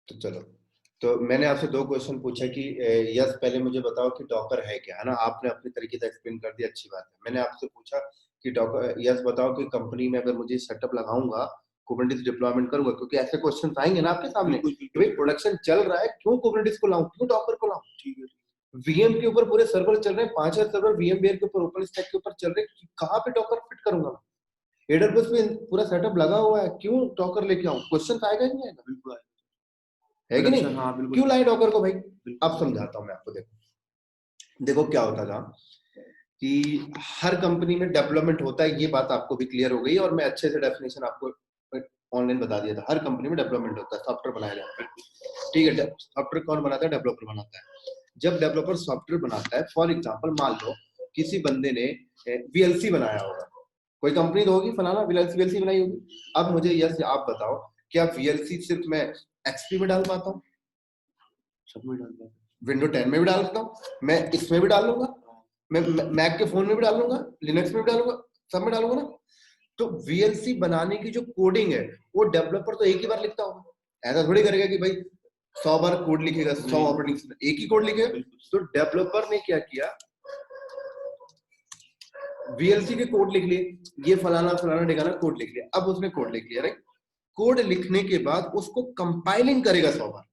तो चलो, तो मैंने आपसे 2 क्वेश्चन पूछा कि यस पहले मुझे बताओ कि डॉकर है क्या? है ना? आपने अपने तरीके से एक्सप्लेन कर दिया, अच्छी बात है। मैंने आपसे पूछा कि डॉकर यस बताओ कि कंपनी में अगर मुझे सेटअप लगाऊँगा, कुबरनेटिस डिप्लॉयमेंट करूँगा, क्योंकि ऐसे क्वेश्चन्स आएँगे ना आपके सामने बिल्कुल, कि बिल्कुल। भाई प्रोडक्शन चल रहा है, क्यों कुबरनेटिस को लाऊँ? क्यों डॉकर को लाऊँ? ठीक है। वीएम के ऊपर पूरे सर्वर चल रहे हैं, 5,000 सर्वर वीएमवेयर के ऊपर ओपन स्टैक के ऊपर चल रहे हैं, कहाँ पे डॉकर फिट करूँगा मैं? एडब्ल्यूएस पे पूरा सेटअप लगा हुआ है, क्यों डॉकर लेके आऊँ? क्वेश्चन आएगा कि नहीं आएगा? बिल्कुल आएगा। है कि प्रोडक्शन नहीं? हाँ, बिल्कुल। क्यों लाए डॉकर को भाई? बिल्कुल अब सही। समझाता हूँ मैं आपको, देखो। देखो क्या होता था कि हर कंपनी में डेवलपमेंट होता है, ये बात आपको भी क्लियर हो गई और मैं अच्छे से डेफिनेशन आपको ऑनलाइन बता दिया था। हर कंपनी में डेवलपमेंट होता है, सॉफ्टवेयर बनाया जाता है। ठीक है, सॉफ्टवेयर कौन बनाता है? डेवलपर बनाता है। जब डेवलपर सॉफ्टवेयर बनाता है, फॉर एग्जांपल मान लो किसी बंदे ने वीएलसी बनाया होगा, कोई कंपनी तो होगी फलाना वीएलसी वीएलसी बनाई होगी। अब मुझे यस आप बताओ, क्या वीएलसी सिर्फ मैं एक्सपी में डाल पाता हूँ? सब में डाल पाते। विंडो 10 में भी डाल सकता हूँ, मैं इसमें भी डाल लूंगा, मैं मैक के फोन में भी डाल लूंगा, लिनक्स में भी डालूंगा, सब में डालूंगा ना। तो वीएलसी बनाने की जो कोडिंग है, वो डेवलपर तो एक ही बार लिखता होगा, ऐसा थोड़ी करेगा कि भाई 100 बार कोड लिखेगा, 100 ऑपरेटिंग सिस्टम एक ही कोड लिखेगा। तो डेवलपर ने क्या किया, वीएलसी के कोड लिख लिए, ये फलाना फलाना ठिकाना कोड लिख लिया। अब उसने कोड लिख लिया, राइट? कोड लिखने के बाद उसको कंपाइलिंग करेगा 100 बार।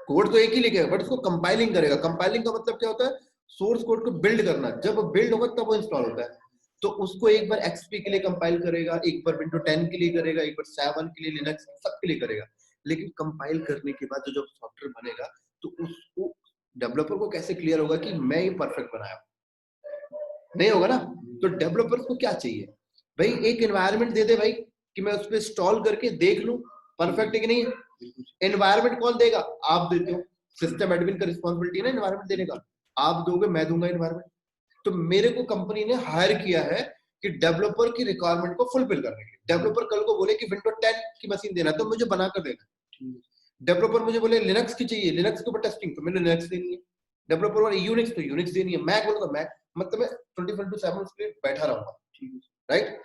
कोड तो एक ही लिखेगा बट उसको कंपाइलिंग करेगा। कंपाइलिंग का मतलब क्या होता है? सोर्स कोड को बिल्ड करना। जब बिल्ड होगा तब वो इंस्टॉल होता है। तो उसको एक बार एक्सपी के लिए कंपाइल करेगा, एक बार विंडो 10 के लिए करेगा, एक बार 7 के लिए, लिनक्स सब के लिए करेगा। लेकिन कंपाइल करने के बाद जब सॉफ्टवेयर बनेगा तो उसको डेवलपर को कैसे क्लियर होगा कि मैं ये परफेक्ट बनाया? नहीं होगा ना। तो डेवलपर को क्या चाहिए भाई? एक एनवायरनमेंट दे दे भाई कि मैं उस पर इंस्टॉल करके देख लूं परफेक्ट है कि नहीं है। एनवायरनमेंट कौन देगा? आप देते हो। सिस्टम एडमिन का रिस्पॉन्सिबिलिटी है ना एनवायरनमेंट देने का। आप दोगे, मैं दूंगा एनवायरनमेंट। तो मेरे को कंपनी ने हायर किया है कि डेवलपर की रिक्वायरमेंट को फुलफिल करने के लिए। डेवलपर कल को बोले कि विंडो 10 की मशीन देना, तो मुझे बनाकर देना। डेवलपर मुझे बोले लिनक्स की चाहिए, लिनक्स के ऊपर टेस्टिंग, तो मैंने लिनक्स देनी है। डेवलपर बोले यूनिक्स, तो यूनिक्स देनी है। मैक बोले तो मैक। मतलब मैं 24/7 उस पे बैठा रहूंगा, राइट?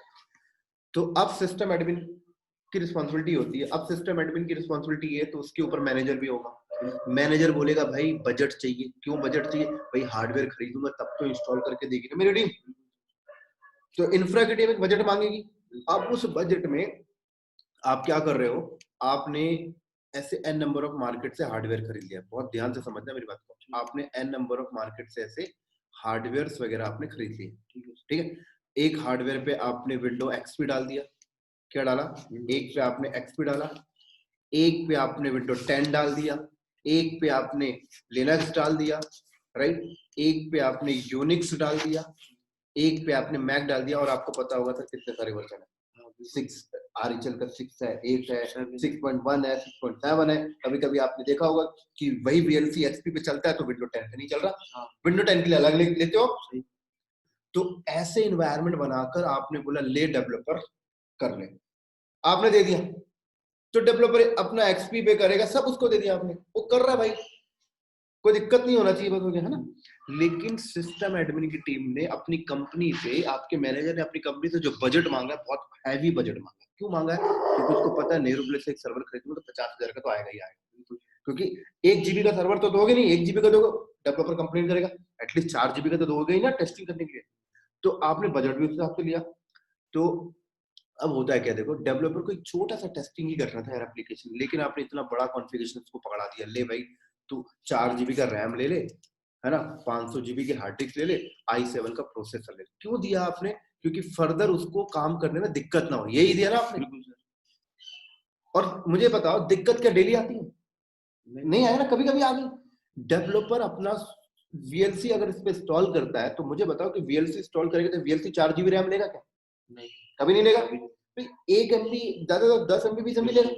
तो अब सिस्टम एडमिन की रिस्पॉन्सिबिलिटी होती है। अब सिस्टम एडमिन की रिस्पॉन्सिबिलिटी है तो उसके ऊपर मैनेजर भी होगा। मैनेजर बोलेगा भाई बजट चाहिए। क्यों बजट चाहिए? भाई हार्डवेयर खरीदूंगा तब तो इंस्टॉल करके देगी ना मेरी टीम। तो इंफ्रा की टीम एक बजट मांगेगी। अब उस बजट में आप क्या कर रहे हो? आपने ऐसे एन नंबर ऑफ मार्केट से हार्डवेयर खरीद लिया। बहुत ध्यान से समझना मेरी बात को। आपने एन नंबर ऑफ मार्केट से ऐसे हार्डवेयर वगैरह आपने खरीद लिए, ठीक है? एक हार्डवेयर पे आपने विंडो एक्सपी डाल दिया। क्या डाला? एक पे आपने एक्सपी डाला, एक पे आपने विंडो 10 डाल दिया, एक पे आपने लिनक्स डाल दिया, राइट? एक पे आपने यूनिक्स डाल दिया, एक पे आपने मैक डाल दिया। और आपको पता होगा सर कितने सारे वर्जन है। 6 आरएचएल का 6 है, 8 है, 6.1 है, 6.7 है। कभी कभी आपने देखा होगा कि वही वीएलसी एक्सपी पे चलता है तो विंडो 10 पे नहीं चल रहा। विंडो 10 के लिए अलग लेते हो। तो ऐसे इन्वायरमेंट बनाकर आपने बोला ले डेवलपर कर ले, आपने दे दिया। तो डेवलपर अपना एक्सपी पे करेगा, सब उसको दे दिया आपने, वो कर रहा है भाई, कोई दिक्कत नहीं होना चाहिए, बस हो गया, है ना? लेकिन सिस्टम एडमिन की टीम ने अपनी कंपनी से, आपके मैनेजर ने अपनी कंपनी से जो बजट मांगा है, बहुत हैवी बजट मांगा। क्यों मांगा है? क्योंकि उसको पता है नेहरू प्लेस से एक सर्वर खरीदूंगा तो 50,000 का तो आएगा ही आएगा। क्योंकि 1 जीबी का सर्वर तो दोगे नहीं, 1 जीबी का दोगे डेवलपर कंप्लेन करेगा। एटलीस्ट 4 जीबी का तो दोगे ही ना टेस्टिंग करने के लिए। तो आपने बजट भी उस हिसाब से लिया। तो अब होता है क्या, देखो डेवलपर को एक छोटा सा टेस्टिंग ही करना था यार एप्लीकेशन, लेकिन आपने इतना बड़ा कॉन्फ़िगरेशन उसको पकड़ा दिया। ले भाई तू 4 जीबी का रैम ले ले, है ना, 500 जीबी की हार्ड डिस्क ले ले, i7 का प्रोसेसर ले ले। क्यों दिया आपने? क्योंकि फर्दर उसको काम करने में दिक्कत ना हो, यही दिया ना आपने। और मुझे बताओ दिक्कत क्या डेली आती है? नहीं आया ना, कभी कभी आ गई। डेवलपर अपना वीएलसी अगर इस पे इंस्टॉल करता है तो मुझे बताओ कि वीएलसी इंस्टॉल करेगा तो वीएलसी 4 जीबी रैम लेगा क्या? नहीं, कभी नहीं लेगा। 1 एमबी ज्यादा 10 एमबी 20 एमबी लेगा,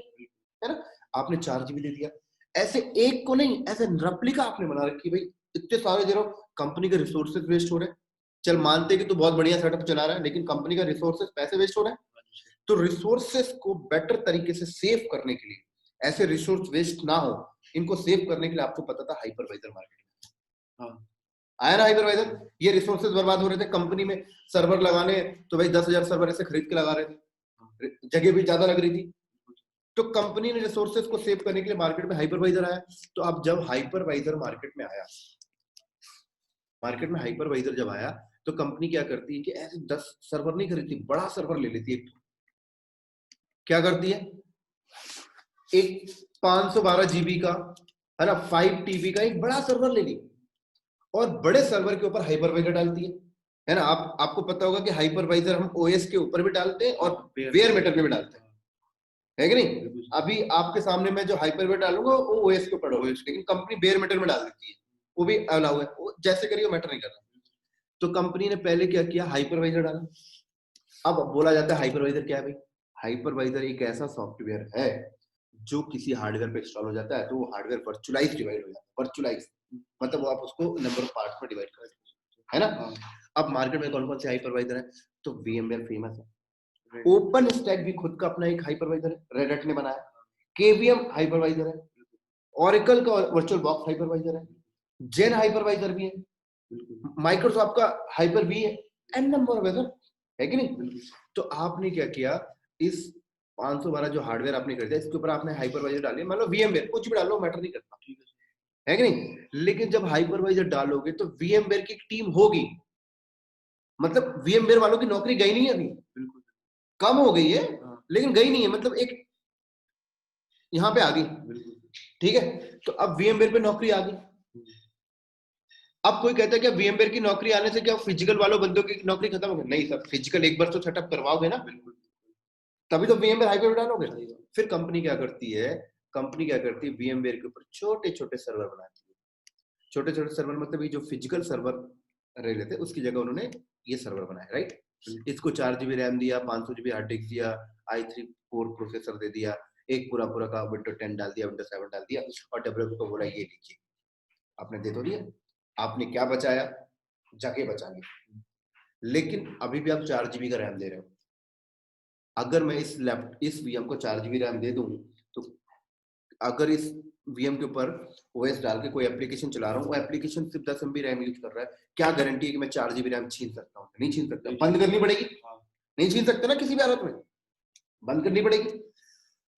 है ना? आपने 4 जीबी दे दिया। ऐसे एक को नहीं, ऐसे रेप्लिका आपने बना रखी। भाई इतने सारे दे रहा हूं, कंपनी के रिसोर्सेज वेस्ट हो रहे हैं। चल मानते कि तू बहुत बढ़िया सेटअप चला रहा है, लेकिन कंपनी का रिसोर्सेज पैसे वेस्ट हो रहे हैं। तो रिसोर्सेज को बेटर तरीके से सेव करने के लिए, ऐसे रिसोर्स वेस्ट ना हो, इनको सेव करने के लिए आपको पता था हाइपरवाइजर मार्केट। हाँ, आया ना हाइपरवाइजर। ये रिसोर्सेज बर्बाद हो रहे थे कंपनी में, सर्वर लगाने तो भाई 10,000 सर्वर ऐसे खरीद के लगा रहे थे, जगह भी ज्यादा लग रही थी। तो कंपनी ने रिसोर्सेज को सेव करने के लिए मार्केट में हाइपरवाइजर आया। तो अब जब हाइपरवाइजर मार्केट में हाइपरवाइजर जब आया तो कंपनी क्या करती है कि ऐसे 10 सर्वर नहीं खरीदती, बड़ा सर्वर ले लेती है। क्या करती है, एक 512 जीबी का है ना, 5 टीबी का एक बड़ा सर्वर ले ली और बड़े सर्वर के ऊपर हाइपरवाइजर डालती है ना। आपको पता होगा कि हाइपरवाइजर हम ओएस के ऊपर भी डालते हैं और वेयर मेटल में भी डालते हैं, है कि नहीं। अभी आपके सामने मैं जो हाइपरवाइजर डालूंगा वो ओएस के ऊपर होगा, लेकिन कंपनी बेयर मेटल में डाल देती है, वो भी अलाउ है, वो जैसे करिए मैटर नहीं कर रहा। तो कंपनी ने पहले क्या किया, हाइपरवाइजर डाला। अब बोला जाता है हाइपरवाइजर क्या है भाई, हाइपरवाइजर एक ऐसा सॉफ्टवेयर है जो किसी हार्डवेयर पे इंस्टॉल हो जाता है तो वो हार्डवेयर वर्चुअलाइज डिवाइड हो जाता है। वर्चुअलाइज मतलब वो आप उसको नंबर ऑफ पार्ट्स में डिवाइड कर सकते हैं, है ना। अब मार्केट में कौन कौन से हाइपरवाइजर है, तो VMware फेमस है, ओपन स्टैक भी खुद का अपना एक हाइपरवाइजर है, रेड हैट ने बनाया, KVM हाइपरवाइजर है, Oracle का वर्चुअल बॉक्स हाइपरवाइजर है, जेन हाइपरवाइजर भी है, माइक्रोसॉफ्ट का हाइपर भी है, एन नंबर ऑफ है कि नहीं। तो आपने क्या किया, इस 512 जो हार्डवेयर आपने खरीदा इसके ऊपर आपने हाइपरवाइजर डाली, मान लो VMware, कुछ भी डालो मैटर नहीं करता, है कि नहीं। लेकिन जब हाइपरवाइजर डालोगे तो VMware की एक टीम होगी, मतलब VMware वालों की नौकरी गई नहीं है अभी, कम हो गई है लेकिन गई नहीं है, मतलब एक यहाँ पे आ गई, ठीक है। तो अब VMware पे नौकरी आ गई। अब कोई कहता है कि VMware की नौकरी आने से क्या फिजिकल वालों बंदों की नौकरी खत्म हो गई, नहीं सर, फिजिकल एक बार तो सेटअप करवाओगे ना, बिल्कुल तभी तो VMware हाइपर डालोगे। फिर कंपनी क्या करती है, VMware के ऊपर छोटे छोटे सर्वर बनाती है। छोटे छोटे सर्वर मतलब ये जो फिजिकल सर्वर रह रहे थे उसकी जगह उन्होंने ये सर्वर बनाया, राइट। इसको 4 GB रैम दिया, 500 GB हार्ड डिस्क दिया, i3 कोर प्रोसेसर दे दिया, एक पूरा पूरा का विंडो 10 डाल दिया, विंडो 7 डाल दिया और डेवलपर को बोला ये लीजिए, आपने दे तो दिया। आपने क्या बचाया, जगह बचा ली। लेकिन अभी भी आप 4 GB का रैम दे रहे हो। अगर मैं इस VM को 4 GB रैम दे दूं तो अगर इस VM के ऊपर OS डाल के कोई एप्लीकेशन चला रहा हूँ, वो एप्लीकेशन सिर्फ 10 MB रैम यूज कर रहा है, क्या गारंटी है कि मैं 4 GB रैम छीन सकता हूँ? नहीं छीन सकता, बंद करनी पड़ेगी। नहीं छीन सकते ना, किसी भी हालत में बंद करनी पड़ेगी।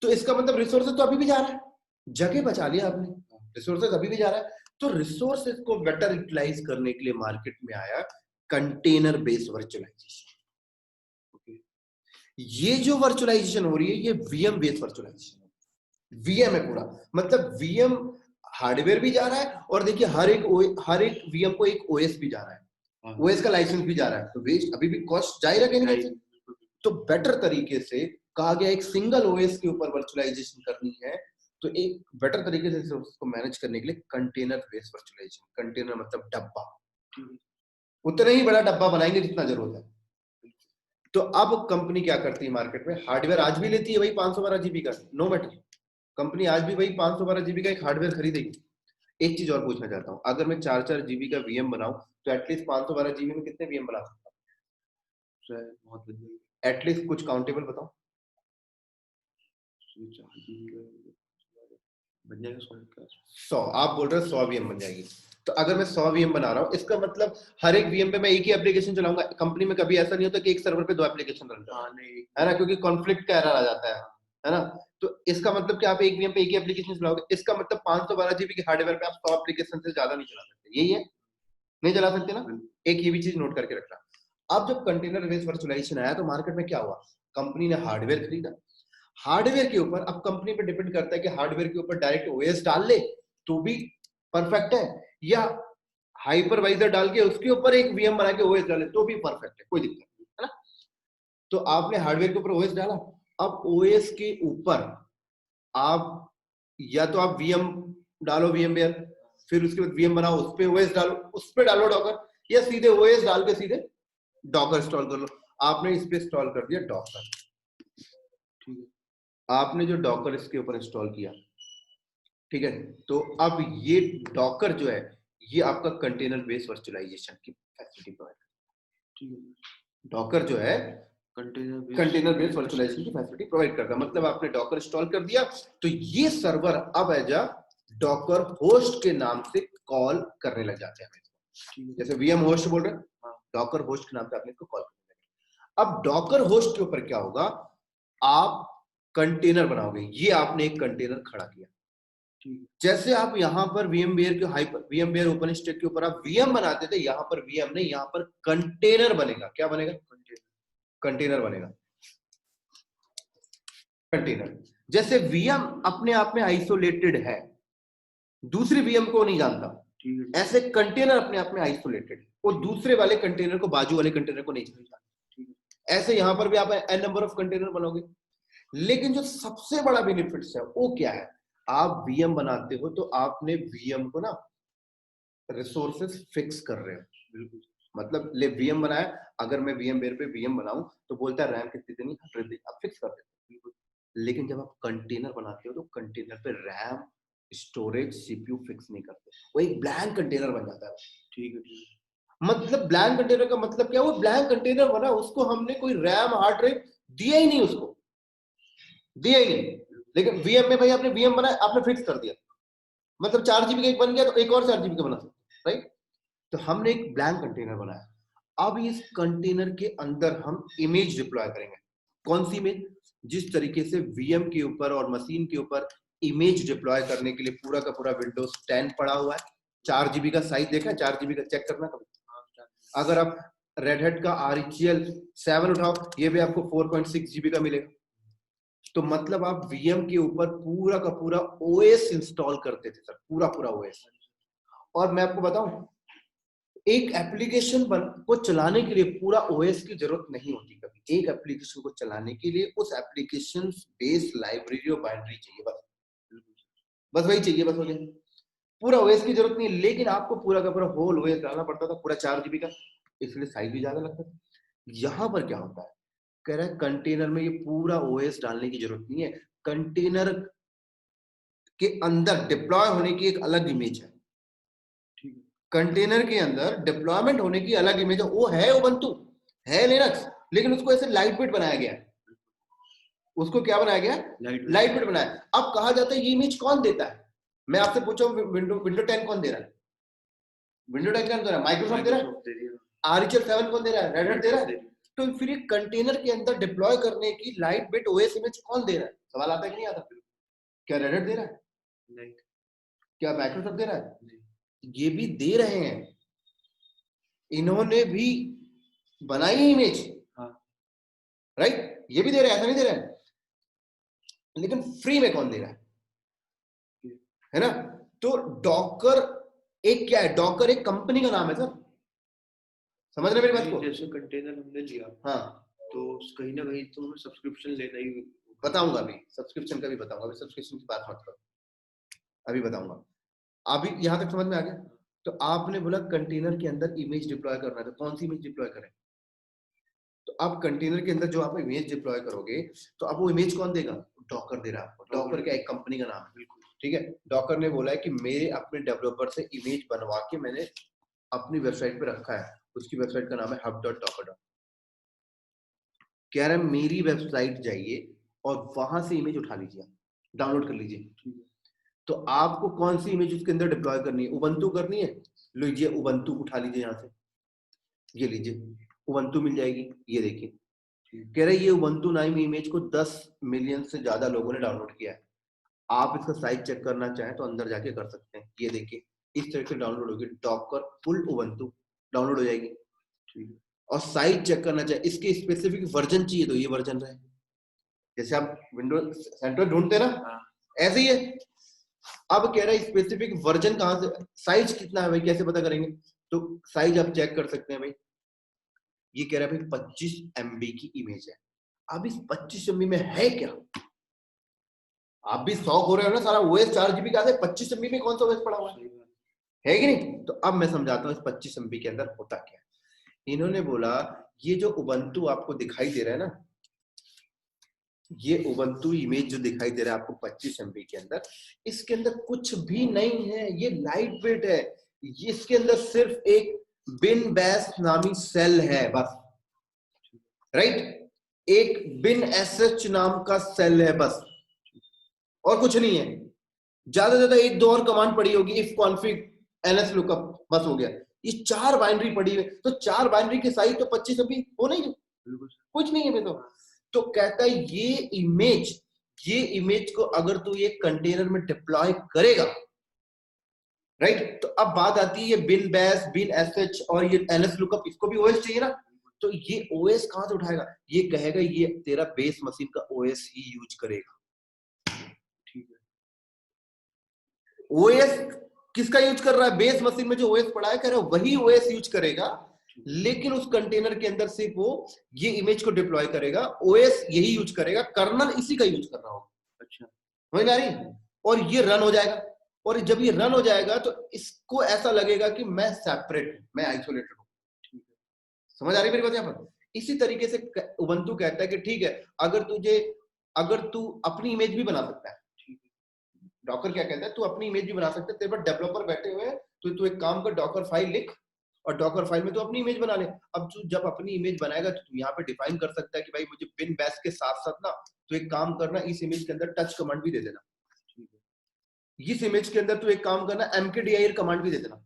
तो इसका मतलब रिसोर्सेज तो अभी भी जा रहा है, जगह बचा लिया आपने, रिसोर्सेज अभी भी जा रहा है। तो रिसोर्सेज को बेटर यूटिलाइज करने के लिए मार्केट में आया कंटेनर बेस्ड वर्चुअलाइजेशन। ये जो वर्चुअलाइजेशन हो रही है ये VM बेस्ड वर्चुअलाइजेशन है। VM है पूरा, मतलब VM हार्डवेयर भी जा रहा है और देखिए हर एक VM को एक OS भी जा रहा है, OS का लाइसेंस भी जा रहा है, तो वेस्ट अभी भी कॉस्ट जाएगा कहीं ना कहीं। तो बेटर तरीके से कहा गया एक सिंगल OS के ऊपर वर्चुअलाइजेशन करनी है, तो एक बेटर तरीके से उसको मैनेज करने के लिए कंटेनर बेस्ड वर्चुअलाइजेशन, कंटेनर मतलब डब्बा, उतना ही बड़ा डब्बा बनाएंगे जितना जरूरत है। तो अब कंपनी क्या करती है मार्केट में, हार्डवेयर आज भी लेती है वही 512 GB का, नो मैटर, कंपनी आज भी वही 512 GB का एक हार्डवेयर खरीदेगी। एक चीज और पूछना चाहता हूँ, अगर मैं 4-4 GB का VM बनाऊं तो एटलीस्ट 512 GB में कितने VM बना सकता हूँ? बहुत एटलीस्ट कुछ काउंटेबल बताओ। बन जाएगा 100, आप बोल रहे हो 100 VM बन जाएगी। तो अगर मैं 100 VM बना रहा हूँ, इसका मतलब हर एक VM पे मैं एक ही एप्लीकेशन चलाऊंगा। कंपनी में कभी ऐसा नहीं होता कि एक सर्वर पे 2 एप्लीकेशन रन करते हैं, है ना, क्योंकि कॉन्फ्लिक्ट का एरर आ जाता है ना। तो इसका मतलब कि आप एक VM पे एक ही एप्लीकेशन चलाओगे, इसका मतलब 512 GB के हार्डवेयर पे आप 100 एप्लीकेशन से ज्यादा नहीं चला सकते, यही है, नहीं चला सकते ना। एक ये भी चीज नोट करके रखना। अब जब कंटेनर बेस्ड वर्चुअलाइजेशन आया तो मार्केट में क्या हुआ, कंपनी ने हार्डवेयर खरीदा। हार्डवेयर के ऊपर अब कंपनी पे डिपेंड करता है कि हार्डवेयर के ऊपर डायरेक्ट OS डाल ले तो भी परफेक्ट है, या हाइपरवाइजर डाल के उसके ऊपर एक VM बना के OS डाले तो भी परफेक्ट है, कोई दिक्कत नहीं है ना। तो आपने हार्डवेयर के ऊपर OS डाला, अब OS के ऊपर आप या तो आप VM डालो VMware, फिर उसके बाद VM बनाओ, उस पे OS डालो, उस पे डालो डॉकर, या सीधे OS डाल के सीधे डॉकर इंस्टॉल कर लो। आपने इस पे इंस्टॉल कर दिया डॉकर, ठीक है, आपने जो डॉकर इसके ऊपर इंस्टॉल किया, ठीक है, तो अब ये डॉकर जो है ये आपका कंटेनर बेस्ड वर्चुअलाइजेशन की फैसिलिटी प्रोवाइड करता है, ठीक है। डॉकर जो है कंटेनर बेस्ड वर्चुअलाइजेशन की फैसिलिटी प्रोवाइड करता है, मतलब आपने डॉकर इंस्टॉल कर दिया तो ये सर्वर अब एज अ डॉकर होस्ट के नाम से कॉल करने लग जाते हैं। जैसे VM होस्ट बोल रहे हैं, डॉकर होस्ट के नाम से आपने इसको कॉल करने लगे। अब डॉकर होस्ट के ऊपर क्या होगा, आप कंटेनर बनाओगे। ये आपने एक कंटेनर खड़ा किया। जैसे आप यहाँ पर VMware के VMware ओपनस्टैक के ऊपर आप VM बनाते थे, यहाँ पर VM नहीं, यहाँ पर कंटेनर बनेगा। क्या बनेगा? कंटेनर बनेगा। कंटेनर जैसे VM अपने आप में आइसोलेटेड है, दूसरी VM को नहीं जानता, ऐसे कंटेनर अपने आप में आइसोलेटेड है, वो दूसरे वाले कंटेनर को, बाजू वाले कंटेनर को नहीं जानता। ऐसे यहां पर भी आप n नंबर ऑफ कंटेनर बनोगे। लेकिन जो सबसे बड़ा बेनिफिट्स है वो क्या है? आप VM बनाते हो तो आपने VM को ना रिसोर्सेस फिक्स कर रहे हो। मतलब ले VM बनाया, अगर मैं VMware पे VM बनाऊं तो बोलता है रैम कितनी देनी, 100 देनी, आप फिक्स कर देते हो। लेकिन जब आप कंटेनर बनाते हो तो कंटेनर पे रैम, स्टोरेज, CPU फिक्स नहीं करते, वो एक ब्लैंक कंटेनर बन जाता है। ठीक है। मतलब ब्लैंक कंटेनर का मतलब क्या? वो ब्लैंक कंटेनर बना, उसको हमने कोई रैम, हार्ड ड्राइव दिया ही नहीं, उसको दिया ही नहीं। लेकिन VM में भाई आपने VM बनाया, आपने फिक्स कर दिया, मतलब 4 GB का एक बन गया तो एक और 4 GB का बना सकते, राइट? तो हमने एक ब्लैंक कंटेनर बनाया। अब इस कंटेनर के अंदर हम इमेज डिप्लॉय करेंगे। कौन सी इमेज? जिस तरीके से VM के ऊपर और मशीन के ऊपर इमेज डिप्लॉय करने के लिए पूरा का पूरा विंडोज 10 पड़ा हुआ है। 4 GB का साइज देखा है? 4 GB का चेक करना कभी। अगर आप रेड हैट का RHEL 7 उठाओ, ये भी आपको 4.6 GB का मिलेगा। तो मतलब आप VM के ऊपर पूरा का पूरा OS इंस्टॉल करते थे सर, पूरा पूरा OS। और मैं आपको बताऊं, एक एप्लीकेशन को चलाने के लिए पूरा OS की जरूरत नहीं होती कभी। एक एप्लीकेशन को चलाने के लिए उस एप्लीकेशन बेस लाइब्रेरी और बाइनरी चाहिए, बस वही चाहिए, बस हो गया। पूरा OS की जरूरत नहीं है। लेकिन आपको पूरा का पूरा होल OS डालना पड़ता था, पूरा 4 GB का, इसलिए साइज भी ज्यादा लगता था। यहां पर क्या होता है, कह रहा है कंटेनर में ये पूरा OS डालने की जरूरत नहीं है, कंटेनर के अंदर डिप्लॉय होने की एक अलग इमेज है, कंटेनर के अंदर डिप्लॉयमेंट होने की अलग इमेज है। वो है उबंटू, है लिनक्स, लेकिन उसको ऐसे लाइट वेट बनाया गया है। उसको क्या बनाया गया? लाइट वेट बनाया। अब कहा जाता है ये इमेज कौन देता है? मैं आपसे पूछा विंडो 10 कौन दे रहा है? विंडो 10 कौन दे रहा है? माइक्रोसॉफ्ट दे रहा है। RHEL 7 कौन दे रहा है? रेड हैट दे रहा है। तो फिर ये कंटेनर के अंदर डिप्लॉय करने की लाइट वेट OS इमेज कौन दे रहा है? सवाल आता है कि नहीं आता? क्या रेड हैट दे रहा है? नहीं। क्या माइक्रोसॉफ्ट दे रहा है? ये भी दे रहे हैं, इन्होंने भी बनाई इमेज, राइट? ये भी दे रहे हैं, ऐसा नहीं दे रहे हैं। लेकिन फ्री में कौन दे रहा है ना? तो डॉकर एक क्या है? डॉकर एक कंपनी का नाम है सर, समझ रहे मेरी बात को? जैसे कंटेनर हमने लिया, हाँ, तो कहीं ना कहीं तो हमें सब्सक्रिप्शन लेना ही। बताऊंगा अभी, सब्सक्रिप्शन का भी बताऊंगा। अभी सब्सक्रिप्शन की बात मत करो, अभी बताऊंगा। अभी यहां तक समझ में आ गया? तो आपने बोला कंटेनर के अंदर इमेज डिप्लॉय करना है, तो कौन सी इमेज डिप्लॉय करें? तो अब कंटेनर के अंदर जो आप इमेज डिप्लॉय करोगे, तो अब वो इमेज कौन देगा? डॉकर दे रहा है आपको। डॉकर क्या एक कंपनी का नाम है, बिल्कुल ठीक है। डॉकर ने बोला है कि मेरे अपने डेवलपर से इमेज बनवा के मैंने अपनी वेबसाइट पे रखा है, उसकी वेबसाइट का नाम है hub.docker. कह रहा है मेरी वेबसाइट जाइए और वहां से इमेज उठा लीजिए, डाउनलोड कर लीजिए। तो आपको कौन सी इमेज उसके अंदर डिप्लॉय करनी है? उबंटू करनी है, लीजिए उबंटू उठा लीजिए यहाँ से, ये लीजिए उबंटू मिल जाएगी। ये देखिए, कह रहे ये उबंटू नाम इमेज को 10 मिलियन से ज्यादा लोगों ने डाउनलोड किया है। आप इसका साइज चेक करना चाहें तो अंदर जाके कर सकते हैं। ये देखिए इस तरह से डाउनलोड होगी, डॉकर फुल उबंटू डाउनलोड हो जाएगी, ठीक है। और साइज चेक करना चाहे, इसके स्पेसिफिक वर्जन चाहिए तो ये वर्जन रहे, जैसे आप विंडोज सेंटर ढूंढते ना, ऐसे ही है। अब कह रहा है स्पेसिफिक वर्जन कहां से, साइज कितना है भाई, कैसे पता करेंगे? तो साइज आप चेक कर सकते हैं भाई। ये कह रहा है भाई 25 MB की इमेज है। अब इस 25 MB में है क्या? आप भी शौक हो रहे हो ना, सारा OS 4 GB का है, 25 MB में कौन सा OS पड़ा हुआ है कि नहीं? तो अब मैं समझाता हूँ इस 25 MB के अंदर होता क्या है। इन्होंने बोला ये जो उबंटू आपको दिखाई दे रहा है ना, ये उबंटू इमेज जो दिखाई दे रहा है आपको 25 MB के अंदर, इसके अंदर कुछ भी नहीं है, ये लाइट वेट है। इसके अंदर सिर्फ एक बिन बैश नामी सेल है बस, राइट? एक बिन SH नाम का सेल है बस, और कुछ नहीं है। ज्यादा ज्यादा एक दो और कमांड पड़ी होगी, इफ कॉन्फिग ls lookup, बस हो गया। ये 4 बाइनरी पड़ी है, तो 4 बाइनरी के साइज तो 25 MB हो नहीं, कुछ नहीं है तो कहता है ये इमेज ये इमेज को अगर तू ये कंटेनर में डिप्लॉय करेगा, राइट, तो अब बात आती है ये बिन बैश, बिन एसएच और ये एलएस लुकअप, इसको भी ओएस चाहिए ना, तो ये ओएस कहां से उठाएगा? ये कहेगा ये तेरा बेस मशीन का ओएस ही यूज करेगा। ठीक है, ओएस किसका यूज कर रहा है? बेस मशीन में जो ओएस पड़ा है, कह रहा है वही ओएस यूज करेगा, लेकिन उस कंटेनर के अंदर सिर्फ वो ये इमेज को डिप्लॉय करेगा, ओएस यही यूज करेगा, कर्नल इसी का यूज कर रहा होगा। अच्छा, समझ आ रही? और ये रन हो जाएगा, और जब ये रन हो जाएगा तो इसको ऐसा लगेगा कि मैं सेपरेट हूं, मैं आइसोलेटेड हूं। समझ आ रही मेरी बात? यहाँ पर इसी तरीके से उबंटू कहता है कि ठीक है, अगर तू अपनी इमेज भी बना सकता है, डॉकर क्या कहता है, तू अपनी इमेज भी बना सकता है, तेरे पास डेवलपर बैठे हुए हैं, तो तू एक काम कर, डॉकर फाइल लिख और डॉकर फाइल में तू अपनी इमेज बना ले। अब तू जब अपनी इमेज बनाएगा तो तू यहाँ पे डिफाइन कर सकता है कि भाई मुझे बिन बैश के साथ साथ ना, तो एक काम करना, इस इमेज के अंदर टच कमांड भी दे देना, इस इमेज के अंदर तू एक काम करना, mkdir कमांड भी दे देना,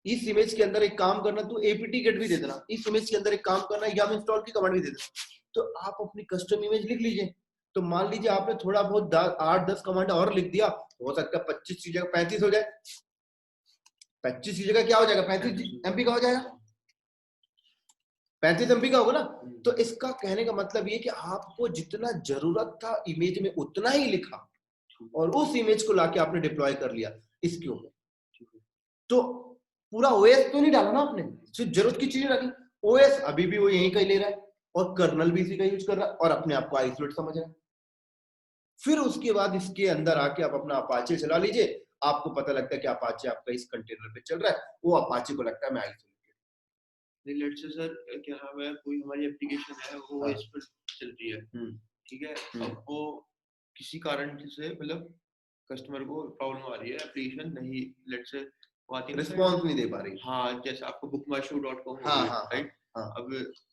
इस इमेज के अंदर एक काम करना, तू apt get भी दे देना, इस इमेज के अंदर एक काम करना, yum install की कमांड भी दे देना। तो आप अपनी कस्टम इमेज लिख लीजिए। तो मान लीजिए आपने थोड़ा बहुत 8-10 कमांड और लिख दिया, हो सकता है 25 की जगह 35 हो जाए, 25 की जगह क्या हो जाएगा, 35 एमपी का हो जाएगा, 35 एमपी का होगा ना। तो इसका कहने का मतलब ये कि आपको जितना जरूरत था इमेज में उतना ही लिखा और उस इमेज को लाके आपने डिप्लॉय कर लिया इसके ऊपर। तो पूरा ओएस तो नहीं डाला ना आपने, सिर्फ जरूरत की चीजें डाली। ओएस अभी भी वो यहीं का ही ले रहा है और कर्नल भी इसी का यूज कर रहा है और अपने आप को आइसोलेट समझ रहा है। फिर उसके बाद इसके अंदर आके आप अपना अपाचे चला लीजिए, आपको पता लगता है कि अपाचे आपका इस कंटेनर पे चल रहा है, वो अपाचे को लगता है मैं आइसोलेटेड। लेट्स से सर क्या नाम है, कोई हमारी एप्लीकेशन है वो ओएस पर चल रही है, ठीक है, अब वो किसी कारण से मतलब कस्टमर को प्रॉब्लम आ रही है, एप्लीकेशन नहीं लेट्स से रिस्पॉन्स नहीं दे पा रही। हाँ, जैसे आपको bookmyshow.com हो हाँ, गई, हाँ, राइट, हाँ,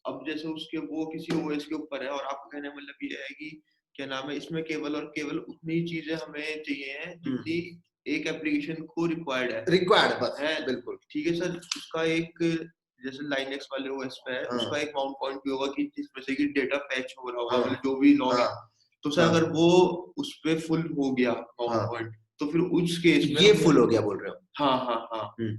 अब जैसे उसके वो किसी ओएस के ऊपर है और आपका कहने का मतलब ये है कि क्या नाम है, इसमें केवल और केवल उतनी ही चीजें हमें चाहिए हैं जितनी एक एप्लीकेशन को रिक्वायर्ड है बस है, बिल्कुल ठीक है सर। उसका एक जैसे लाइनक्स वाले ओएस पे है, उसका एक माउंट पॉइंट भी होगा कि जिसमें से कि डेटा फैच हो रहा होगा, मतलब जो भी लॉग है, तो सर अगर वो उस पे फुल हो गया माउंट पॉइंट, तो फिर उस केस में ये फुल हो गया बोल रहे हो? हाँ हाँ हाँ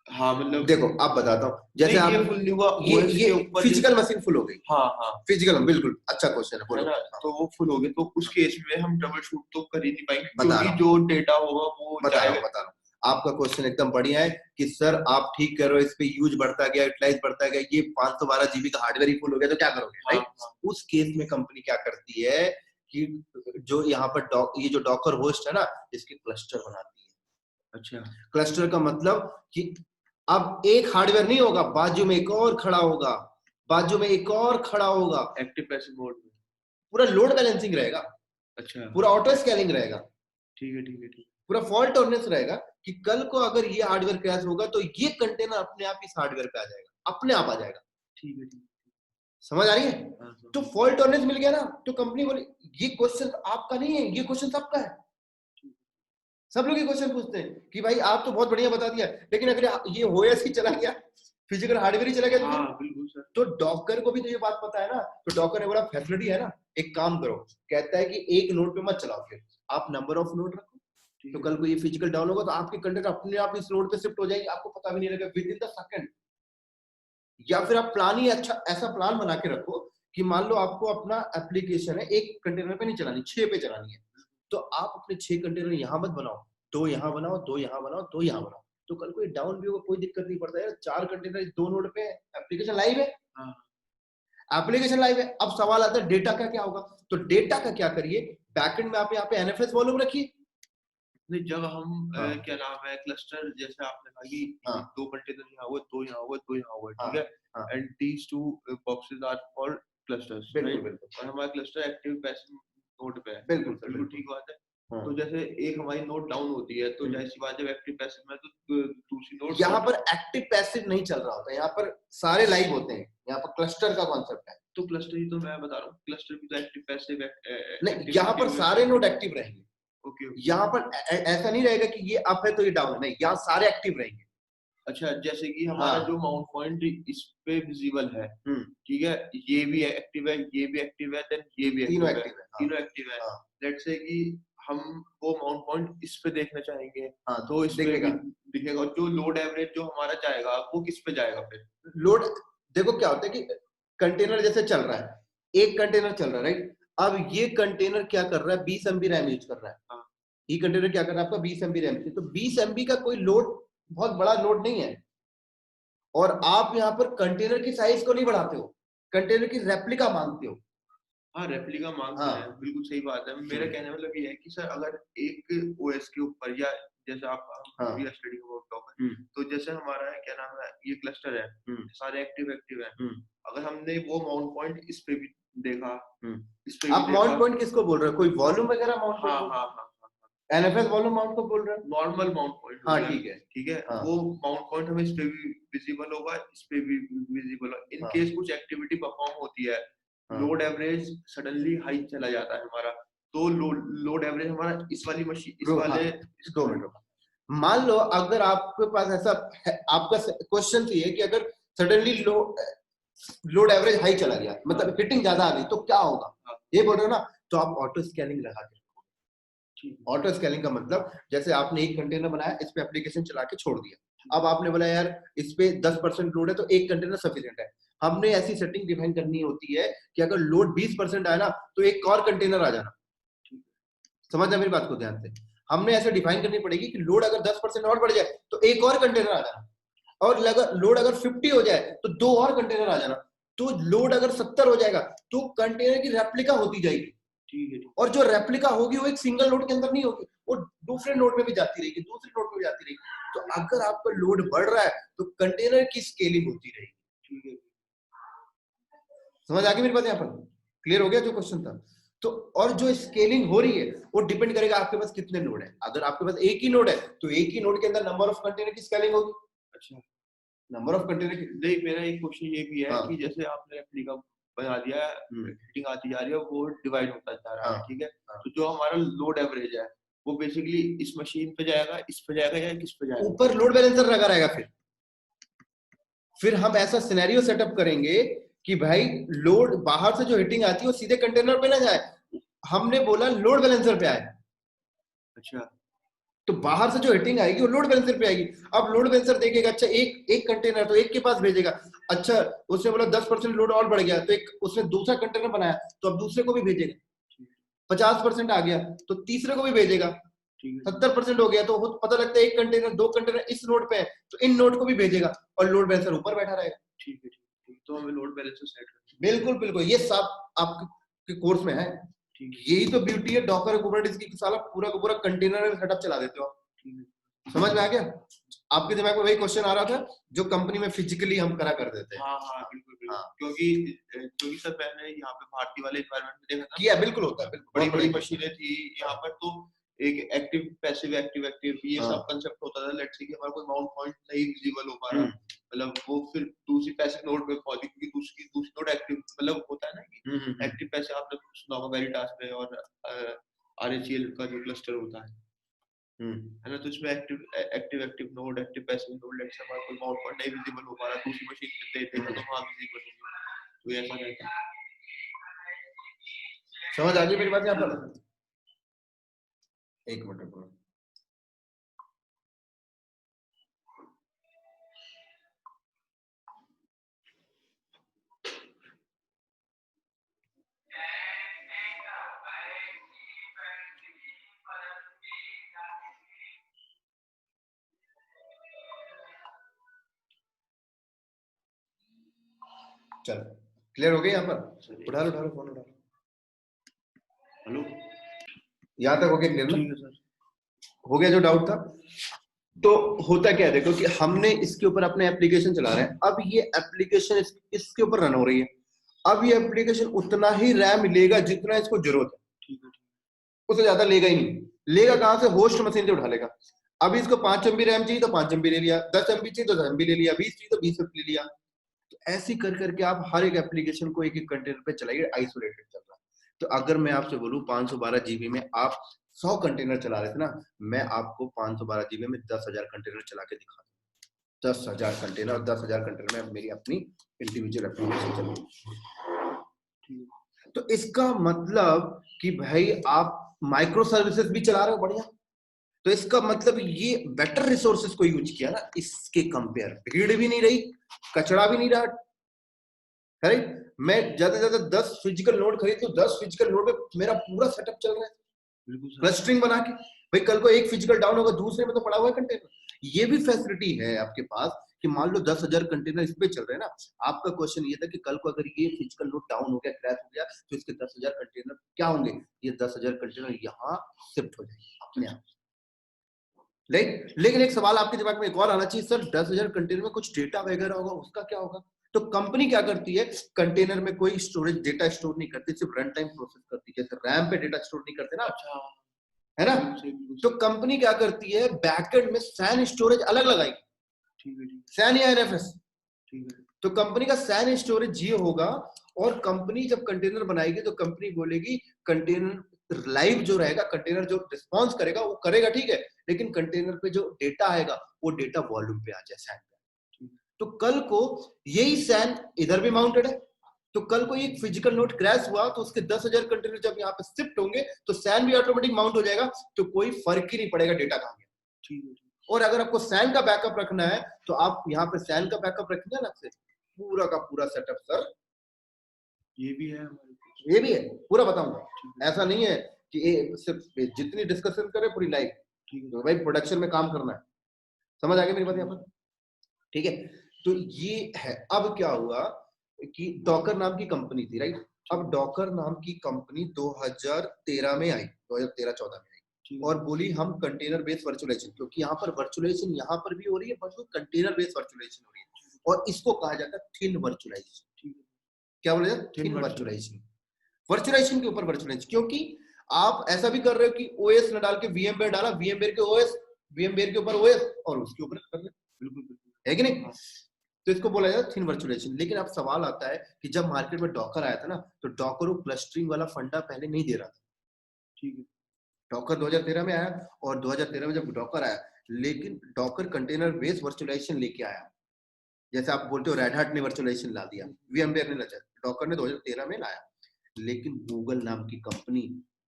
हाँ, मतलब देखो आप बताता हूँ, जैसे आप ये फुल नहीं हुआ, ये फिजिकल मशीन फुल हो गई। हाँ हाँ, फिजिकल, बिल्कुल अच्छा क्वेश्चन है, बोलो। है ना, तो वो फुल हो गई, तो उस केस में हम ट्रबल शूट तो कर ही नहीं पाएंगे, बता क्योंकि जो डेटा होगा वो बता रहा हूँ। आपका क्वेश्चन एकदम बढ़िया है कि सर आप ठीक कर रहे हो, इस पे यूज बढ़ता गया, यूटिलाइज बढ़ता गया, ये 512 जीबी का हार्डवेयर ही फुल हो गया, तो क्या करोगे? हाँ, राइट, उस केस में कंपनी क्या करती है कि जो यहाँ पर ये जो डॉकर होस्ट है ना, इसके क्लस्टर बनाती है। अच्छा, क्लस्टर का मतलब कि अब एक हार्डवेयर नहीं होगा, बाजू में एक और खड़ा होगा, बाजू में एक और खड़ा होगा, एक्टिव पैसिव मोड में पूरा लोड बैलेंसिंग रहेगा। अच्छा, पूरा ऑटो स्केलिंग रहेगा। ठीक है ठीक है ठीक, पूरा फॉल्ट टॉलरेंस रहेगा कि कल को अगर ये हार्डवेयर क्रैश होगा तो ये कंटेनर अपने आप इस हार्डवेयर पे आ जाएगा, अपने आप आ जाएगा। ठीक है ठीक, समझ आ रही है? तो फॉल्ट टॉलरेंस मिल गया ना, तो कंपनी बोली ये क्वेश्चन आपका नहीं है, ये क्वेश्चन सबका है। सब लोग ये क्वेश्चन पूछते हैं कि भाई आप तो बहुत बढ़िया बता दिया, लेकिन अगर ये ओएस ही चला गया, फिजिकल हार्डवेयर ही चला गया, हाँ, बिल्कुल सर। तो डॉकर को भी तो ये बात पता है ना, तो डॉकर ने बोला फैसिलिटी है ना, एक काम करो, कहता है कि एक नोड पे मत चलाओ, फिर आप नंबर ऑफ नोड रखो, तो कल को ये फिजिकल डाउन होगा तो आपके कंटेंट अपने आप इस नोड पे शिफ्ट हो जाएंगे, आपको पता भी नहीं लगेगा विद इन द सेकंड। या फिर आप प्लान ही अच्छा ऐसा प्लान बना के रखो कि मान लो आपको अपना एप्लीकेशन है एक कंटेनर पे नहीं चलानी, 6 पे चलानी है, तो आप अपने 6 कंटेनर यहाँ मत बनाओ, 2 यहाँ बनाओ, 2 यहाँ बनाओ, 2 यहाँ बनाओ, तो कल कोई डाउन भी होगा कोई दिक्कत नहीं पड़ता है। 4 कंटेनर 2 नोड पे, एप्लीकेशन लाइव है, एप्लीकेशन लाइव है। अब सवाल आता है डेटा का क्या होगा, तो डेटा का क्या करिए, बैकएंड में आप यहाँ पे एनएफएस वॉल्यूम रखिए। नहीं, जब हम क्या नाम है क्लस्टर, जैसे आपने कहा कि 2 कंटेनर यहाँ हुए, 2 यहाँ हुए, 2 यहाँ हुए, ठीक है, and these 2 boxes are for clusters, right? और हमारा क्लस्टर एक्टिव पैसिव नोड पे है, बिल्कुल ठीक बात है। तो जैसे एक हमारी नोड डाउन होती है, तो जैसी बात जब एक्टिव पैसिव में, तो दूसरी नोड, यहाँ पर एक्टिव पैसिव नहीं चल रहा होता, यहाँ पर सारे लाइव होते हैं, यहाँ पर क्लस्टर का कॉन्सेप्ट है। तो क्लस्टर ही तो मैं बता रहा हूँ, क्लस्टर भी तो एक्टिव पैसिव नहीं, यहाँ पर सारे नोड एक्टिव रहेंगे। यहाँ पर ऐसा नहीं रहेगा कि ये अप है तो ये डाउन है, नहीं, यहाँ सारे एक्टिव रहेंगे। अच्छा, जैसे कि हमारा जो माउंट पॉइंट इस पे विजिबल है, ठीक है, ये भी एक्टिव है, ये भी एक्टिव है, देन ये भी तीनों एक्टिव है, एक्टिव है। तीनों एक्टिव है। लेट्स से कि हम वो माउंट पॉइंट इस पे देखना चाहेंगे, तो इस पे भी दिखेगा। और जो लोड एवरेज जो हमारा जाएगा वो किस पे जाएगा फिर? लोड देखो क्या होता है कि कंटेनर जैसे चल रहा है, एक कंटेनर चल रहा है, राइट? अब ये कंटेनर क्या कर रहा है, 20 MB रैम यूज कर रहा है। ये कंटेनर क्या कर रहा है आपका, 20 MB रैम। तो 20 MB का कोई लोड बहुत बड़ा लोड नहीं है, और आप यहाँ पर कंटेनर की साइज को नहीं बढ़ाते हो, कंटेनर की रेप्लिका मांगते हो। हाँ, रेप्लिका मांगते हैं, बिल्कुल सही बात है। मेरा कहने मतलब ये है कि सर अगर एक ओएस के ऊपर, या जैसे आप स्टडी तो जैसे हमारा है क्या नाम है, ये क्लस्टर है, सारे एक्टिव है। अगर हमने वो माउंट पॉइंट इस पे भी देखा, इस पे आप माउंट पॉइंट किसको बोल रहे हो, कोई वॉल्यूम वगैरह माउंट पॉइंट? हाँ, एनएफएस वॉल्यूम माउंट को बोल रहे हो? Normal mount point. हाँ ठीक है, ठीक है। वो माउंट पॉइंट हमें इस पे भी विजिबल होगा, इस पे भी विजिबल होगा। इन केस कुछ एक्टिविटी परफॉर्म होती है, लोड एवरेज सडनली हाई चला जाता है हमारा, तो लोड एवरेज हमारा इस वाली मशीन, इस वाले 2 मिनट मान लो अगर आपके पास ऐसा है, आपका क्वेश्चन तो ये कि अगर सडनली लोड एवरेज हाई चला गया, मतलब हिटिंग ज्यादा आ गई, तो क्या होगा, ये बोल रहे हो ना? तो आप ऑटो स्केलिंग लगा के रखोगे। ऑटो स्केलिंग का मतलब जैसे आपने एक कंटेनर बनाया, इस पे एप्लीकेशन चला के छोड़ दिया, अब आपने बोला यार इस पे 10% लोड है तो एक कंटेनर सफिशिएंट है। हमने ऐसी सेटिंग डिफाइन करनी होती है कि अगर लोड 20% आया ना, तो एक और कंटेनर आ जाना। समझना मेरी बात को ध्यान से, हमने ऐसे डिफाइन करनी पड़ेगी कि लोड अगर 10% और बढ़ जाए तो एक और कंटेनर आ जाना, और लोड अगर 50 हो जाए तो 2 और कंटेनर आ जाना। तो लोड अगर 70 हो जाएगा तो कंटेनर की रेप्लिका होती जाएगी। ठीक है। और जो रेप्लिका होगी वो एक सिंगल नोड के अंदर नहीं होगी, वो दूसरे नोड में भी जाती रहेगी, दूसरे नोड में भी जाती रहेगी। तो अगर आपका लोड बढ़ रहा है तो कंटेनर की स्केलिंग होती रहेगी। ठीक है, समझ आ गई मेरी बात? यहाँ पर क्लियर हो गया जो क्वेश्चन था? तो और जो स्केलिंग हो रही है वो डिपेंड करेगा आपके पास कितने नोड है। अगर आपके पास एक ही नोड है तो एक ही नोड के अंदर नंबर ऑफ कंटेनर की स्केलिंग होगी। अच्छा, नंबर ऑफ कंटेनर की नहीं, मेरा एक क्वेश्चन ये भी है कि जैसे आपने रेप्लिका बना दिया, हिटिंग आती जा रही है, वो डिवाइड होता जा रहा है, ठीक है, तो जो हमारा लोड एवरेज है वो बेसिकली इस मशीन पे जाएगा, इस पे जाएगा, या किस पे जाएगा? ऊपर लोड बैलेंसर लगा रहेगा। फिर हम ऐसा सिनेरियो सेटअप करेंगे कि भाई लोड बाहर से जो हिटिंग आती है वो सीधे कंटेनर पे ना जाए, हमने बोला लोड बैलेंसर पे आए। अच्छा, तो बाहर से जो हिटिंग आएगी वो लोड बैलेंसर पे आएगी। अब लोड बैलेंसर देखेगा, अच्छा एक कंटेनर तो एक के पास भेजेगा। अच्छा, उसने बोला 10% लोड और बढ़ गया, तो एक उसने दूसरा कंटेनर बनाया, तो अब दूसरे को भी भेजेगा। 50% आ गया तो तीसरे को भी भेजेगा। 70% हो गया तो पता लगता है एक कंटेनर, 2 कंटेनर इस नोड पे है, तो इन नोड को भी भेजेगा, और लोड बैलेंसर ऊपर बैठा रहेगा। ठीक है, तो हमें लोड बैलेंसर सेट करना। बिल्कुल बिल्कुल, ये सब आपके कोर्स में है। यही तो ब्यूटी है डॉकर कुबरनेटिस की, साला पूरा का पूरा कंटेनर सेटअप चला देते हो। समझ में आ गया? आपके दिमाग में वही क्वेश्चन आ रहा था जो कंपनी में फिजिकली हम करा कर देते हैं। हाँ, बिल्कुल। क्योंकि सर मैंने यहाँ पे भारतीय वाले एनवायरनमेंट में देखा था, किया बिल्कुल होता है, बिल्कुल बड़ी मशीनें थी यहाँ पर, तो एक एक्टिव पैसिव ये सब कंसेप्ट होता था। लेट्स से कि हमारा कोई माउंट पॉइंट नहीं विजिबल हो पा रहा, मतलब वो फिर दूसरी पैसिव नोड पे पहुंची, क्योंकि दूसरी नोड एक्टिव, मतलब होता है ना कि एक्टिव पैसिव आपने सुना होगा वेरिटास में, और आरएचएल का जो क्लस्टर होता है ना, तो इसमें active node, active passive node, let's say हमारा कोई माउंट पॉइंट नहीं विजिबल हो पा रहा, दूसरी मशीन पे देखा तो वहां विजिबल हो गया, तो ऐसा रहता है। समझ आ गई मेरी बात यहाँ पर? एक मिनट रुको, चल क्लियर हो गया यहाँ पर? उठा लो फोन, उठा लो। हेलो, यहाँ तक हो गया क्लियर ना? ठीक है सर, हो गया जो डाउट था? तो होता क्या है, देखो कि हमने इसके ऊपर अपने एप्लीकेशन चला रहे हैं, अब ये एप्लीकेशन इसके ऊपर रन हो रही है। अब ये एप्लीकेशन उतना ही रैम लेगा जितना इसको जरूरत है, उससे ज्यादा लेगा ही नहीं। लेगा कहां से? होस्ट मशीन से उठा लेगा। अभी इसको 5 MB रैम चाहिए तो 5 MB ले लिया, 10 MB चाहिए तो 10 MB ले लिया, 20 चाहिए तो 20 ले लिया। तो ऐसे कर करके आप हर एक एप्लीकेशन को एक एक कंटेनर पे चलाइए, आइसोलेटेड चल रहा है। तो अगर मैं आपसे बोलूं 512 GB में आप 100 कंटेनर चला रहे थे ना, मैं आपको 512 GB में 10,000 कंटेनर चला के दिखा दूं। 10,000 कंटेनर और 10,000 कंटेनर में मेरी अपनी इंडिविजुअल एप्लीकेशन चल। तो इसका मतलब कि भाई आप माइक्रो सर्विसेज भी चला रहे हो बढ़िया, तो इसका मतलब ये बेटर रिसोर्सेज को यूज किया ना इसके कंपेयर, भीड़ भी नहीं रही, कचरा भी नहीं रहा, राइट। मैं ज्यादा से ज्यादा 10 फिजिकल नोड खरीद तो 10 फिजिकल नोड में मेरा पूरा सेटअप चल रहा है क्लस्टरिंग बना के। भाई कल को एक फिजिकल डाउन होगा, दूसरे में तो पड़ा हुआ है कंटेनर। ये भी फैसिलिटी है आपके पास कि मान लो 10,000 कंटेनर इस पे चल रहे हैं ना, आपका क्वेश्चन ये था कि कल को अगर ये फिजिकल नोड डाउन हो गया, क्रैश हो गया, तो इसके 10,000 कंटेनर क्या होंगे? ये 10,000 कंटेनर यहाँ शिफ्ट हो जाएंगे अपने आप, राइट। लेकिन एक सवाल आपके दिमाग में एक और आना चाहिए, सर 10,000 कंटेनर में कुछ डेटा वगैरह होगा, उसका क्या होगा? तो कंपनी क्या करती है, कंटेनर में कोई स्टोरेज डेटा स्टोर नहीं करती, सिर्फ रन टाइम प्रोसेस करती है। जैसे रैम पे डेटा स्टोर नहीं करते ना, अच्छा है ना, तो कंपनी क्या करती है, बैकएंड में सैन स्टोरेज अलग लगाएगी, सैन या एनएफएस। तो कंपनी का सैन स्टोरेज ये होगा, और कंपनी जब कंटेनर बनाएगी तो कंपनी बोलेगी कंटेनर लाइव जो रहेगा, कंटेनर जो रिस्पॉन्स करेगा वो करेगा, ठीक है, लेकिन कंटेनर पे जो डेटा आएगा वो डेटा वॉल्यूम पे आ जाए, सैन पे। तो कल को यही सैन इधर भी माउंटेड है, तो कल को एक फिजिकल नोड क्रैश हुआ तो उसके 10,000 कंटेनर जब यहाँ पे शिफ्ट होंगे तो सैन भी ऑटोमेटिक माउंट हो जाएगा, तो कोई फर्क ही नहीं पड़ेगा डेटा कहाँ गया। और अगर आपको सैन का बैकअप रखना है तो आप यहाँ पे सैन का बैकअप रखना अलग से, पूरा का पूरा सेटअप सर ये भी है, ये भी है, पूरा बताऊंगा। ऐसा नहीं है कि सिर्फ जितनी डिस्कशन करें पूरी लाइव, तो भाई प्रोडक्शन में काम करना है, समझ आ गई मेरी बात यहाँ पर, ठीक है। तो ये है। अब क्या हुआ कि डॉकर नाम की कंपनी थी, राइट। अब डॉकर नाम की कंपनी 2013 में आई, 2013-14 में आई, और बोली हम कंटेनर बेस्ड वर्चुअलाइजेशन, क्योंकि यहाँ पर वर्चुअलाइजेशन यहाँ पर भी हो रही है, बट कंटेनर बेस्ड वर्चुअलाइजेशन हो रही है, और इसको कहा जाता है थिन वर्चुअलाइजेशन। क्या बोला जाता है? Thin virtualisation. वर्चुअलाइजेशन के ऊपर वर्चुअलाइजेशन, क्योंकि आप ऐसा भी कर रहे हो कि ओएस न डाल के वीएमवेयर डाला, वीएमवेयर के ओएस, वीएमवेयर के ऊपर ओएस, और उसके ऊपर कर रहे, बिल्कुल है कि नहीं। तो इसको बोला जाता है थिन वर्चुअलाइजेशन। लेकिन अब सवाल आता है कि जब मार्केट में डॉकर आया था ना, तो डॉकर वो क्लस्टरिंग वाला फंडा पहले नहीं दे रहा था, ठीक है। डॉकर 2013 में आया, और 2013 में जब डॉकर आया, लेकिन डॉकर कंटेनर बेस्ड वर्चुअलाइजेशन लेके आया। जैसे आप बोलते हो रेड हैट ने वर्चुअलाइजेशन ला दिया, वीएमवेयर ने लाया, डॉकर ने 2013 में लाया। लेकिन गूगल नाम की कंपनी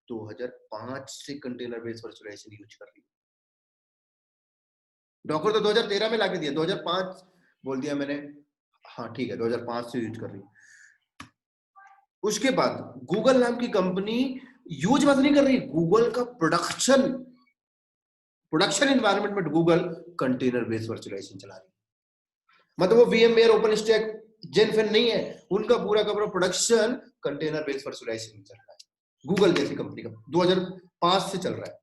2005 से कंटेनर बेस्ड वर्चुअलाइजेशन यूज कर रही है। डॉकर तो 2013 में लाके दिया, 2005 बोल दिया मैंने, हाँ ठीक है, 2005 से यूज कर रही है। उसके बाद गूगल नाम की कंपनी यूज बस नहीं कर रही, गूगल का प्रोडक्शन एनवायरनमेंट में गूगल कंटेनर बेस्ड वर्चुअलाइजेशन चला रही है। मतलब वो VMware ओपनस्टैक जेनफिन नहीं है, उनका पूरा का पूरा प्रोडक्शन कंटेनर बेस्ड वर्चुअलाइजेशन चल रहा है, गूगल जैसी कंपनी का 2005 से चल रहा है।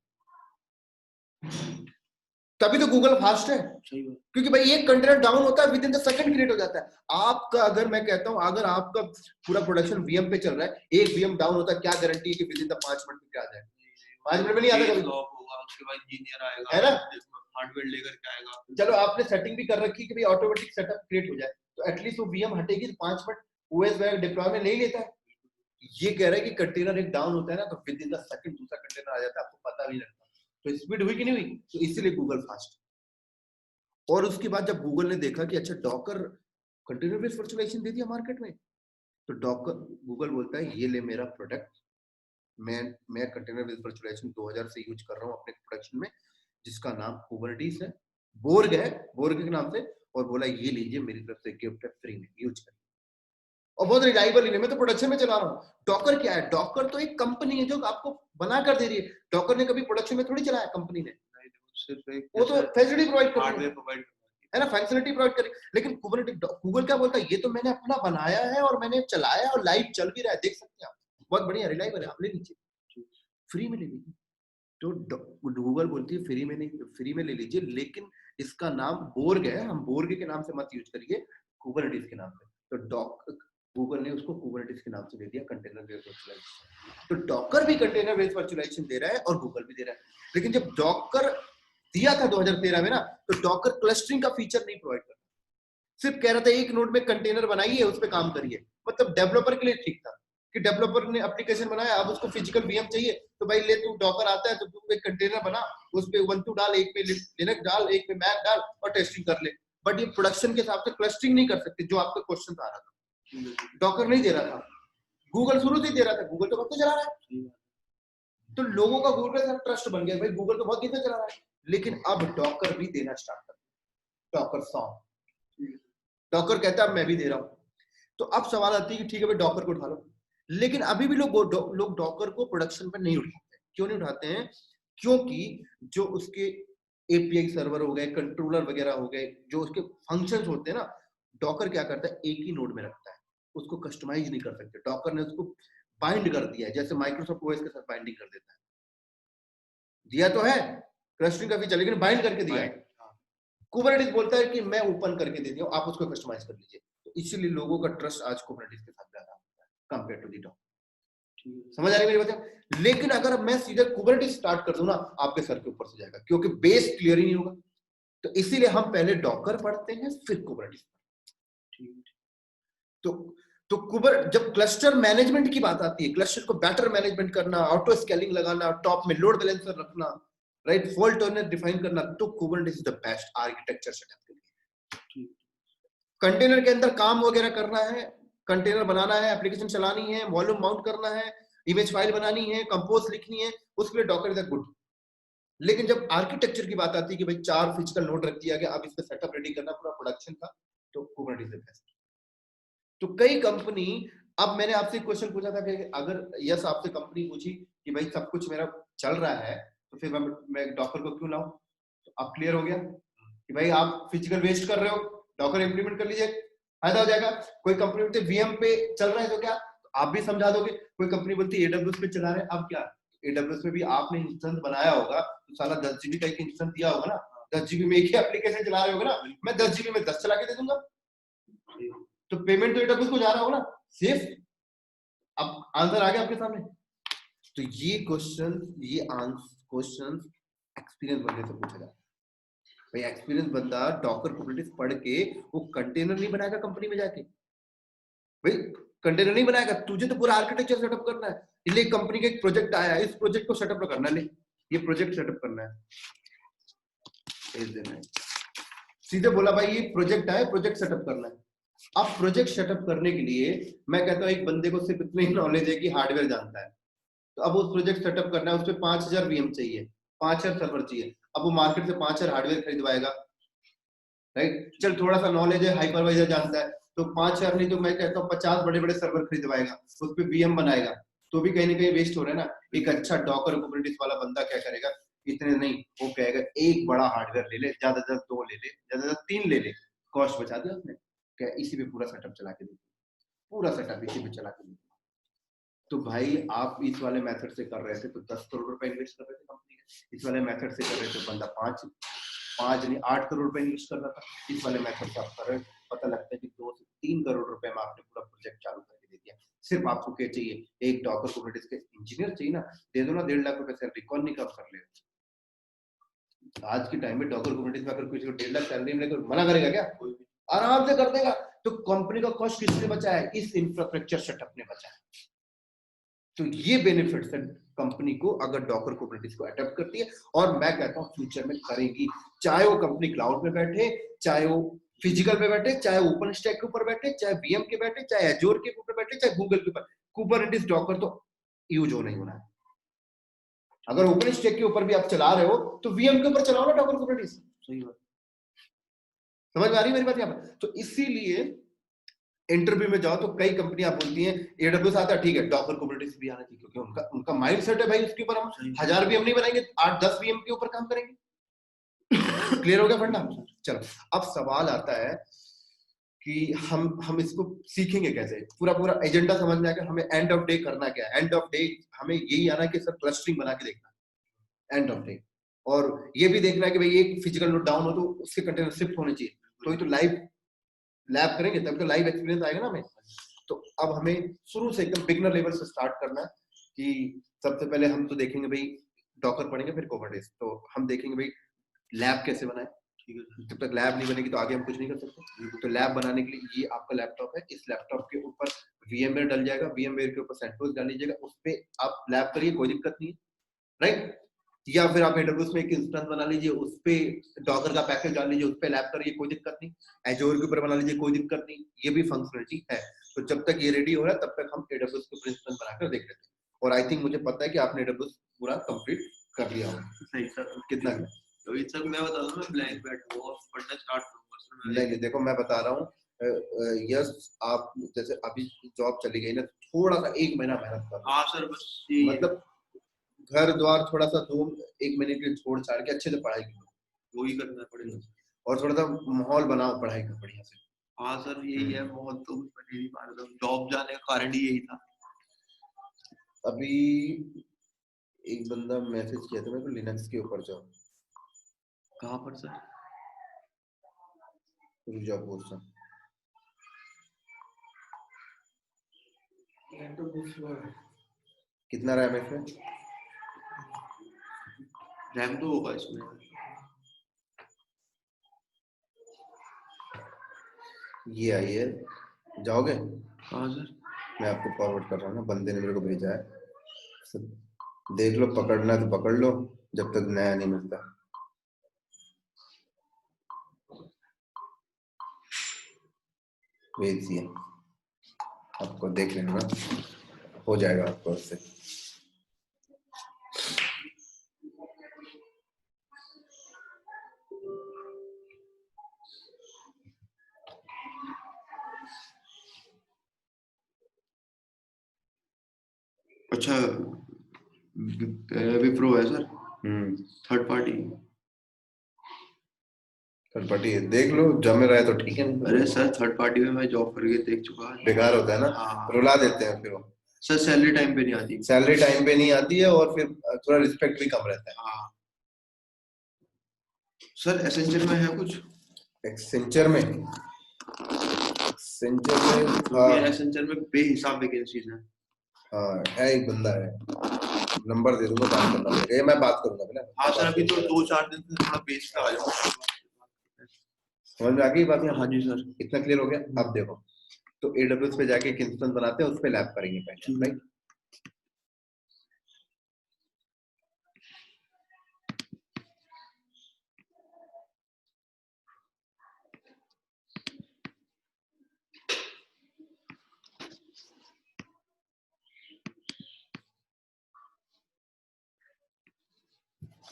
तभी तो गूगल फास्ट है, क्योंकि भाई एक कंटेनर डाउन होता है with in the second create हो जाता है। आपका अगर मैं कहता हूं अगर आपका पूरा प्रोडक्शन VM पे चल रहा है, एक VM डाउन होता है, क्या गारंटी है कि विद इन द 5 मिनट में क्या आ जाए? 5 मिनट में नहीं आता, कभी होगा, उसके बाद इंजीनियर आएगा, है ना, हार्डवेयर लेकर के आएगा। चलो आपने सेटिंग भी कर रखी है कि भाई ऑटोमेटिक सेटअप क्रिएट हो जाए, तो एटलीस्ट वो VM हटेगी तो 5 मिनट OS वगैरह डिप्लॉयमेंट नहीं लेता है। ये कह रहा है कि कंटेनर एक डाउन होता है ना, तो विद इन द सेकंड दूसरा कंटेनर आ जाता है, आपको पता भी नहीं लगता। तो स्पीड हुई कि नहीं हुई? तो इसीलिए गूगल फास्ट। और उसके बाद जब गूगल ने देखा कि अच्छा डॉकर कंटेनर बेस्ड वर्चुअलाइजेशन दे दिया मार्केट में, तो डॉकर गूगल बोलता है ये ले मेरा प्रोडक्ट, मैं कंटेनर बेस्ड वर्चुअलाइजेशन 2000 से यूज कर रहा हूँ अपने प्रोडक्शन में, जिसका नाम कुबरनेटिस है, बोर्ग है, बोर्ग के नाम से, और बोला ये लीजिए मेरी तरफ से गिफ्ट है, फ्री में यूज करिए, और बहुत रिलायबल है, मैं तो प्रोडक्शन में चला रहा हूँ। डॉकर क्या है? डॉकर तो एक कंपनी है जो आपको बना कर दे रही है। डॉकर ने कभी प्रोडक्शन में थोड़ी चलाया कंपनी ने, सिर्फ एक वो तो फैसिलिटी प्रोवाइड कर रही है ना, फैसिलिटी प्रोवाइड कर। लेकिन कुबरनेटिस गूगल क्या बोलता है, ये तो मैंने अपना बनाया है और मैंने चलाया और लाइव चल भी रहा है, देख सकते हैं आप, बहुत बढ़िया रिलायबल है, आप ले लीजिए, फ्री में ले लीजिए। तो गूगल बोलती है फ्री में नहीं, फ्री में ले लीजिए, लेकिन इसका नाम बोर्ग है, हम बोर्ग के नाम से मत यूज करिए, कुबरनेटिस के नाम से। तो गूगल ने उसको कुबरनेटिस के नाम से दे दिया कंटेनर बेस्ड वर्चुअलाइजेशन। तो डॉकर भी कंटेनर बेस्ड वर्चुअलाइजेशन दे रहा है और गूगल भी दे रहा है। लेकिन जब डॉकर दिया था 2013 में ना, तो डॉकर क्लस्टरिंग का फीचर नहीं प्रोवाइड करता, सिर्फ कह रहा था एक नोड में कंटेनर बनाइए, उस पर काम करिए। मतलब डेवलपर के लिए ठीक था कि डेवलपर ने एप्लीकेशन बनाया, अब उसको फिजिकल VM चाहिए, तो भाई ले तू डॉकर आता है तो तू एक कंटेनर बना, उस पे ubuntu डाल, एक पे लिनक्स डाल, एक पे मैक डाल और टेस्टिंग कर ले, बट ये प्रोडक्शन के हिसाब से क्लस्टरिंग नहीं कर सकते, जो आपका क्वेश्चन आ रहा था। डॉकर नहीं दे रहा था, गूगल शुरू से ही दे रहा था, गूगल तो कब तो चला रहा है, तो लोगों का गूगल पे ट्रस्ट बन गया, भाई गूगल तो बहुत दिन से चला रहा है। लेकिन अब डॉकर भी देना स्टार्ट कर, डॉकर सॉन्ग, डॉकर कहता है मैं भी दे रहा हूं। तो अब सवाल आती है कि ठीक है भाई डॉकर को उठा लो, लेकिन अभी भी लोग डॉकर को प्रोडक्शन पर नहीं उठाते। क्यों नहीं उठाते हैं? क्योंकि जो उसके एपीआई सर्वर हो गए, कंट्रोलर वगैरह हो गए, जो उसके फंक्शंस होते हैं ना, डॉकर क्या करता है, एक ही नोड में रखता है, उसको कस्टमाइज नहीं कर सकते। डॉकर ने उसको बाइंड कर दिया है, जैसे माइक्रोसॉफ्ट ओएस के साथ बाइंडिंग कर देता है। दिया तो है क्लस्टरिंग का फीचर, लेकिन बाइंड करके दिया है। कुबरनेटिस बोलता है कि मैं ओपन करके दे दिया, आप उसको कस्टमाइज कर लीजिए। तो इसीलिए लोगों का ट्रस्ट आज कुबरनेटिस के साथ ज्यादा होता है कंपेयर टू दी डॉकर। समझ आ रही है मेरी बात? लेकिन अगर मैं सीधे कुबरनेटिस स्टार्ट कर दूं ना, आपके सर के ऊपर से जाएगा, क्योंकि बेस क्लियर ही नहीं होगा। तो इसीलिए हम पहले डॉकर पढ़ते हैं, फिर कुबरनेटिस। तो कुबर जब क्लस्टर मैनेजमेंट की बात आती है, क्लस्टर को बेटर मैनेजमेंट करना, ऑटो स्केलिंग लगाना, टॉप में लोड बैलेंसर रखना, राइट, फॉल्ट टॉलरेंस डिफाइन करना, तो Kubernetes is the best architecture setup के लिए। कंटेनर के अंदर काम वगैरह करना है, कंटेनर बनाना है, एप्लीकेशन चलानी है, वॉल्यूम माउंट करना है, इमेज फाइल बनानी है, कंपोज लिखनी है, उसके लिए डॉकर इज गुड। लेकिन जब आर्किटेक्चर की बात आती है कि भाई 4 फिजिकल नोड रख दिया गया, अब इसका सेटअप रेडी करना पूरा प्रोडक्शन का, तो कुबरनेटिस इज बेस्ट। तो कई कंपनी, अब मैंने आपसे क्वेश्चन पूछा था कि अगर यस आपसे कंपनी पूछी कि भाई सब कुछ मेरा चल रहा है, तो फिर मैं डॉकर को क्यों लाऊं? तो अब क्लियर हो गया कि भाई आप फिजिकल वेस्ट कर रहे हो, डॉकर इंप्लीमेंट कर लीजिए, फायदा हो जाएगा। कोई कंपनी बोलती है वीएम पे चल रहा है, तो क्या आप भी समझा दोगे? कोई कंपनी बोलती है एडब्ल्यूएस पे चला रहे हैं, अब क्या एडब्ल्यूएस में भी आपने इंस्टेंस बनाया होगा, तो साला 10 जीबी का एक इंस्टेंस दिया होगा ना, 10 जीबी में एक ही एप्लीकेशन चला रहे होगे ना, मैं 10 जीबी में 10 चला के दे दूंगा, तो पेमेंट तो एडब्ल्यूएस को जा रहा होगा ना, सेफ। अब आंसर आ गया आपके सामने। तो ये क्वेश्चन, ये क्वेश्चन एक्सपीरियंस बंदे से पूछा जाता है। भाई एक्सपीरियंस बंदा डॉकर कुबरनेटिस पढ़ के वो कंटेनर नहीं बनाएगा कंपनी में जाके, भाई कंटेनर नहीं बनाएगा, तुझे तो पूरा आर्किटेक्चर सेटअप करना है। इसलिए कंपनी का एक प्रोजेक्ट आया, इस प्रोजेक्ट को सेटअप करना है, ये प्रोजेक्ट सेटअप करना है, भेज देना है, सीधे बोला भाई ये प्रोजेक्ट आया, प्रोजेक्ट सेटअप करना है। अब प्रोजेक्ट सेटअप करने के लिए मैं कहता हूं एक बंदे को सिर्फ इतनी नॉलेज है कि हार्डवेयर जानता है, तो अब उस प्रोजेक्ट सेटअप करना है, उस पर 5000 वीएम चाहिए, 5000 सर्वर चाहिए, अब वो मार्केट से 5000 हार्डवेयर खरीदवाएगा, राइट। चल थोड़ा सा नॉलेज है, हाइपरवाइजर जानता है, तो 5000 नहीं तो मैं कहता हूँ 50 बड़े बड़े सर्वर खरीदवाएगा, उस पर वीएम बनाएगा, तो भी कहीं ना कहीं वेस्ट हो रहा है ना। एक अच्छा डॉकर कुबरनेटिस वाला बंदा क्या करेगा, इतने नहीं, वो कहेगा एक बड़ा हार्डवेयर ले ले, ज्यादा ज्यादा 2 ले ले, ज्यादा ज्यादा 3 ले ले, कॉस्ट बचा दिया उसने, क्या इसी पे पूरा सेटअप चला के दे, पूरा सेटअप इसी पे चला के दे। तो भाई आप इस वाले मेथड से कर रहे थे तो 10 करोड़ रुपए इन्वेस्ट कर रहे थे कंपनी के, इस वाले मेथड से कर रहे थे बंदा 5 नहीं 8 करोड़ रुपए इन्वेस्ट कर रहा था, इस वाले मेथड से आप कर रहे, पता लगता है कि 2 से 3 करोड़ रुपए में आपने पूरा प्रोजेक्ट चालू करके दे दिया। सिर्फ आपको क्या चाहिए, एक डॉकर कुबरनेटिस के इंजीनियर चाहिए ना, दे दो ना 1.5 लाख रुपए सैलरी, कौन नहीं काम कर ले। आज के टाइम में डॉकर कुबरनेटिस में अगर किसी को 1.5 लाख सैलरी मिले तो मना करेगा क्या? आराम से कर देगा। तो कंपनी का कॉस्ट किसने बचा है? इस इंफ्रास्ट्रक्चर सेटअप ने बचा है। तो ये बेनिफिट्स है कंपनी को अगर डॉकर कुबरनेटिस को अडॉप्ट करती है, और मैं कहता हूँ फ्यूचर में करेगी, चाहे वो कंपनी क्लाउड में बैठे, चाहे वो फिजिकल पे बैठे, चाहे ओपन स्टैक के ऊपर बैठे, चाहे वीएम के बैठे, चाहे एजोर के ऊपर बैठे, चाहे गूगल के ऊपर, कुबरनेटिस डॉकर तो यूज हो नहीं होना है। अगर ओपन स्टैक के ऊपर भी आप चला रहे हो तो वीएम के ऊपर चलाओ ना डॉकर कुबरनेटिस। सही बात, समझ में आ रही मेरी बात यहाँ पर? तो इसीलिए इंटरव्यू में जाओ तो कई कंपनियां बोलती हैं एडब्ल्यूएस आता है, ठीक है, डॉकर कुबरनेटिस भी आना चाहिए, क्योंकि उनका माइंडसेट है भाई उसके ऊपर हम 1000 वीएम नहीं बनाएंगे, 8-10 वीएम के ऊपर काम करेंगे। क्लियर हो गया फंडा? चलो अब सवाल आता है कि हम इसको सीखेंगे कैसे, पूरा एजेंडा समझ में आएगा, हमें एंड ऑफ डे करना क्या है। एंड ऑफ डे हमें यही आना कि सर क्लस्टरिंग बना के देखना एंड ऑफ डे, और ये भी देखना है कि भाई एक फिजिकल नोड डाउन हो तो उसके कंटेनर शिफ्ट होने चाहिए, तो ये तो लाइव लैब करेंगे तब तो लाइव एक्सपीरियंस आएगा ना हमें। तो अब हमें शुरू से एकदम बिगनर लेवल से स्टार्ट करना है कि सबसे पहले हम तो देखेंगे भाई डॉकर पढ़ेंगे, फिर कुबरनेटिस, तो हम देखेंगे भाई लैब कैसे बनाए, ठीक है, जब तक लैब नहीं बनेगी तो आगे हम कुछ नहीं कर सकते। तो लैब बनाने के लिए ये आपका लैपटॉप है, इस लैपटॉप के ऊपर वीएमवेयर डल जाएगा, वीएमवेयर के ऊपर सेंटोस डाल लीजिएगा, उस पर आप लैब करिए, कोई दिक्कत नहीं है, राइट। या फिर आप AWS में एक इंस्टेंस बना लीजिए, उस पे डॉकर का पैकेज डाल लीजिए, उस पे लैप करिए, कोई दिक्कत नहीं। एजोर के ऊपर बना लीजिए, कोई दिक्कत नहीं। ये भी फंक्शनलिटी है। तो जब तक ये रेडी हो रहा है तब तक हम AWS के ऊपर इंस्टेंस बनाकर देख लेते हैं। और आई थिंक मुझे पता है कि आपने AWS पूरा कंप्लीट कर लिया होगा। नहीं सर, कितना है? तो ये सब मैं बता दूं, मैं ब्लैंक बैठा हूँ और पढ़ना स्टार्ट करूंगा सर। नहीं नहीं, देखो मैं बता रहा हूँ, यस, आप जैसे अभी जॉब चली गई ना, थोड़ा सा 1 महीना मेहनत कर, हाँ सर, बस यही है। मतलब घर द्वार थोड़ा सा 1 महीने के लिए छोड़ छाड़ के अच्छे से पढ़ाई करो, वही करना पड़ेगा। और थोड़ा सा माहौल बनाओ पढ़ाई का बढ़िया से। हाँ सर, यही है, बहुत तो कुछ बन ही नहीं पा रहा था। जॉब जाने का कारण ही यही था। अभी एक बंदा मैसेज किया था मेरे को, लिनक्स के ऊपर जाओ। कहाँ पर सर? रुक जाओ पूछ रहा। कितना रैम है इसमें? रैम तो होगा इसमें। ये आई है, जाओगे? हाँ सर, मैं आपको फॉरवर्ड कर रहा हूँ ना, बंदे ने मेरे को भेजा है, देख लो, पकड़ना है तो पकड़ लो जब तक नया नहीं मिलता। भेज दिया आपको, देख लेना, हो जाएगा आपको उससे। अच्छा, विप्रो है sir, third party. Third party है, देख लो, जम रहा है तो ठीक है। अरे सर, थर्ड पार्टी में मैं जॉब करके देख चुका है, बेकार होता है ना। हाँ। रुला देते हैं फिर वो। सर सैलरी टाइम पे नहीं आती। सैलरी टाइम पे नहीं आती है, और फिर थोड़ा रिस्पेक्ट भी कम रहता है। हाँ सर, एसेंचर में है कुछ? एक्सेंचर में, एक्सेंचर में क्योंकि एसेंचर में बेहिसाब वैकेंसीज हैं। हाँ है, एक बंदा है, नंबर दे दूंगा, बात करना पड़ेगा, ये मैं बात करूंगा पहले। हाँ सर, अभी तो 2-4 दिन से थोड़ा बेच का आ जाऊंगा। समझ में आ गई बात? हाँ जी सर। इतना क्लियर हो गया? अब देखो, तो AWS पे जाके एक इंस्टेंस बनाते हैं, उस पे लैब करेंगे पहले, राइट?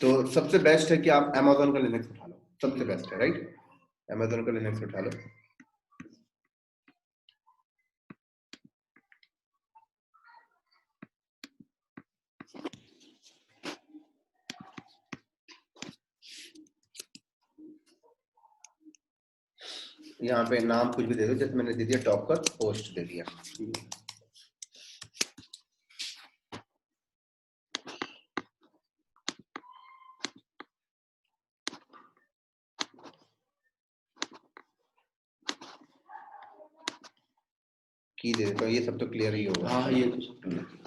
तो सबसे बेस्ट है कि आप Amazon का लिनक्स उठा लो, सबसे बेस्ट है, राइट? Amazon का लिनक्स उठा लो। यहाँ पे नाम कुछ भी दे दो, जैसे मैंने दे दिया डॉकर होस्ट दे दिया। की दे देता हूँ, ये सब तो क्लियर ही होगा। हाँ, ये तो सब क्लियर।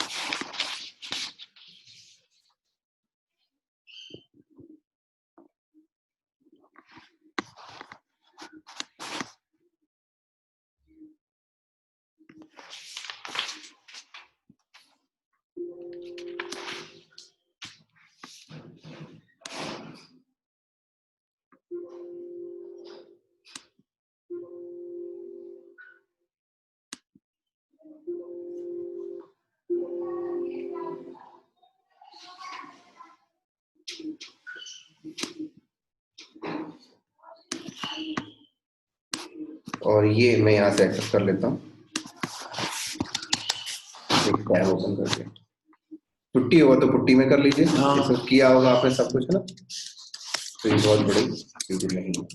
और ये मैं यहाँ से एक्सेस कर लेता हूँ, एक टैब ओपन करके। पुट्टी होगा तो पुट्टी में कर लीजिए। हाँ। ये सब किया होगा आपने सब कुछ, है ना? तो ये बहुत बड़ी चीज नहीं है।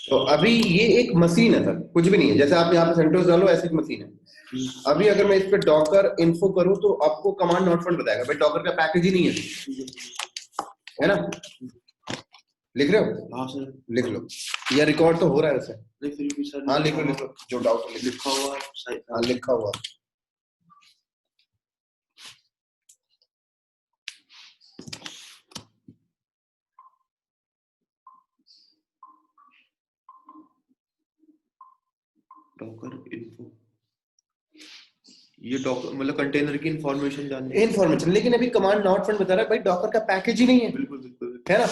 तो अभी ये एक मशीन है सर, कुछ भी नहीं है, जैसे आप यहाँ पे सेंटोस डालो, ऐसी एक मशीन है। अभी अगर मैं इस पे डॉकर इन्फो करूं तो आपको कमांड नॉट फाउंड बताएगा, भाई डॉकर का पैकेज ही नहीं है ना? लिख रहे हो? हाँ सर, लिख लो, या रिकॉर्ड तो हो रहा है वैसे? नहीं फिर भी सर, हाँ लिख लो, जो डाउट लिखा हुआ है। हाँ लिखा हुआ। डॉकर इन्फो, ये डॉकर मतलब कंटेनर की इंफॉर्मेशन जानने इन्फॉर्मेशन, लेकिन अभी कमांड नॉट फाउंड बता रहा है भाई, डॉकर का पैकेज ही नहीं है। बिल्कुल बिल्कुल है ना,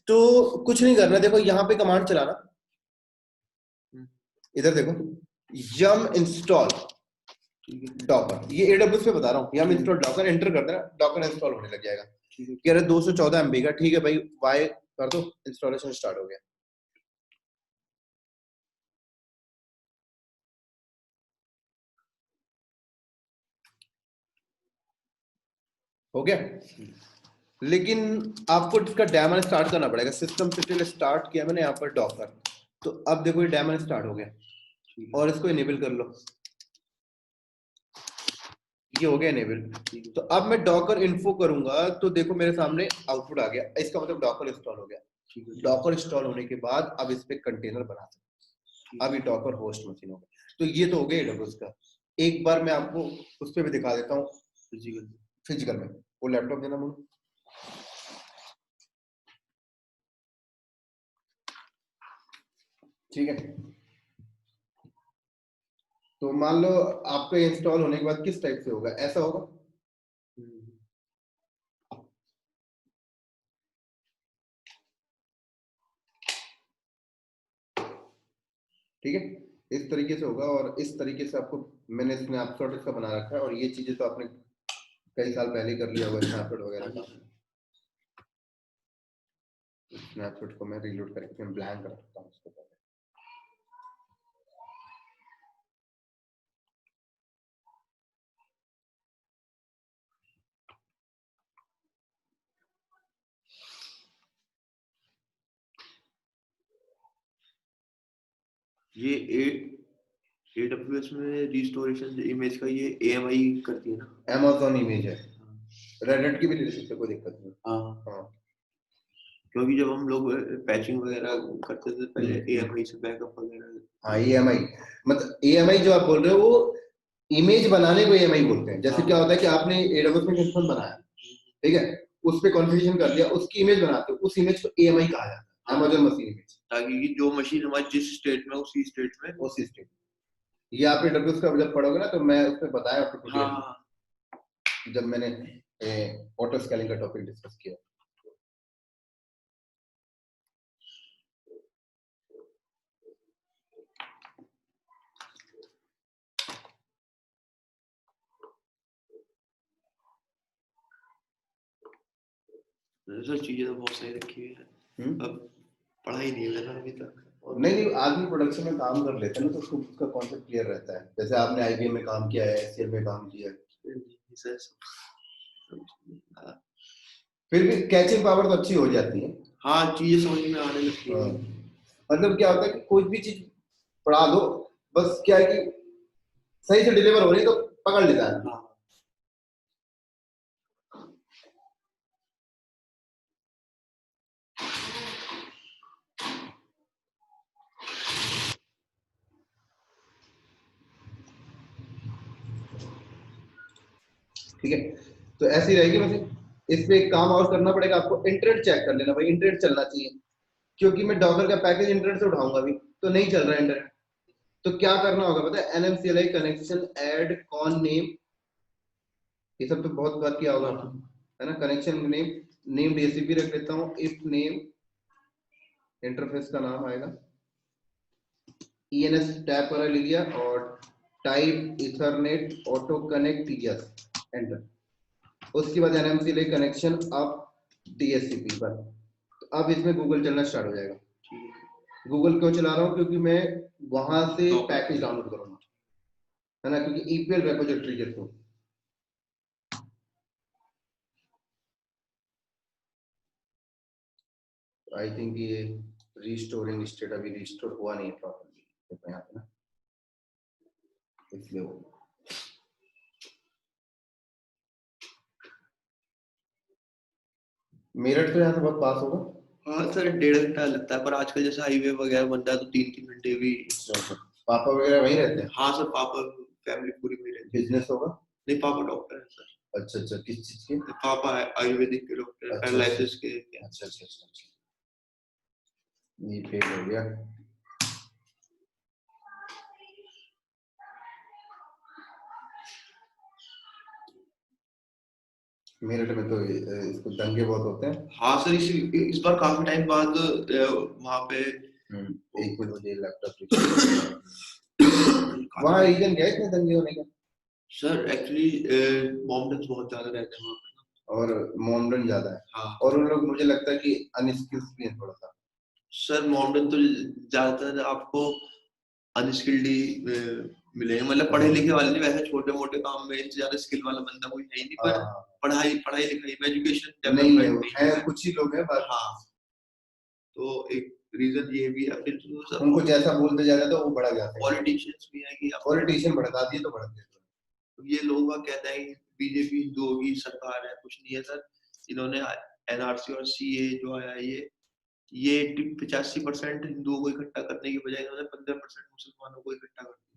तो कुछ नहीं करना, देखो यहाँ पे कमांड चलाना, इधर देखो yum install डॉकर, ये AWS पे बता रहा हूँ, yum install डॉकर एंटर कर देना, डॉकर इंस्टॉल होने लग जाएगा। कह रहे 214 MB का, ठीक है भाई, वाई कर दो, इंस्टॉलेशन स्टार्ट हो गया। हो गया, लेकिन आपको इसका डेमन स्टार्ट करना पड़ेगा। सिस्टम से स्टार्ट किया मैंने यहाँ पर डॉकर, तो अब देखो ये डेमन स्टार्ट हो गया और इसको इनेबल कर लो, ये हो गया इनेबल। तो अब मैं डॉकर इन्फो करूंगा तो देखो मेरे सामने आउटपुट आ गया, इसका मतलब डॉकर इंस्टॉल हो गया। डॉकर इंस्टॉल होने के बाद अब इस पे कंटेनर बना सकते, अब ये डॉकर होस्ट मशीन हो गया। तो ये तो हो गया AWS का। एक बार मैं आपको उस पे भी दिखा देता हूँ फिजिकल में। वो लैपटॉप देना मुझे, ठीक है। तो मान लो आपका इंस्टॉल होने के बाद किस टाइप से होगा, ऐसा होगा, ठीक है, इस तरीके से होगा। और इस तरीके से आपको मैंने स्नैपशॉट इसका बना रखा है, और ये चीजें तो आपने कई साल पहले कर लिया होगा स्नैपशॉट वगैरह का। स्नैपशॉट को मैं रीलोड करके मैं ब्लैंक कर सकता हूँ इसको पहले। ये AWS में रिस्टोरेशन इमेज का ये AMI करती है ना, Amazon इमेज है, रेडिट की भी ले सकते, कोई दिक्कत नहीं। हाँ, क्योंकि जब हम लोग पैचिंग वगैरह करते थे पहले AMI से बैकअप वगैरह, हाँ AMI, मतलब AMI जो आप बोल रहे हो वो इमेज बनाने को AMI बोलते हैं। जैसे क्या होता है कि आपने AWS में इंस्टॉल बनाया, ठीक है, उस पे कॉन्फ़िगरेशन कर दिया, उसकी इमेज बनाते हो, उस इमेज को AMI कहा जाता है, Amazon मशीन इमेज, ताकि जो मशीन हमारी जिस स्टेट में उसी स्टेट। ये आप AWS का जब पढ़ोगे ना, तो मैं उसमें बताया आपको जब मैंने ऑटो स्केलिंग का टॉपिक डिस्कस किया। सर चीजें तो बहुत सही रखी हुई है, अब पढ़ाई नहीं है अभी तक। नहीं, आदमी प्रोडक्शन में काम कर लेते हैं ना, तो उसका कॉन्सेप्ट क्लियर रहता है। जैसे आपने IBM में काम किया है, SCL में काम किया है, फिर भी कैचिंग पावर तो अच्छी हो जाती है। हाँ, चीजें समझ में आने लगती है। मतलब क्या होता है कि कोई भी चीज पढ़ा दो, बस क्या है कि सही से डिलीवर हो रही तो पकड़ लेता है। ठीक है, तो ऐसी रहेगी। वैसे इस पे एक काम और करना पड़ेगा आपको, इंटरनेट चेक कर लेना भाई, इंटरनेट चलना चाहिए, क्योंकि मैं डॉकर का पैकेज इंटरनेट से उठाऊंगा अभी, तो नहीं चल रहा है इंटरनेट। तो क्या करना होगा पता है, NMCLI connection add con name, ये सब तो बहुत बार किया होगा, है ना। कनेक्शन नेम, नेम DHCP रख लेता हूँ, इफ नेम, इंटरफेस का नाम आएगा, ENS टैब पर ले लिया, और type Ethernet auto connect yes, enter. उसके बाद NMCLI कनेक्शन अप DHCP पर। तो अब इसमें गूगल चलना स्टार्ट हो जाएगा। गूगल क्यों चला रहा हूँ, क्योंकि मैं वहां से पैकेज डाउनलोड करूंगा, है ना, क्योंकि EPL रेपोजिटरी के थ्रू। आई थिंक ये रिस्टोरिंग स्टेट अभी रिस्टोर हुआ नहीं प्रॉपर्ली यहाँ पे ना, इसलिए वो मेरठ तो यहाँ से बहुत पास होगा। हाँ सर, 1.5 घंटा लगता है, पर आजकल जैसे हाईवे वगैरह बनता है तो 3-3 घंटे भी। पापा वगैरह वहीं रहते हैं? हाँ सर, पापा फैमिली पूरी में रहती है। बिजनेस होगा? नहीं, पापा डॉक्टर है सर। अच्छा अच्छा, किस चीज के? पापा आयुर्वेदिक के डॉक्टर, पैरालिसिस के। अच्छा अच्छा अच्छा, ये फेल हो गया। मेरठ में तो इसको दंगे बहुत होते हैं। हाँ सर, इस बार काफी टाइम बाद वहाँ पे एक मिनट मुझे लैपटॉप वहाँ रीजन क्या है इतने दंगे होने का? सर एक्चुअली मॉमडन्स बहुत ज्यादा रहते हैं वहाँ पे और मोमडन ज्यादा है। हाँ। और उन लोग मुझे लगता है कि अनस्किल्स भी हैं थोड़ा सा। सर मॉमडन तो ज्यादातर आपको अनस्किल्ड ही मिलेंगे, मतलब पढ़े लिखे वाले नहीं, वैसे छोटे मोटे काम में इनसे ज्यादा स्किल वाला बंदा कोई है ही नहीं, पर पढ़ाई लिखाई में एजुकेशन नहीं डेवलपमेंट है, कुछ ही लोग हैं बस। हाँ, तो एक रीजन ये भी है। फिर उनको जैसा बोलते जा रहे तो वो भड़क जाते हैं। पॉलिटिशियंस भी है कि पॉलिटिशियन भड़का दिए तो भड़क गए। ये लोगों का कहना है बीजेपी हिंदुओं की सरकार है, कुछ नहीं है सर। इन्होंने एनआरसी और सीए जो आया है ये 85% हिंदुओं को इकट्ठा करने की बजाय इन्होंने 15% मुसलमानों को इकट्ठा कर दिया।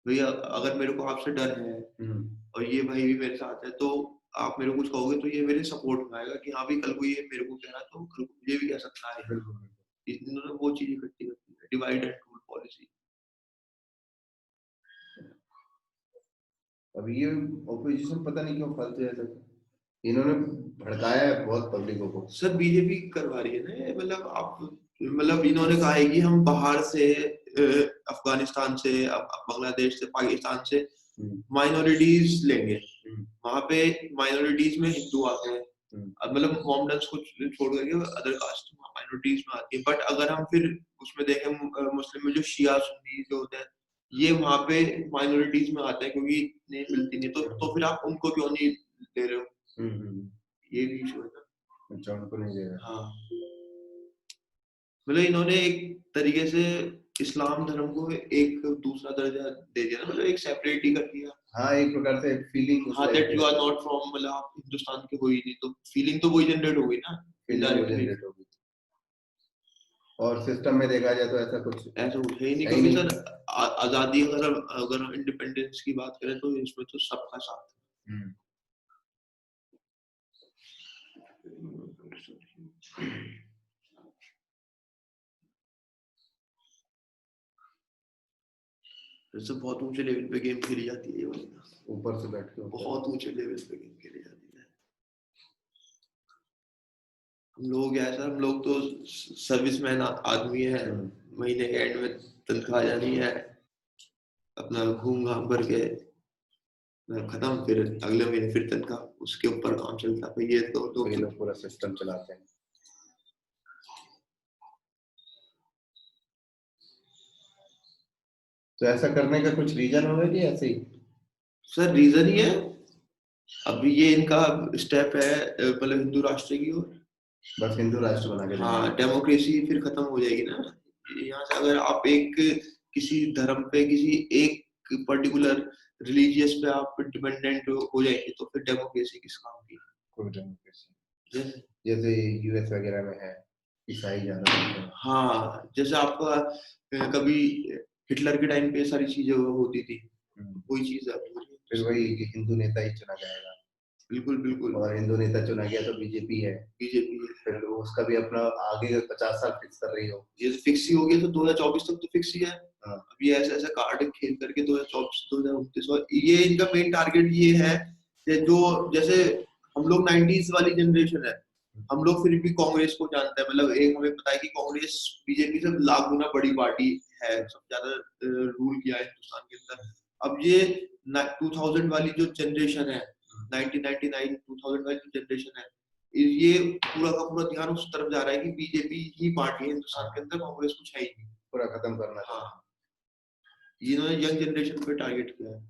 भैया अगर मेरे को आपसे डर है और ये भाई भी मेरे साथ है, तो आप मेरे को कुछ कहोगे तो ये मेरे सपोर्ट में आएगा कि हाँ भाई कल को ये मेरे को कह रहा तो कल को मुझे भी कह सकता है। इन्होंने वो चीज इकट्ठी कर दी है, डिवाइड एंड रूल पॉलिसी। अब ये ऑपोजिशन पता नहीं क्यों फालतू ऐसा, इन्होंने भड़काया है बहुत पब्लिकों को। सर बीजेपी करवा रही है ना, मतलब आप, मतलब इन्होंने कहा है कि हम बाहर से अफगानिस्तान से, बांग्लादेश से, पाकिस्तान से माइनॉरिटीज लेंगे। वहां पे माइनॉरिटीज में हिंदू आते हैं, मतलब मोमडन्स को छोड़ करके अदर कास्ट माइनॉरिटीज में आती है। बट अगर हम फिर उसमें देखें मुस्लिम में जो शिया सुन्नी जो होते हैं, ये वहां पे माइनॉरिटीज में आते हैं क्योंकि नहीं मिलती नहीं, तो फिर आप उनको क्यों नहीं ले रहे हो? ये भी इशू है ना। अच्छा, उनको नहीं दे रहा। हाँ, मतलब इन्होंने एक तरीके से इस्लाम धर्म को एक दूसरा दर्जा दे दिया ना, मतलब एक सेपरेट ही कर दिया। हाँ, एक प्रकार से फीलिंग, हाँ, that you are not from, मतलब आप हिंदुस्तान के हो ही नहीं, तो फीलिंग तो वही जनरेट हो गई ना, इनडायरेक्टली। और सिस्टम में देखा जाए तो ऐसा कुछ है ही नहीं, क्योंकि सर आजादी, अगर इंडिपेंडेंस की बात करें तो इसमें तो सबका साथ है। वैसे बहुत ऊंचे लेवल पे गेम खेली जाती है ये वाली, ऊपर से बैठ के बहुत ऊंचे लेवल पे गेम खेली जाती है। हम लोग ऐसा, हम लोग तो सर्विसमैन आदमी है, महीने के एंड में तनख्वाह जानी है, अपना घूम घाम करके खत्म, फिर अगले महीने फिर तनख्वाह, उसके ऊपर काम चलता है। ये तो ये लोग पूरा सिस्टम चलाते हैं। तो ऐसा करने का कुछ रीजन होगा कि ऐसे ही? सर रीजन ही है, अभी ये इनका स्टेप है, मतलब हिंदू राष्ट्र की ओर, बस हिंदू राष्ट्र बना के। हाँ, डेमोक्रेसी फिर खत्म हो जाएगी ना यहाँ से। अगर आप एक किसी धर्म पे, किसी एक पर्टिकुलर रिलीजियस पे आप डिपेंडेंट हो जाएंगे, तो फिर डेमोक्रेसी किस काम की? कोई डेमोक्रेसी जैसे यूएस वगैरह में है, ईसाई ज्यादा। हाँ, जैसे आपका कभी हिटलर के टाइम पे सारी चीजें होती थी, कोई चीज है फिर वही कि हिंदू नेता ही चुना जाएगा। बिल्कुल बिल्कुल, और हिंदू नेता चुना गया तो बीजेपी है। फिर उसका भी अपना आगे 50 साल फिक्स कर रही हो, ये फिक्स ही हो गया, तो 2024 तक तो फिक्स ही है। अभी ऐसे ऐसे कार्ड खेल करके 2024 2029, और ये इनका मेन टारगेट ये है कि जो, जैसे हम लोग 90s वाली जनरेशन है, हम लोग फिर भी कांग्रेस को जानते हैं, मतलब एक हमें पता है कि कांग्रेस बीजेपी से लाख गुना बड़ी पार्टी है, सबसे ज्यादा रूल किया है हिंदुस्तान के अंदर। अब ये 2000 वाली जो जनरेशन है, 1999 2000 वाली जो जनरेशन है, ये पूरा का पूरा ध्यान उस तरफ जा रहा है कि बीजेपी ही पार्टी है हिंदुस्तान के अंदर, कांग्रेस कुछ है ही नहीं, पूरा खत्म करना। हाँ, इन्होंने यंग जनरेशन पे टारगेट किया है।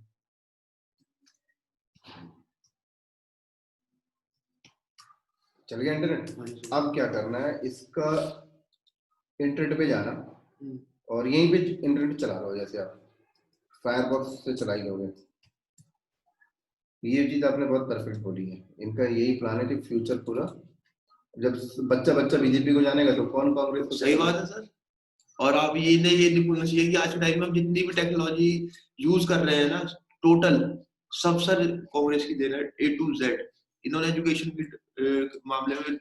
चल गया इंटरनेट। अब क्या करना है, इसका इंटरनेट पे जाना और यहीं पे इंटरनेट चला लो, जैसे आप फायरफॉक्स से चला ही लोगे। ये चीज आपने बहुत परफेक्ट बोली है। इनका यही प्लान है कि फ्यूचर पूरा, जब बच्चा बच्चा बीजेपी को जानेगा तो कौन कांग्रेस को? सही बात है सर। और आप ये नहीं भूलना चाहिए कि आज के टाइम में हम जितनी भी टेक्नोलॉजी यूज कर रहे हैं ना, टोटल सब सर कांग्रेस की देन है, A to Z। इन्होंने एजुकेशन के मामले में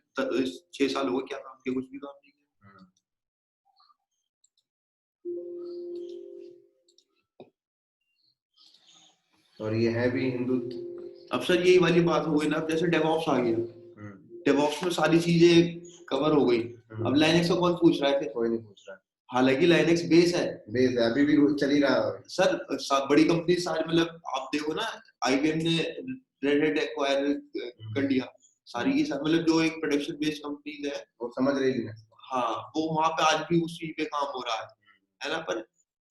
6 साल हो गए, क्या काम किया? कुछ भी काम नहीं किया। और ये है भी हिंदू अब सर यही वाली बात हो गई ना, अब जैसे डेवऑप्स आ गया, डेवऑप्स में सारी चीजें कवर हो गई, अब लाइनक्स का कौन पूछ रहा है? कोई नहीं पूछ रहा। हालांकि लाइनक्स बेस है, अभी भी चल ही रहा है सर। बड़ी कंपनी सारी, मतलब आप देखो ना, आईबीएम ने रेड हैट एक्वायर कर लिया, सारी की सारी, मतलब जो एक प्रोडक्शन बेस्ड कंपनी है वो समझ रही लिनक्स। हाँ, वो वहां पे आज भी उसी पे काम हो रहा है ना। पर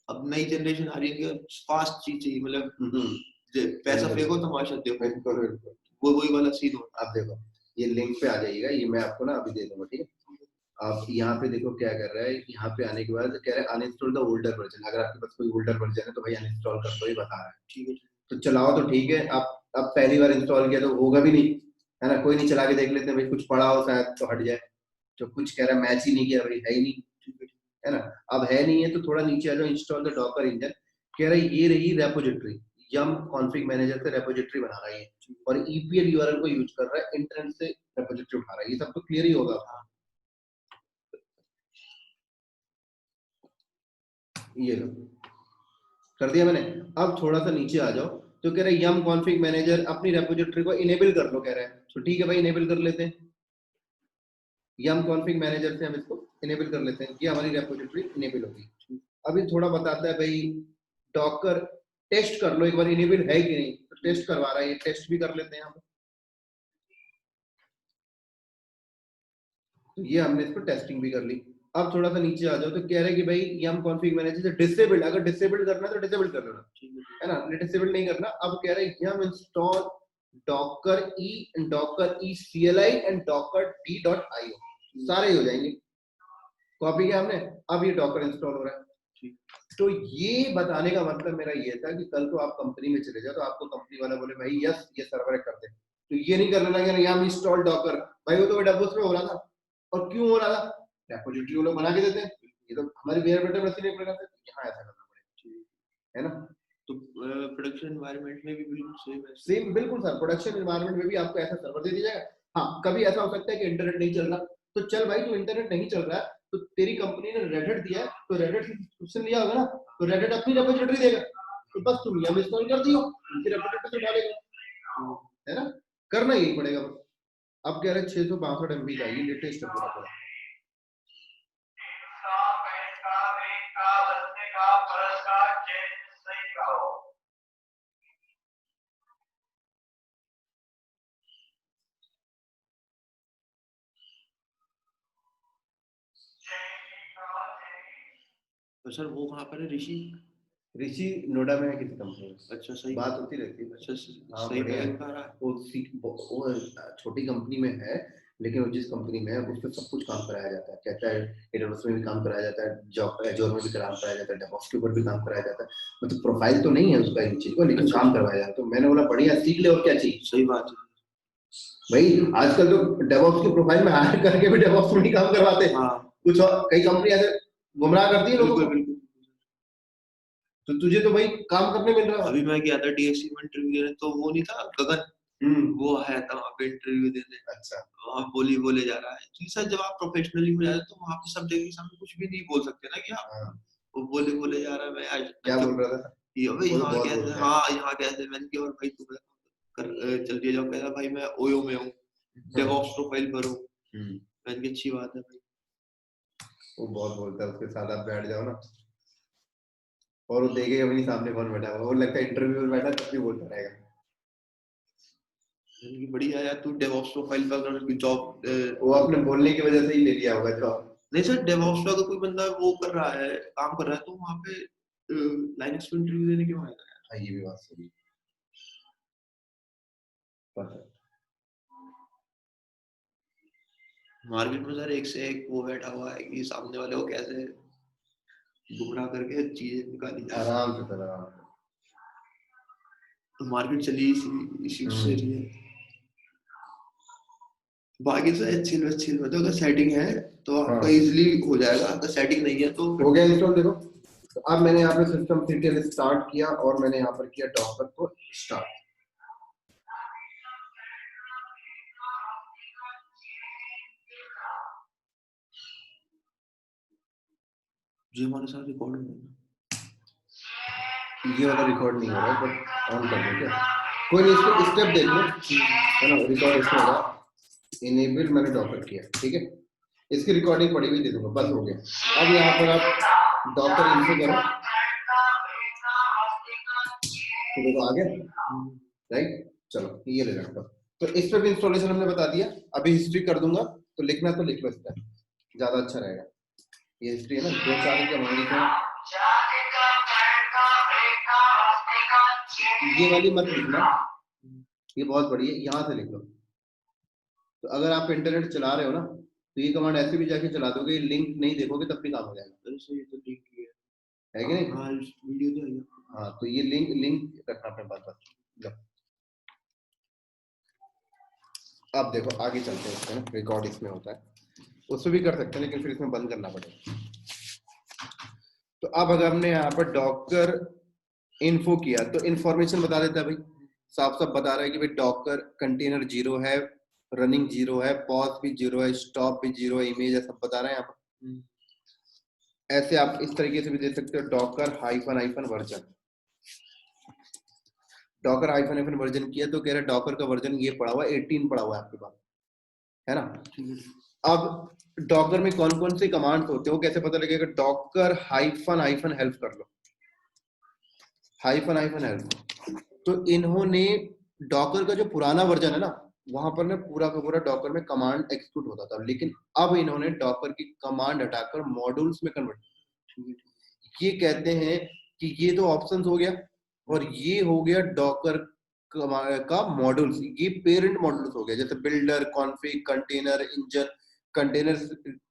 अब नई जनरेशन आ रही है, फास्ट चीज चाहिए, मतलब पैसा फेंको तमाशा देखो, वो वही वाला सीन हो। आप देखो ये लिंक पे आ जाइएगा, ये मैं आपको ना अभी दे दूंगा, ठीक है। आप यहाँ पे देखो क्या कर रहा है, यहाँ पे आने के बाद कह रहा है अनइंस्टॉल द ओल्डर वर्जन। अगर आपके पास कोई ओल्डर वर्जन है तो भाई अनइंस्टॉल कर दो, ये बता रहा है, ठीक है। तो चलाओ तो ठीक है। आप अब पहली बार इंस्टॉल किया तो होगा भी नहीं, है ना, कोई नहीं, चला के देख लेते हैं भाई, कुछ पड़ा हो शायद तो हट जाए। तो कुछ कह रहा है मैच ही नहीं किया भाई, है ही नहीं, है ना। अब है नहीं है तो थोड़ा नीचे आ जाओ, इंस्टॉल द डॉकर इंजन। कह रहा है ये रही रेपोजिटरी, यम कॉन्फ़िग मैनेजर से रेपोजिटरी बना रहा है और ईपीएल यूआरएल को यूज कर रहा है, इंटरनेट से रेपोजिटरी उठा रहा है, ये सब तो क्लियर ही होगा। ये लो कर दिया मैंने। अब थोड़ा सा नीचे आ जाओ तो कह रहा है यम कॉन्फ़िग मैनेजर अपनी रेपोजिटरी को इनेबल कर लो, कह रहा है। तो ठीक है भाई, इनेबल कर लेते हैं, यम कॉन्फ़िग मैनेजर से हम इसको इनेबल कर लेते हैं कि हमारी रेपोजिटरी इनेबल होगी। अभी थोड़ा बताता है भाई डॉकर टेस्ट कर लो एक बार इनेबल है कि नहीं, तो टेस्ट करवा रहा है, ये टेस्ट भी कर लेते हैं हम। तो ये हमने इसको टेस्टिंग भी कर ली। अब थोड़ा सा नीचे आ जाओ तो कह रहे हैं कि भाई यम कॉन्फ़िग मैनेजर से डिसेबल्ड, अगर डिसेबल्ड करना है तो डिसेबल्ड कर लेना, है ना, डिसेबल्ड नहीं करना। अब कह रहे हैं yum install docker e CLI and docker d.io, सारे हो जाएंगे। कॉपी किया हमने, अब ये डॉकर इंस्टॉल हो रहा है। तो ये बताने का मतलब मेरा ये था कि कल को आप कंपनी में चले जाओ तो आपको कंपनी वाला बोले भाई यस ये सर्वर कर दे, तो ये नहीं करना लगे ना यम इंस्टॉल डॉकर, भाई वो तो डेवलपर्स में हो रहा था। और क्यों हो रहा था? रेपोजिटरी वो लोग बना के देते हैं, ये तो हमारी बेयर बेटर मशीन नहीं पड़ेगा, यहाँ ऐसा करना पड़ेगा, है ना। तो प्रोडक्शन एनवायरनमेंट में भी बिल्कुल सेम है। सेम बिल्कुल सर, प्रोडक्शन एनवायरनमेंट में भी आपको ऐसा सर्वर दे दिया जाएगा। हाँ कभी ऐसा हो सकता है कि इंटरनेट नहीं चल रहा, तो चल भाई तो इंटरनेट नहीं चल रहा है तो तेरी कंपनी ने रेडिट दिया है, तो रेडिट से सब्सक्रिप्शन लिया होगा ना, तो रेडिट अपनी रेपोजिटरी देगा, तो बस तुम यम इंस्टॉल कर दियो, उनकी रेपोजिटरी से डालेगा, है ना, करना यही पड़ेगा बस। अब कह रहे 662 MB का ये लेटेस्ट है पूरा पूरा। तो सर वो कहाँ पर है? ऋषि नोएडा में है किसी कंपनी में। अच्छा सही, बात होती रहती है। अच्छा हाँ सही बढ़िया है। कर रहा है। वो छोटी कंपनी में है, लेकिन वो जिस कंपनी में है उसमें सब कुछ काम कराया जाता है, कहता है एडोबस में भी काम कराया जाता है, जॉब एजोर में भी काम कराया जाता है, डेवऑप्स के ऊपर भी काम कराया जाता है। मतलब प्रोफाइल तो नहीं है उसका इन चीज को, लेकिन अच्छा, काम करवाया जाता है। तो मैंने बोला बढ़िया, सीख ले और क्या चाहिए। सही बात है भाई आजकल तो डेवऑप्स की प्रोफाइल में हायर करके भी डेवऑप्स में नहीं काम करवाते हैं। हाँ, कुछ और कई कंपनी ऐसे गुमराह करती है लोगों बिल्कुल को। बिल्कुल। तो तुझे तो भाई काम करने मिल रहा है। अभी मैं गया था डीएससी में इंटरव्यू देने, तो वो नहीं था गगन, वो आया था वहाँ पे इंटरव्यू देने। अच्छा, वहाँ बोले जा रहा है तो सर जब आप प्रोफेशनली हो जाते तो वहाँ पे सब जगह के सामने कुछ भी नहीं बोल सकते ना कि आप, वो बोले जा रहा है। मैं आज क्या बोल रहा था? ये भाई वो तो यहाँ बहुत कैसे, बोलता है। हाँ यहाँ कैसे, मैंने कहा और भाई तुम कर चल दिया जाओ। कह रहा भाई मैं ओयो में हूँ, डेवऑप्स प्रोफाइल पर हूँ। मैंने कहा अच्छी बात है भाई। वो बहुत बोलता है, उसके साथ आप बैठ जाओ ना और वो देखेगा भी नहीं सामने कौन बैठा हुआ, वो लगता है इंटरव्यू में बैठा तब भी बोलता रहेगा। बढ़िया यार, तू डेवऑप्स प्रोफाइल पर अगर जॉब, वो अपने बोलने की वजह से ही ले लिया होगा जॉब। नहीं सर, डेवऑप्स पर अगर कोई बंदा वो कर रहा है, काम कर रहा है, तो वहाँ पे लाइनक्स पे इंटरव्यू देने क्यों आएगा यार? हाँ ये भी बात सही है। मार्केट में सर एक से एक वो बैठा हुआ है कि सामने वाले को कैसे गुमराह करके चीजें निकाली जाए। आराम से चला, आराम से। तो मार्केट चली इसी से रही है। बाकी तो अच्छी मतलब अगर सेटिंग है तो आपका इजीली हो जाएगा, अगर सेटिंग नहीं है तो हो गया इंस्टॉल। देखो तो अब मैंने यहाँ पे सिस्टम सीटीएल स्टार्ट किया और मैंने यहाँ पर किया डॉकर को स्टार्ट। जो हमारे साथ रिकॉर्ड हो, ये वाला रिकॉर्ड नहीं हो रहा है, बट ऑन कर दो क्या? कोई नहीं, इसको स्टेप देख लो है ना, रिकॉर्ड इसमें होगा इनेबल मैंने डॉकर किया, ठीक है, इसकी रिकॉर्डिंग पड़ी हुई दे दूंगा, बस हो गया। अब यहाँ पर आप डॉकर इन्फो करो, तो देखो आ गया, राइट। चलो ये ले रखा, तो इस पे भी इंस्टॉलेशन हमने बता दिया। अभी हिस्ट्री कर दूंगा, तो लिखना तो लिख लो, इसका ज्यादा अच्छा रहेगा। ये हिस्ट्री है ना, 2-4 के हमारी तो ये वाली मत लिखना, ये बहुत बड़ी है, यहाँ से लिख लो। तो अगर आप इंटरनेट चला रहे हो ना, तो ये कमांड ऐसे भी जाके चला दोगे, लिंक नहीं देखोगे तब भी काम हो जाएगा। ये तो लिंक है कि नहीं? हाँ, वीडियो तो है। हाँ, तो ये लिंक रखना अपने पास। अब देखो आगे चलते हैं, इसमें ना रिकॉर्ड इसमें होता है, उसमें भी कर सकते हैं, लेकिन फिर इसमें बंद करना पड़ेगा। तो अब अगर हमने यहाँ पर डॉकर इन्फो किया, तो इन्फॉर्मेशन बता देता है भाई, साफ साफ बता रहा है कि भाई डॉकर कंटेनर 0 है, रनिंग 0 है, पॉज भी 0 है, स्टॉप भी 0 है, इमेज है, सब बता रहे हैं यहाँ पर। ऐसे आप इस तरीके से भी दे सकते हो, Docker hyphen version, Docker hyphen version किया तो कह रहा है डॉकर का वर्जन ये पड़ा हुआ है, 18 पड़ा हुआ है आपके पास, है ना। अब डॉकर में कौन कौन से कमांड्स होते हैं वो कैसे पता लगेगा? डॉकर हाइफन हेल्प कर लो, हाइफन हेल्प। तो इन्होंने डॉकर का जो पुराना वर्जन है ना, वहां पर ना पूरा का पूरा डॉकर में कमांड एक्सिक्यूट होता था, लेकिन अब इन्होंने डॉकर की कमांड हटाकर मॉड्यूल्स में कन्वर्ट। ये कहते हैं कि ये तो ऑप्शंस हो गया, और ये हो गया डॉकर का मॉड्यूल्स, ये पेरेंट मॉड्यूल्स हो गया, जैसे builder, config, container, engine. Container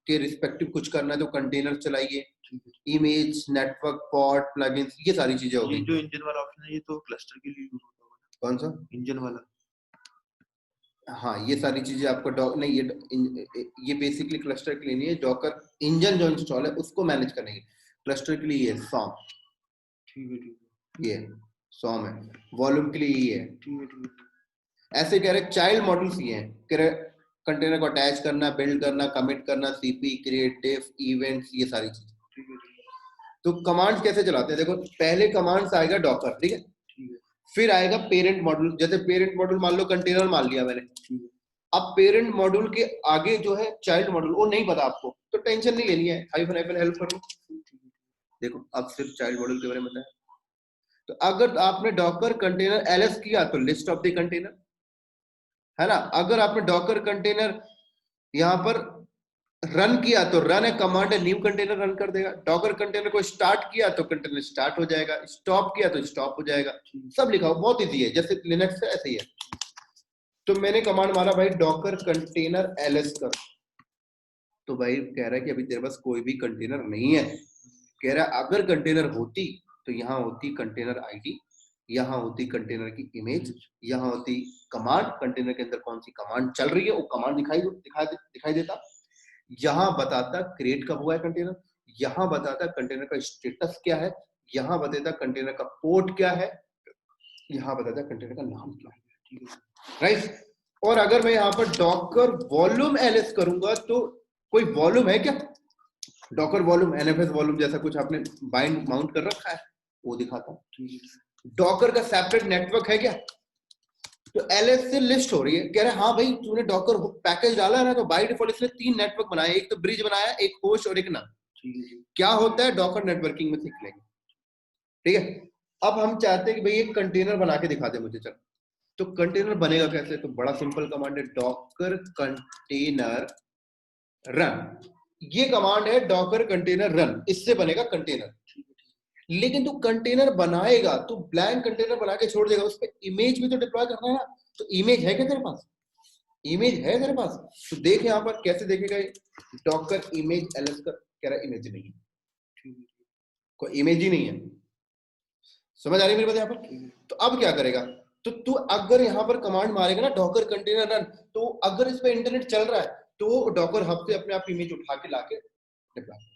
के रिस्पेक्टिव कुछ करना है तो कंटेनर चलाइए, इमेज, नेटवर्क, पॉड, प्लगइन्स, ये सारी चीजें हो गई। जो इंजन वाला ऑप्शन है ये तो क्लस्टर के लिए यूज होता है। कौन सा इंजन वाला? हाँ, ये सारी चीजें आपको डॉक नहीं, ये बेसिकली क्लस्टर के लिए नहीं है, डॉकर इंजन जो इंस्टॉल है उसको मैनेज करने के क्लस्टर के लिए ये सॉम, ठीक है, ये सॉम है, वॉल्यूम के लिए ये है, ठीक है। ऐसे कह रहे चाइल्ड मॉड्यूल्स ये हैं, कह रहे कंटेनर को अटैच करना, बिल्ड करना, कमिट करना, सीपी, क्रिएट, डिफ, इवेंट्स, ये सारी चीजें। तो कमांड्स कैसे चलाते हैं देखो, पहले कमांड्स आएगा डॉकर, ठीक है, फिर आएगा पेरेंट मॉड्यूल। जैसे पेरेंट मॉड्यूल मान लो कंटेनर मान लिया मैंने, अब पेरेंट मॉड्यूल के आगे जो है चाइल्ड मॉड्यूल, वो नहीं पता आपको तो टेंशन नहीं लेनी है, हाइफन हेल्प कर लो। देखो अब सिर्फ चाइल्ड मॉड्यूल के बारे में बताया। तो अगर आपने डॉकर कंटेनर एलएस किया तो लिस्ट ऑफ द कंटेनर, है ना। अगर आपने डॉकर कंटेनर यहां पर रन किया तो रन है कमांड है, न्यू कंटेनर रन कर देगा। डॉकर कंटेनर को स्टार्ट किया तो कंटेनर स्टार्ट हो जाएगा, स्टॉप किया तो स्टॉप हो जाएगा, सब लिखा हो, बहुत इजी है, जैसे लिनक्स है ऐसे ही है। तो मैंने कमांड मारा भाई डॉकर कंटेनर एलएस कर, तो भाई कह रहा है कि अभी तेरे पास कोई भी कंटेनर नहीं है। कह रहा है अगर कंटेनर होती तो यहाँ होती कंटेनर आईडी, यहाँ होती कंटेनर की इमेज, यहाँ होती कमांड, कंटेनर के अंदर कौन सी कमांड चल रही है वो कमांड दिखाई देता, यहाँ बताता क्रिएट कब हुआ है कंटेनर, यहाँ बताता कंटेनर का स्टेटस क्या है, यहाँ बताता कंटेनर का पोर्ट क्या है, यहाँ बताता कंटेनर का नाम क्या है, राइट। और अगर मैं यहाँ पर डॉकर वॉल्यूम एलएस करूंगा तो कोई वॉल्यूम है क्या? डॉकर वॉल्यूम, एनएफएस वॉल्यूम जैसा कुछ आपने बाइंड माउंट कर रखा है वो दिखाता हूं। डॉकर का सेपरेट नेटवर्क है क्या? तो एलएस से लिस्ट हो रही है, कह रहा है हाँ भाई तूने डॉकर पैकेज डाला है ना, तो बाय डिफॉल्ट इसने 3 नेटवर्क बनाए, एक तो ब्रिज बनाया, एक होस्ट और एक नन। क्या होता है डॉकर नेटवर्किंग में सीख लेंगे, ठीक है। अब हम चाहते हैं कि भाई एक कंटेनर बना के दिखा दे मुझे, चल। तो कंटेनर बनेगा कैसे? तो बड़ा सिंपल कमांड है, डॉकर कंटेनर रन, ये कमांड है डॉकर कंटेनर रन, इससे बनेगा कंटेनर। लेकिन तू कंटेनर बनाएगा तो ब्लैंक कंटेनर बना के छोड़ देगा, उस पर इमेज भी तो डिप्लॉय करना है ना। तो इमेज है क्या तेरे पास? इमेज है तेरे पास? तो देख यहाँ पर कैसे देखेगा, डॉकर इमेज एलएस कर, कह रहा इमेज नहीं है, कोई इमेज ही नहीं है। समझ आ रही है मेरी बात यहाँ पर? तो अब क्या करेगा, तो तू अगर यहाँ पर कमांड मारेगा ना डॉकर कंटेनर रन, तो अगर इस पे इंटरनेट चल रहा है तो डॉकर हब से अपने आप इमेज उठा के लाके डिप्लॉय।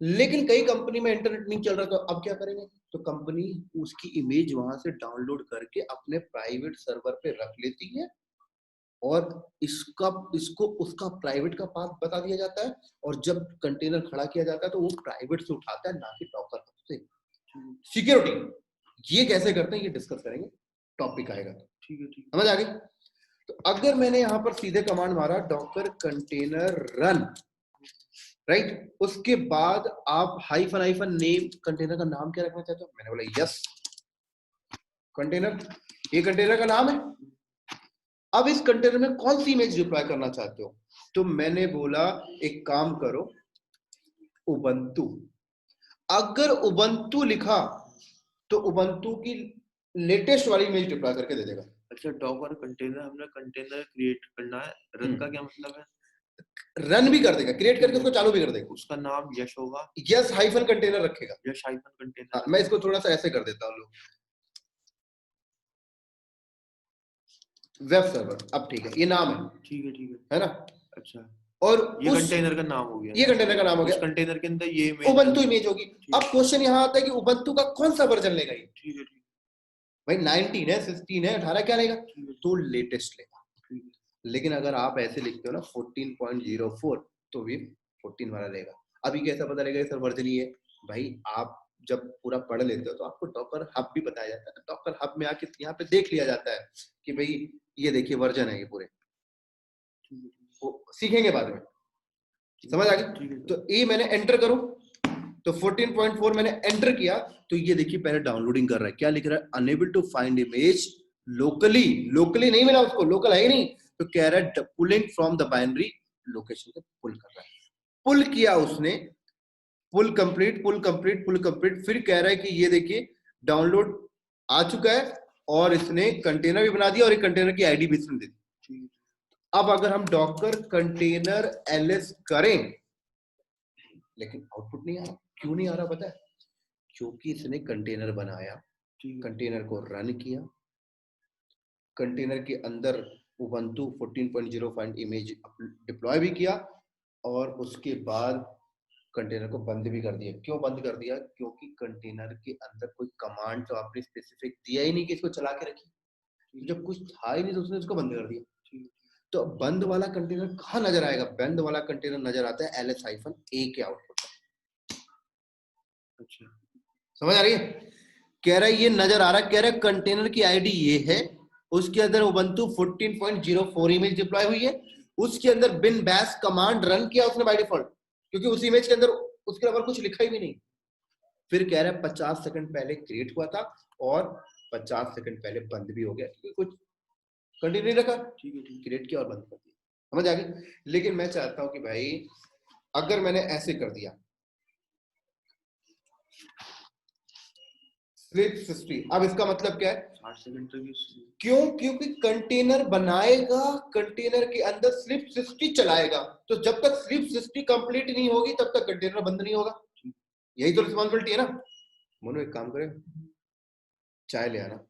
लेकिन कई कंपनी में इंटरनेट नहीं चल रहा, तो अब क्या करेंगे, तो कंपनी उसकी इमेज वहां से डाउनलोड करके अपने प्राइवेट सर्वर पे रख लेती है, और इसको उसका प्राइवेट का पाथ बता दिया जाता है, और जब कंटेनर खड़ा किया जाता है तो वो प्राइवेट से उठाता है, ना कि डॉकर से। सिक्योरिटी ये कैसे करते हैं ये डिस्कस करेंगे। टॉपिक आएगा। ठीक है, ठीक समझ आ गई? तो अगर मैंने यहाँ पर सीधे कमांड मारा डॉकर कंटेनर रन, राइट, उसके बाद आप हाइफन हाइफन नेम, कंटेनर का नाम क्या रखना चाहते हो? मैंने बोला यस कंटेनर, ये कंटेनर का नाम है। अब इस कंटेनर में कौन सी इमेज डिप्लॉय करना चाहते हो? तो मैंने बोला एक काम करो उबंटू। अगर उबंटू लिखा तो उबंटू की लेटेस्ट वाली इमेज डिप्लॉय करके दे देगा। अच्छा, डॉकर कंटेनर, हमने कंटेनर क्रिएट करना है, रन का क्या मतलब है? रन भी कर देगा, क्रिएट करके उसको चालू भी कर देगा। उसका नाम यश होगा, यस हाइफन कंटेनर रखेगा, यश हाइफन कंटेनर। मैं इसको थोड़ा सा ऐसे कर देता हूँ, वेब सर्वर। अब ठीक है, ये नाम है, ठीक है, ठीक है ना? अच्छा, और ये कंटेनर का नाम हो गया, ये कंटेनर का नाम हो गया, उस कंटेनर के अंदर ये इमेज उबंटू इमेज होगी। अब क्वेश्चन यहाँ आता है कि उबंटू का कौन सा वर्जन लेगा ये? ठीक है, ठीक भाई 19 है, 16 है, 18 क्या लेगा? तो लेटेस्ट लेगा। लेकिन अगर आप ऐसे लिखते हो ना 14.04 तो भी 14 वाला लेगा। अभी कैसा पता लगेगा सर वर्जन ये? भाई आप जब पूरा पढ़ लेते हो तो आपको डॉकर हब भी बताया जाता है। डॉकर हब में आके यहाँ पे देख लिया जाता है कि भाई ये देखिए वर्जन है ये पूरे, वो सीखेंगे बाद में। समझ आ गई? तो ये मैंने एंटर करूं तो 14.4 मैंने एंटर किया तो ये देखिए पहले डाउनलोडिंग कर रहा है। क्या लिख रहा है? Unable to find image locally. Locally नहीं मिला उसको, लोकल है ही नहीं, तो कह रहा है pulling from the binary location से पुल कर रहा है। पुल किया उसने, पुल कंप्लीट, पुल कंप्लीट, पुल कंप्लीट। फिर कह रहा है कि ये देखिए डाउनलोड आ चुका है और इसने कंटेनर भी बना दिया और एक कंटेनर की आईडी भी इसने दे दी। अब अगर हम डॉकर कंटेनर ls करें लेकिन आउटपुट नहीं आ रहा। क्यों नहीं आ रहा पता है? क्योंकि इसने कंटेनर बनाया, कंटेनर को रन किया, कंटेनर के अंदर उबंटू 14.0 इमेज डिप्लॉय भी किया और उसके बाद कंटेनर को बंद भी कर दिया। क्यों बंद कर दिया? क्योंकि कंटेनर के अंदर कोई कमांड तो आपने स्पेसिफिक दिया ही नहीं कि इसको चला के रखिए। जब कुछ था ही नहीं तो उसने उसको बंद कर दिया। तो बंद वाला कंटेनर कहाँ नजर आएगा? बंद वाला कंटेनर नजर आता है ls-a के आउटपुट। अच्छा, समझ आ रही है? कह रहा है ये नजर आ रहा है, कह रहा है कंटेनर की आईडी ये है, उसके अंदर उबंटू 14.04 इमेज डिप्लॉय हुई है, उसके अंदर बिन बैश कमांड रन किया उसने बाय डिफॉल्ट, क्योंकि उस इमेज के अंदर उसके अलावा कुछ लिखा ही भी नहीं। फिर कह रहा है 50 सेकंड पहले क्रिएट हुआ था और 50 सेकंड पहले बंद भी हो गया, क्योंकि कुछ कंटिन्यू नहीं रखा, क्रिएट किया और बंद कर दिया। समझ आ गई? लेकिन मैं चाहता हूं कि भाई अगर मैंने ऐसे कर दिया स्लिप 60, अब इसका मतलब क्या है? 60 सेकंड तक। क्यों? क्योंकि कंटेनर बनाएगा, कंटेनर के अंदर स्लिप 60 चलाएगा, तो जब तक स्लिप 60 कंप्लीट नहीं होगी तब तक कंटेनर बंद नहीं होगा। यही तो रिस्पॉन्सिबिलिटी है ना। मोनू एक काम करे, चाय ले आना।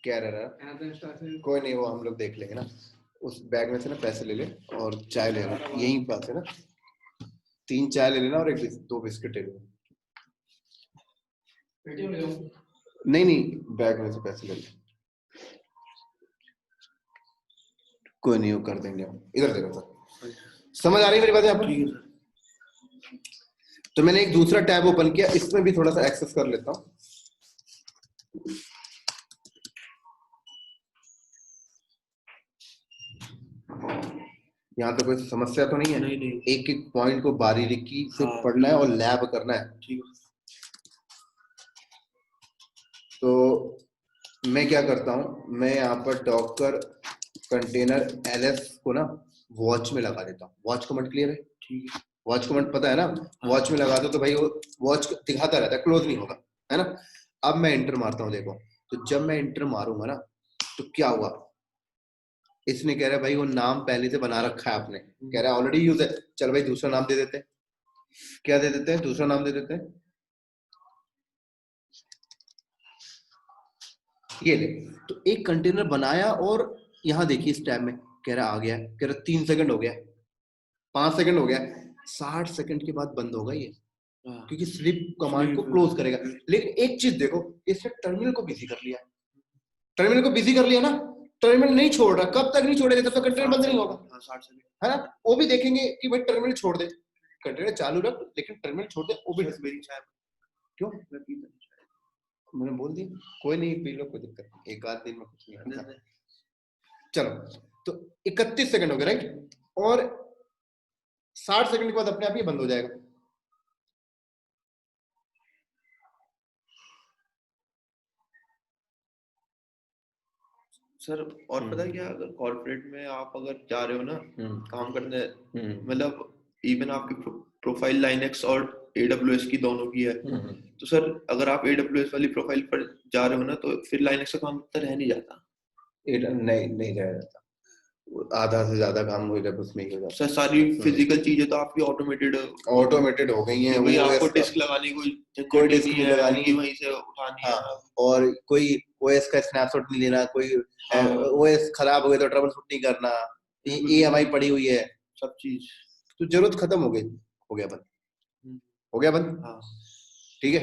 क्या रहा? कोई नहीं, वो हम लोग देख लेंगे ना। उस बैग में से ना पैसे ले ले और चाय ले लेना, यही पास है ना। 3 चाय ले लेना और 2 बिस्किट ले लेना। नहीं नहीं, बैग में से पैसे ले ले। कोई नहीं, वो कर देंगे हम। इधर देखो सर, समझ आ रही है मेरी बातें आपको? तो मैंने एक दूसरा टैब ओपन किया, इसमें भी थोड़ा सा एक्सेस कर लेता हूँ। यहाँ तो कोई समस्या तो नहीं है? नहीं, नहीं। एक एक पॉइंट को बारीकी से पढ़ना है और लैब करना है। ठीक। तो मैं क्या करता हूँ, मैं यहाँ पर डॉकर कंटेनर ls को ना वॉच में लगा देता हूँ। वॉच कमांड क्लियर है? ठीक है। वॉच कमांड पता है ना? वॉच में लगा दो तो भाई वो वॉच दिखाता रहता है, क्लोज नहीं होगा, है ना। अब मैं एंटर मारता हूँ, देखो तो जब मैं एंटर मारूंगा ना तो क्या हुआ, इसने कह रहा है भाई वो नाम पहले से बना रखा है आपने, कह रहा है ऑलरेडी यूज है। चल भाई दूसरा नाम दे देते हैं। क्या दे देते हैं? दूसरा नाम दे देते हैं, ये ले। तो एक कंटेनर बनाया और यहाँ देखिए इस टैब में कह रहा आ गया, कह रहा 3 सेकंड हो गया, 5 सेकंड हो गया, 60 सेकंड के बाद बंद होगा ये, क्योंकि स्लिप कमांड को क्लोज करेगा। लेकिन एक चीज देखो, इसने टर्मिनल को बिजी कर लिया, टर्मिनल को बिजी कर लिया ना, टर्मिनल नहीं छोड़ रहा। कब तक नहीं छोड़ेगा? जब तक कंटेनर बंद नहीं होगा, है ना। वो भी देखेंगे कि भाई टर्मिनल छोड़ दे, कंटेनर चालू रख लेकिन टर्मिनल छोड़ दे, वो भी मेरी चाय क्यों मैं पीता नहीं चाय। मैंने बोल दिया कोई नहीं पी लो, कोई दिक्कत नहीं, एक आध दिन में कुछ नहीं होता। चलो तो 31 सेकंड हो गए राइट, और 60 सेकंड के बाद अपने आप ये बंद हो जाएगा। सर और पता है क्या, अगर कॉर्पोरेट में आप अगर जा रहे हो ना काम करने, मतलब इवन आपकी प्रोफाइल लाइनक्स और AWS की दोनों की है, तो सर अगर आप AWS वाली प्रोफाइल पर जा रहे हो ना तो फिर लाइनक्स का काम इतना रह नहीं जाता। नहीं रह जाता, आधा से ज्यादा काम हो जाता उसमें ही हो जाता। सर सारी फिजिकल चीजें तो आपकी ऑटोमेटेड हो गई हैं, वही वो आपको इसका डिस्क लगानी कोई डिस्क नहीं है लगानी, कि वहीं से उठानी हाँ, है। और कोई ओएस का स्नैपशॉट नहीं लेना, कोई ओएस खराब हो गया तो ट्रबल शूट नहीं करना, EMI पड़ी हुई है, सब चीज तो जरूरत खत्म हो गई, हो गया बंद, हो गया बंद। हाँ ठीक है,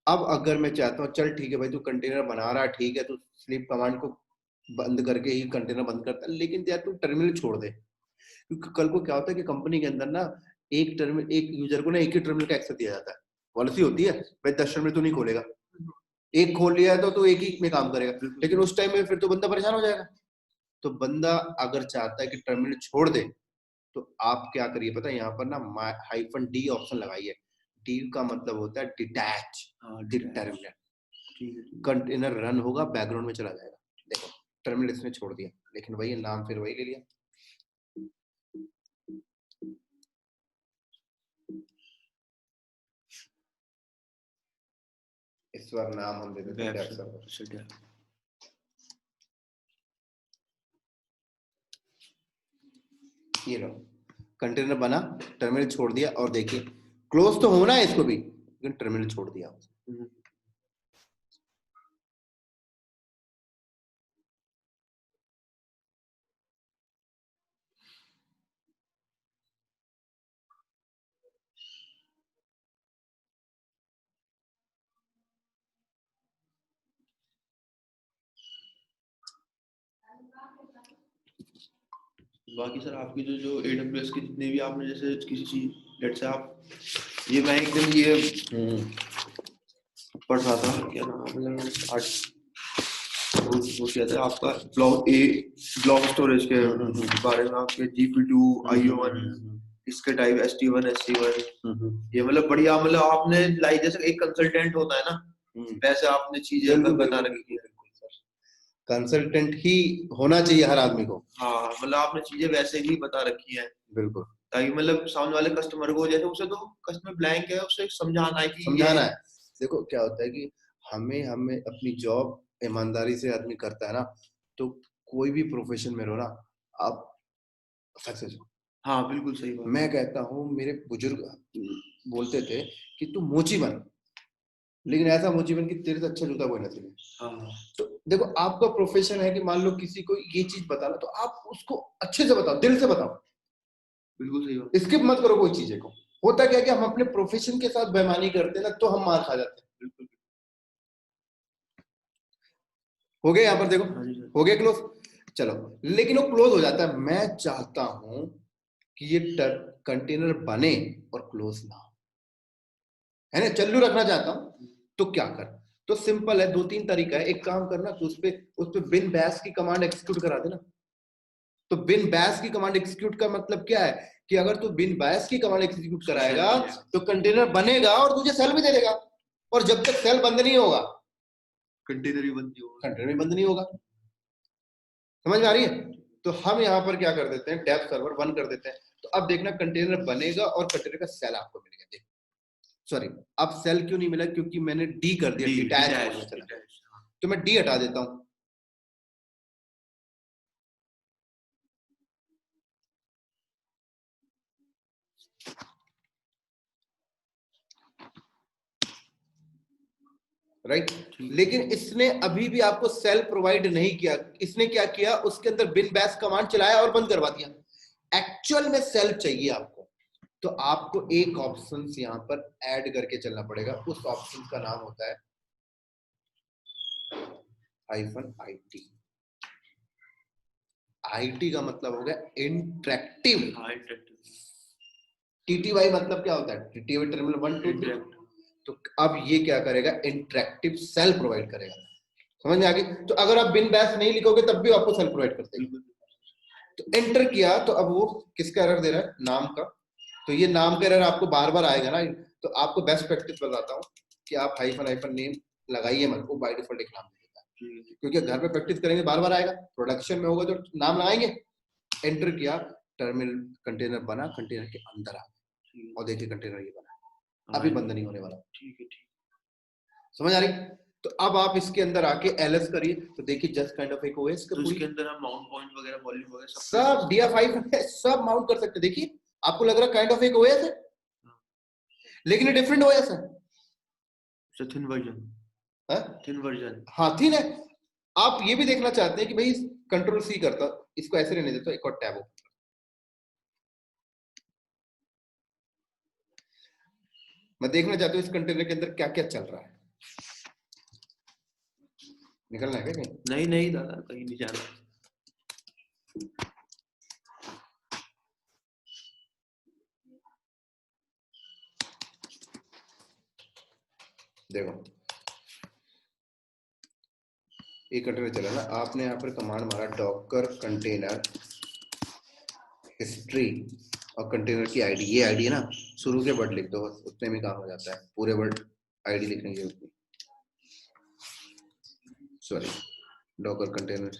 अब अगर मैं चाहता हूँ चल ठीक है भाई तू कंटेनर बना रहा है, ठीक है, तू स्लीप कमांड को बंद करके ही कंटेनर बंद करता है, लेकिन यार तू टर्मिनल छोड़ दे, क्योंकि कल को क्या होता है कि कंपनी के अंदर ना एक यूजर को ना एक ही टर्मिनल का एक्सेस दिया जाता है, पॉलिसी होती है भाई 10 टर्मिनल तू नहीं खोलेगा, एक खोल लिया है तो तू एक ही में काम करेगा, लेकिन उस टाइम में फिर तो बंदा परेशान हो जाएगा। तो बंदा अगर चाहता है कि टर्मिनल छोड़ दे तो आप क्या करिए पता है, यहाँ पर ना -D ऑप्शन लगाइए। डी का मतलब होता है डिटैच टर्मिनल, कंटेनर रन होगा बैकग्राउंड में चला जाएगा। देखो टर्मिनल इसने छोड़ दिया, लेकिन वही नाम फिर वही ले लिया। इस बार नाम हम दे देते हैं डेव सर्वर। ये लो कंटेनर बना, टर्मिनल छोड़ दिया, और देखिए क्लोज तो होना है इसको भी, लेकिन टर्मिनल छोड़ दिया। बाकी सर आपकी जो AWS की जितने भी आपने जैसे किसी चीज लेट से आप ये मैं एक दिन ये पढ़ रहा था, क्या नाम मतलब वो किया था आपका ब्लॉक स्टोरेज के बारे में, आपके GP2 IO1 इसके टाइप ST1 SC1, ये मतलब बढ़िया, मतलब आपने लाइक जैसे एक कंसल्टेंट होता है ना वैसे आपने चीजें बता रखी है। कंसल्टेंट ही होना चाहिए हर आदमी को। हाँ मतलब आपने चीजें वैसे ही बता रखी है बिल्कुल, ताकि मतलब सामने वाले कस्टमर को, जैसे उसे तो कस्टमर ब्लैंक है उसे समझाना है कि समझाना है। देखो क्या होता है कि हमें अपनी जॉब ईमानदारी से आदमी करता है ना, तो कोई भी प्रोफेशन में रहो ना आप सक्सेस हो। हाँ बिल्कुल सही बात। मैं कहता हूँ मेरे बुजुर्ग बोलते थे कि तू मोची बन, लेकिन ऐसा मोची बन कि तेरे से अच्छा जूता कोई ना सिले। हाँ तो देखो आपका प्रोफेशन है कि मान लो किसी को ये चीज बताना, तो आप उसको अच्छे से बताओ, दिल से बताओ, बिल्कुल सही बात। स्किप मत करो कोई चीजें को। होता क्या है कि हम अपने प्रोफेशन के साथ बेईमानी करते हैं ना, तो हम मार खा जाते हैं। बिल्कुल हो गया यहाँ पर देखो, हाँ जी हो गया क्लोज। चलो लेकिन वो क्लोज हो जाता है, मैं चाहता हूं कि ये कंटेनर बने और क्लोज ना हो, है ना, चालू रखना चाहता हूं, तो क्या कर, तो सिंपल है, 2-3 तरीका है। एक काम करना तो उस पे बिन बैश की कमांड एग्जीक्यूट करा देना। तो बिन बैश की कमांड एग्जीक्यूट का मतलब क्या है कि अगर तू बिन बैश की कमांड एग्जीक्यूट कराएगा तो कंटेनर बनेगा और तुझे सेल भी दे देगा, और जब तक सेल बंद नहीं होगा कंटेनर ही बंद नहीं होगा, कंटेनर भी बंद नहीं होगा। समझ में आ रही है? तो हम यहाँ पर क्या कर देते हैं, डेव सर्वर 1 कर देते हैं, तो अब देखना कंटेनर बनेगा और कंटेनर का सेल आपको मिलेगा। देख सॉरी, अब सेल क्यों नहीं मिला, क्योंकि मैंने डी कर दिया, डिटैच मोड में चला, तो मैं डी हटा देता हूं। राइट, लेकिन इसने अभी भी आपको सेल प्रोवाइड नहीं किया। इसने क्या किया, उसके अंदर बिन बैश कमांड चलाया और बंद करवा दिया। एक्चुअल में सेल चाहिए आपको, तो आपको एक ऑप्शन यहां पर ऐड करके चलना पड़ेगा। उस ऑप्शन का नाम होता है -IT। IT का मतलब हो गया इंटरेक्टिव। TTY मतलब क्या होता है? TTY terminal 1 2 3। तो अब ये क्या करेगा? इंटरेक्टिव सेल प्रोवाइड करेगा। समझ में आ गई? तो अगर आप बिन बैश नहीं लिखोगे तब भी आपको सेल प्रोवाइड कर देगा। तो एंटर किया तो अब वो किसका एरर दे रहा है? नाम का। तो ये नाम का एरर आपको बार बार आएगा ना, तो आपको बेस्ट प्रैक्टिस बताता हूँ कि आप हाइफन हाइफन नेम लगाइए मत, वो बाय डिफॉल्ट एक नाम देता है, क्योंकि घर पे प्रैक्टिस करेंगे बार बार आएगा। प्रोडक्शन में होगा तो नाम लगाएंगे। एंटर किया, टर्मिनल कंटेनर बना, कंटेनर के अंदर आ गया और देखिए कंटेनर ये बना, अभी बंद नहीं होने वाला। ठीक है, समझ आ रही? तो अब आप इसके अंदर आके एलएस करिए तो देखिए जस्ट काइंड ऑफ एक ओएस का, तो इसके अंदर हम माउंट पॉइंट वगैरह वॉल्यूम वगैरह सब DF5 सब माउंट कर सकते हैं। देखिए आपको लग रहा है काइंड ऑफ एक ओएस है, लेकिन ये डिफरेंट ओएस है। थिन वर्जन, थिन वर्जन, हाँ थिन है। आप ये भी देखना चाहते हैं कि भाई कंट्रोल C करता, इसको ऐसे रहने देता, एक और टैब ओपन। मैं देखना चाहता हूँ इस कंटेनर के अंदर क्या क्या चल रहा है। निकलना है क्या कहीं? नहीं नहीं दादा, कहीं नहीं जाना। देखो एक कंटेनर चला ना, आपने यहाँ पर कमांड मारा डॉकर कंटेनर हिस्ट्री और कंटेनर की आईडी, ये आईडी है ना, शुरू के वर्ड लिख दो बस, उतने में काम हो जाता है, पूरे वर्ड आईडी लिखने की जरूरत नहीं। सॉरी, डॉकर कंटेनर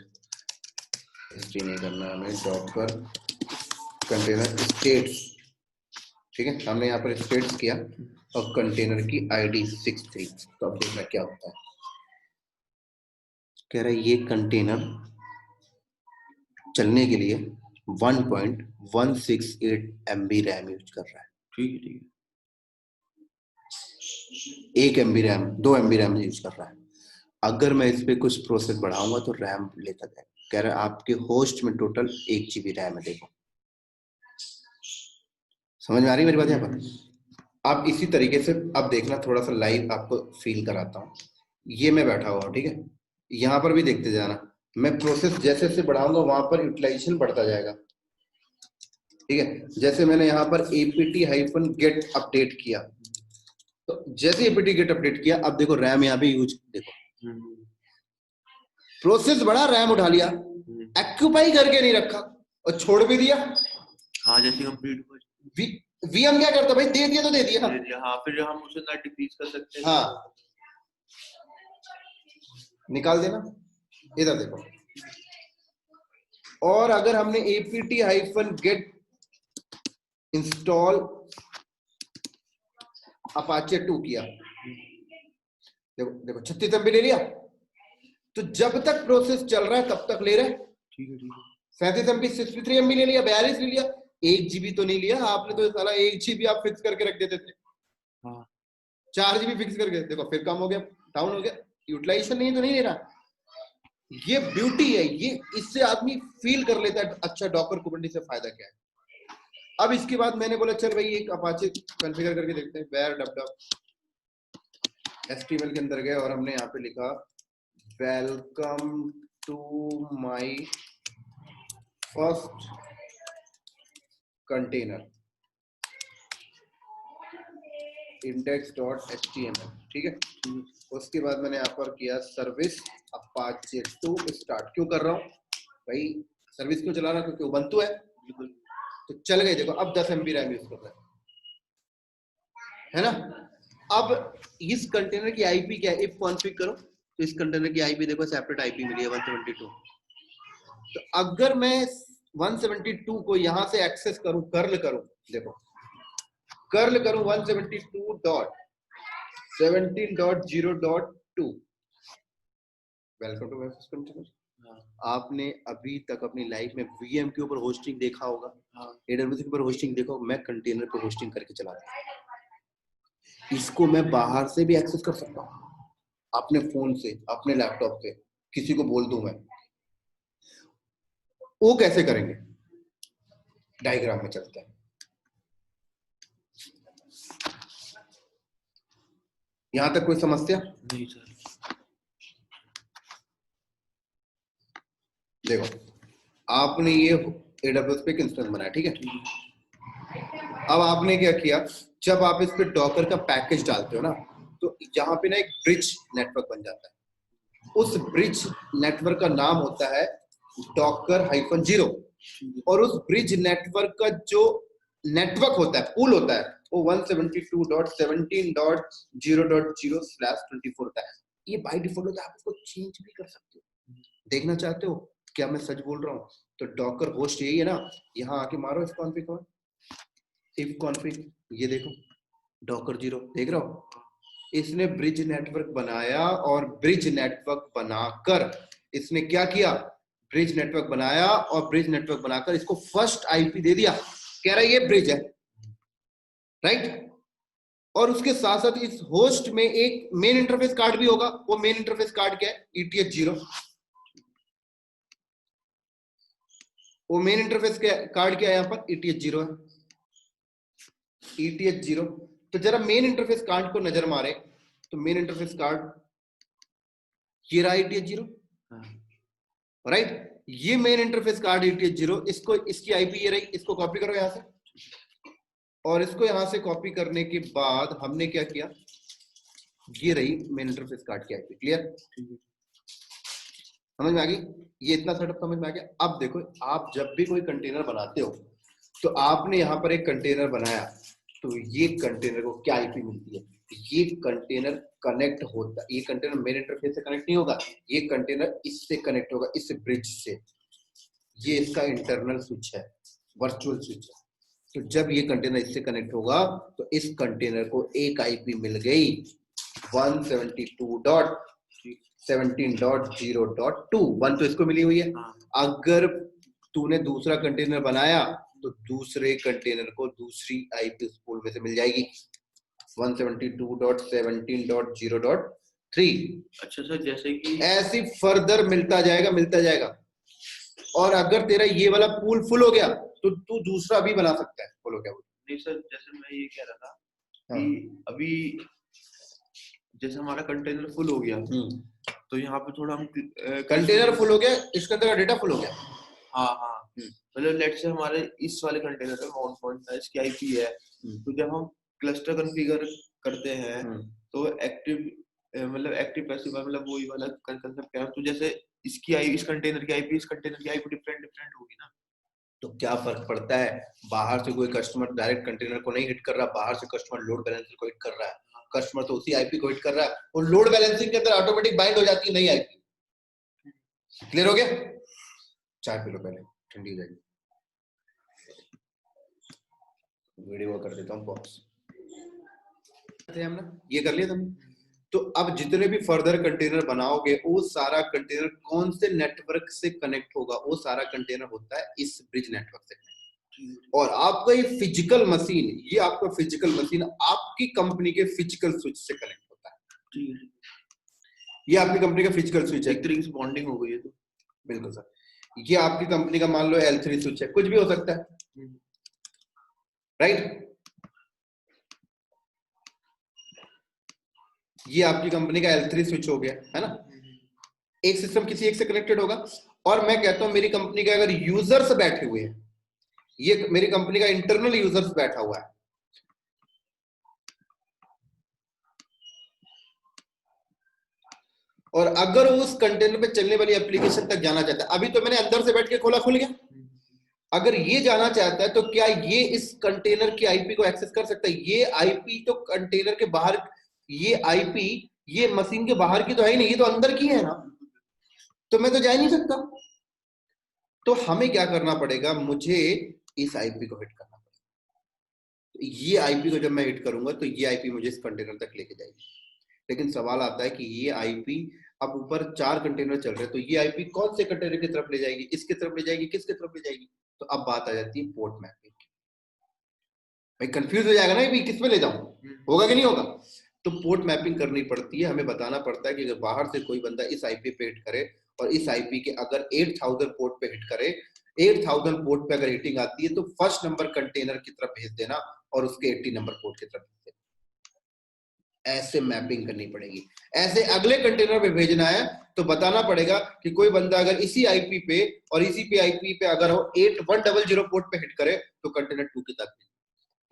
हिस्ट्री नहीं करना हमें, डॉकर कंटेनर स्टेट्स, ठीक है, हमने यहाँ पर स्टेट्स किया और कंटेनर की आईडी 63। तो अब देखना क्या होता है। कह रहा है ये कंटेनर चलने के लिए 1.168 MB रैम यूज कर रहा है। ठीक है, ठीक है। 1 MB RAM, 2 MB RAM use कर रहा है। अगर मैं इस पे कुछ प्रोसेस बढ़ाऊंगा तो रैम लेता जाएगा। कह रहा है आपके होस्ट में टोटल 1 GB रैम है। देखो समझ में आ रही मेरी बात यहाँ पर? आप इसी तरीके से अब देखना, थोड़ा सा लाइव आपको फील कराता हूँ। ये मैं बैठा हुआ हूँ, ठीक है, यहाँ पर भी देखते जाना, मैं प्रोसेस जैसे जैसे बढ़ाऊंगा वहां पर यूटिलाइजेशन बढ़ता जाएगा। ठीक है, जैसे मैंने यहाँ पर apt-get अपडेट किया, तो जैसे apt-get अपडेट किया, अब देखो रैम यहाँ पे यूज, देखो प्रोसेस बढ़ा, रैम उठा लिया, एक्यूपाई करके नहीं रखा और छोड़ भी दिया। हाँ, जैसे कंप्लीट VM क्या करता भाई, दे दिया तो दे दिया। हाँ, फिर हम उसे ना डिक्रीज कर सकते हैं। हाँ, निकाल देना। इधर देखो, और अगर हमने apt-get इंस्टॉल अपाचे 2 किया, देखो देखो 36 MB ले लिया। तो जब तक प्रोसेस चल रहा है तब तक ले रहा है। ठीक है, ठीक है। 37 MB 63 MB ले लिया, 42 ले लिया, 1 GB तो नहीं लिया आपने, तो साला 1 GB आप फिक्स करके रख देते थे। हाँ, 4 GB फिक्स करके, देखो फिर कम हो गया, डाउन हो गया, यूटिलाइजेशन नहीं तो नहीं ले रहा। ये ब्यूटी है, ये इससे आदमी फील कर लेता है अच्छा डॉकर कुबरनेटिस से फायदा क्या है। अब इसके बाद मैंने बोला चल भाई एक अपाचे कॉन्फ़िगर करके देखते हैं। where HTML के अंदर गए और हमने यहाँ पे लिखा welcome to my first container index.html, ठीक है। उसके बाद मैंने यहाँ पर किया सर्विस अपाचे 2 स्टार्ट। क्यों कर रहा हूँ भाई, सर्विस क्यों चला रहा हूँ, क्योंकि उबंटू है। तो चल गए, देखो अब 10 MB रैम यूज कर रहा है ना। अब इस कंटेनर की आईपी क्या है, इफ कॉन्फ़िग करो तो इस कंटेनर की आईपी देखो सेपरेट आईपी मिली है 172। तो अगर मैं 172 को यहां से एक्सेस करूं, कर्ल करूं, देखो कर्ल करूं 172.17.0.2, वेलकम टू वेब कंटेनर। आपने अभी तक अपनी लाइफ में VM के ऊपर होस्टिंग देखा होगा, AWS के ऊपर होस्टिंग देखा होगा, मैं कंटेनर पे होस्टिंग करके चलाता हूं। इसको मैं बाहर से भी एक्सेस कर सकता हूं, अपने फोन से, अपने लैपटॉप से, किसी को बोल दूं मैं। वो कैसे करेंगे, डायग्राम में चलते हैं। यहां तक कोई समस्या नहीं सर। देखो आपने ये AWS पे एक इंस्टेंस बनाया, ठीक है। अब आपने क्या किया, जब आप इस पे डॉकर का पैकेज डालते हो ना, तो यहाँ पे ना एक ब्रिज नेटवर्क बन जाता है। उस ब्रिज नेटवर्क का नाम होता है docker-0, और उस ब्रिज नेटवर्क का जो नेटवर्क होता है, पूल होता है, वो 172.17.0.0/24 होता है। ये बाय डिफॉल्ट होता है, आप इसको चेंज भी कर सकते हो। देखना चाहते हो क्या मैं सच बोल रहा हूँ? तो डॉकर होस्ट यही है ना, यहाँ आके मारो इस कॉन्फ़िग को, इफ कॉन्फ़िग, ये देखो docker-0, देख रहे हो? इसने ब्रिज नेटवर्क बनाया, और ब्रिज नेटवर्क बनाकर इसने क्या किया, ब्रिज नेटवर्क बनाया और ब्रिज नेटवर्क बनाकर इसको फर्स्ट आईपी दे दिया, कह रहा है ये ब्रिज है, राइट? और उसके साथ साथ इस होस्ट में एक मेन इंटरफेस कार्ड भी होगा। वो मेन इंटरफेस कार्ड क्या है? ETH0। वो मेन इंटरफेस कार्ड क्या है? यहाँ पर ETH0 है, ETH0। तो जरा मेन इंटरफेस कार्ड को नजर मारे, तो मेन इंटरफेस कार्ड ये रहा ETH0, राइट? ये मेन इंटरफेस कार्ड ETH0, इसको, इसकी आईपी ये रही, इसको कॉपी करो यहां से, और इसको यहां से कॉपी करने के बाद हमने क्या किया, ये रही मेन इंटरफेस कार्ड की आईपी। क्लियर? समझ में आ गई? ये इतना सेटअप समझ में आ गया? अब देखो, आप जब भी कोई कंटेनर बनाते हो, तो आपने यहाँ पर एक कंटेनर बनाया, तो ये कंटेनर को क्या आईपी मिलती है? ये कंटेनर कनेक्ट होता है, ये कंटेनर मेन इंटरफेस से कनेक्ट नहीं होगा, ये कंटेनर इससे कनेक्ट होगा, इस ब्रिज से। ये इसका इंटरनल स्विच है, वर्चुअल स्विच है। तो जब ये कंटेनर इससे कनेक्ट होगा, तो इस कंटेनर को एक आईपी मिल गई 172.17.0.2। 1 तो इसको मिली हुई है। अगर तूने दूसरा कंटेनर बनाया, तो दूसरे कंटेनर को दूसरी आईपी उस पूल में से मिल जाएगी, 172.17.0.3। अच्छा सर, जैसे कि ऐसे फर्दर मिलता जाएगा। और अगर तेरा ये वाला पूल फुल हो गया, तो तू दूसरा भी बना सकता है। बोलो क्या बोलो? नहीं सर, जैसे मैं ये कह रहा था कि अभी जैसे हमारा कंटेनर फुल हो गया, तो यहाँ पे थोड़ा हम कंटेनर फुल हो गया, इसके अंदर का डेटा फुल हो गया। हाँ, मतलब लेट्स से हमारे इस वाले कंटेनर पे माउंट पॉइंट है, इसकी आईपी है, तो जब हम क्लस्टर कॉन्फ़िगर करते हैं, तो एक्टिव मतलब एक्टिव पैसिव मतलब वही वाला कंसेप्ट क्या है। तो जैसे इसकी आई, इस कंटेनर की आईपी, इस कंटेनर की आईपी डिफरेंट होगी ना, तो क्या फर्क पड़ता है? बाहर से कोई कस्टमर डायरेक्ट कंटेनर को नहीं हिट कर रहा, बाहर से कस्टमर लोड बैलेंसर को हिट कर रहा है, कस्टमर तो उसी आईपी को हिट कर रहा है, वो लोड बैलेंसिंग के अंदर ऑटोमेटिक बाइंड हो जाती है नई आईपी। क्लियर हो गया? चाय पी लो पहले, ठंडी हो जाएगी। वीडियो कर देता हूँ पॉज। हमने ये कर लिया तुमने। तो अब जितने भी फर्दर कंटेनर बनाओगे, वो सारा कंटेनर कौन से नेटवर्क से कनेक्ट होगा? वो सारा कंटेनर होता है इस ब्रिज नेटवर्क से। और आपका ये फिजिकल मशीन, ये आपका फिजिकल मशीन आपकी कंपनी के फिजिकल स्विच से कनेक्ट होता है। ये आपकी कंपनी का फिजिकल स्विच है, एक तरीके से बॉन्डिंग हो गई है। तो बिल्कुल सर, ये आपकी कंपनी का मान लो L3 स्विच है, कुछ भी हो सकता है, राइट? ये आपकी कंपनी का L3 स्विच हो गया, है ना? एक सिस्टम किसी एक से कनेक्टेड होगा। और मैं कहता हूं मेरी कंपनी के अगर यूजर्स बैठे हुए हैं, ये मेरी कंपनी का इंटरनल यूजर्स बैठा हुआ है, और अगर उस कंटेनर पे चलने वाली एप्लीकेशन तक जाना चाहता है, अभी तो मैंने अंदर से बैठ के खोला, खुल गया, अगर ये जाना चाहता है, तो क्या ये इस कंटेनर की आईपी को एक्सेस कर सकता है? ये आईपी तो कंटेनर के बाहर, ये आईपी ये मशीन के बाहर की तो है ही नहीं, ये तो अंदर की है ना, तो मैं तो जा ही नहीं सकता। तो हमें क्या करना पड़ेगा? मुझे इस आईपी को हिट करना पड़ेगा। ये आईपी को जब मैं हिट करूंगा, तो ये आईपी मुझे इस कंटेनर तक लेके जाएगी। लेकिन सवाल आता है कि ये आईपी, अब ऊपर 4 कंटेनर चल रहे हैं, तो ये आईपी कौन से कंटेनर की तरफ ले जाएगी? इसकी तरफ ले जाएगी, किसकी तरफ ले जाएगी? तो अब बात आ जाती है पोर्ट मैपिंग। भाई कंफ्यूज हो जाएगा ना, ये किस में ले जाऊं, होगा कि नहीं होगा? तो पोर्ट मैपिंग करनी पड़ती है, हमें बताना पड़ता है कि अगर बाहर से कोई बंदा इस आईपी पे हिट करे, और इस आईपी के अगर 8000 पोर्ट पे हिट करे, 8000 पोर्ट पे अगर हिटिंग आती है, तो फर्स्ट नंबर कंटेनर की तरफ भेज देना, और उसके 80 नंबर पोर्ट की तरफ भेज देना। ऐसे मैपिंग करनी पड़ेगी। ऐसे अगले कंटेनर पे भेजना है, तो बताना पड़ेगा कि कोई बंदा अगर इसी आईपी पे और इसी पे आईपी पे अगर 8100 पोर्ट पे हिट करे, तो कंटेनर 2 की तरफ,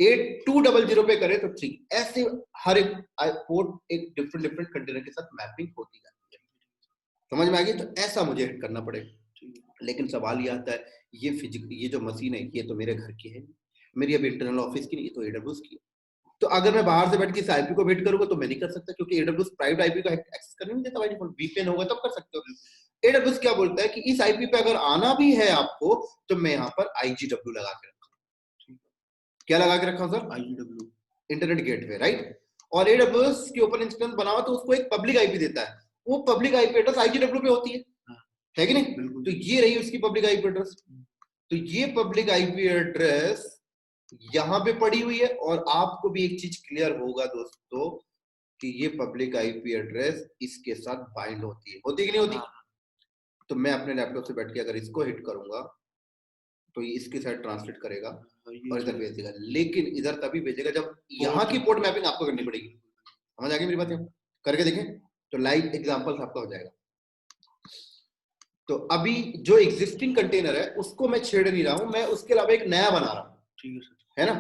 8200 पे करे तो 3, ऐसे हर एक पोर्ट एक डिफरेंट कंटेनर के साथ मैपिंग होती जाती है। समझ में आ गई? तो ऐसा मुझे हिट करना पड़ेगा। लेकिन सवाल ये आता है, ये जो मशीन है ये तो मेरे घर की है, मेरी अब इंटरनल ऑफिस की नहीं, ये तो AWS की है। तो अगर मैं बाहर से बैठ के इस आईपी को हिट करूंगा तो मैं नहीं कर सकता, क्योंकि AWS प्राइवेट आईपी का एक्सेस करने नहीं देता बाय डिफॉल्ट। VPN होगा तब कर सकते हो। AWS क्या बोलता है कि इस आईपी पे अगर आना भी है आपको तो मैं यहाँ पर IGW लगा के रखा हूं। क्या लगा के रखा हूं sir? IGW, internet gateway, right. और AWS के ओपन इंस्टेंस बना हुआ तो उसको एक पब्लिक आईपी देता है, वो पब्लिक आईपी एड्रेस IGW पे होती है कि नहीं? तो ये रही उसकी पब्लिक आईपी एड्रेस। तो ये पब्लिक आईपी एड्रेस यहां पे पड़ी हुई है। और आपको भी एक चीज क्लियर होगा दोस्तों कि ये पब्लिक आईपी एड्रेस इसके साथ बाइंड होती है कि नहीं होती? तो मैं अपने लैपटॉप से बैठ के अगर इसको हिट करूंगा तो ये इसके साथ ट्रांसलेट करेगा और इधर भेज देगा। लेकिन इधर तभी भेजेगा जब यहाँ की पोर्ट मैपिंग आपको करनी पड़ेगी। समझ आ गई मेरी बात? यहाँ करके देखें तो लाइव एग्जांपल आपका हो जाएगा। तो अभी जो एग्जिस्टिंग कंटेनर है उसको मैं छेड़ नहीं रहा हूं, मैं उसके अलावा एक नया बना रहा हूं। ठीक है ना?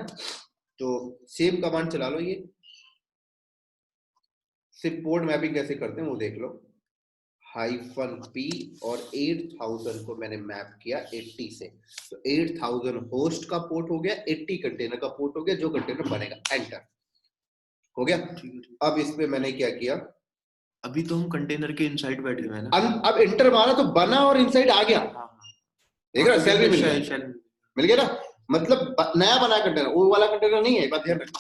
तो सेम कमांड चला लो, ये सिर्फ पोर्ट मैपिंग कैसे करते हैं वो देख लो। -p और 8000 को मैंने मैप किया 80 से, तो 8000 होस्ट का पोर्ट हो गया, 80 कंटेनर का पोर्ट हो गया, जो कंटेनर बनेगा। एंटर हो गया। अब इसमें मैंने क्या किया, अभी तो हम कंटेनर के इनसाइड बैठ गए हैं ना। अब एंटर मारा तो बना और इनसाइड आ गया। देख रहा, सेल भी मिल गया ना, मतलब नया बना कंटेनर, वो वाला कंटेनर नहीं है, बात ध्यान रखना।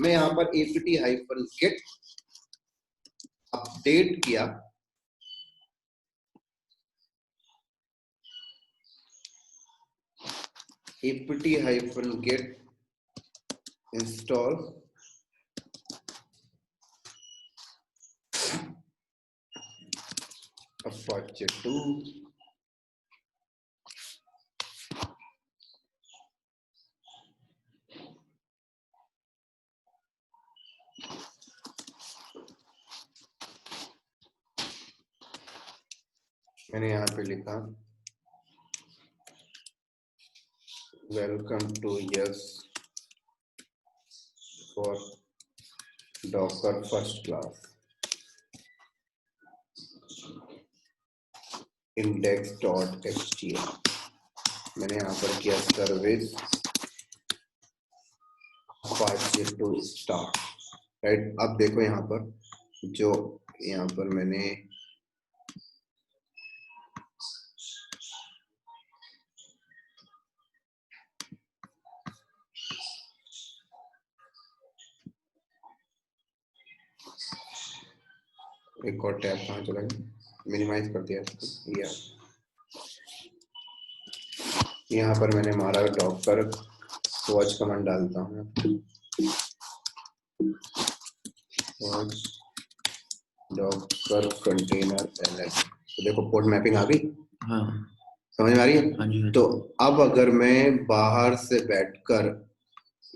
मैं यहाँ पर apt-get अपडेट किया, apt-get install Apache 2 मैंने यहाँ पे लिखा welcome to yes for Docker first class index.html। मैंने यहाँ पर किया सर्विस Apache 2 start, राइट। अब देखो यहाँ पर जो यहाँ पर मैंने एक और टैब कहाँ चला गया, मिनिमाइज कर दिया इसको। यहाँ पर मैंने मारा डॉकर वॉच कमांड डालता हूँ, डॉकर कंटेनर ls। तो देखो पोर्ट मैपिंग आ गई। हाँ, समझ में आ रही है? हाँ जी। तो अब अगर मैं बाहर से बैठकर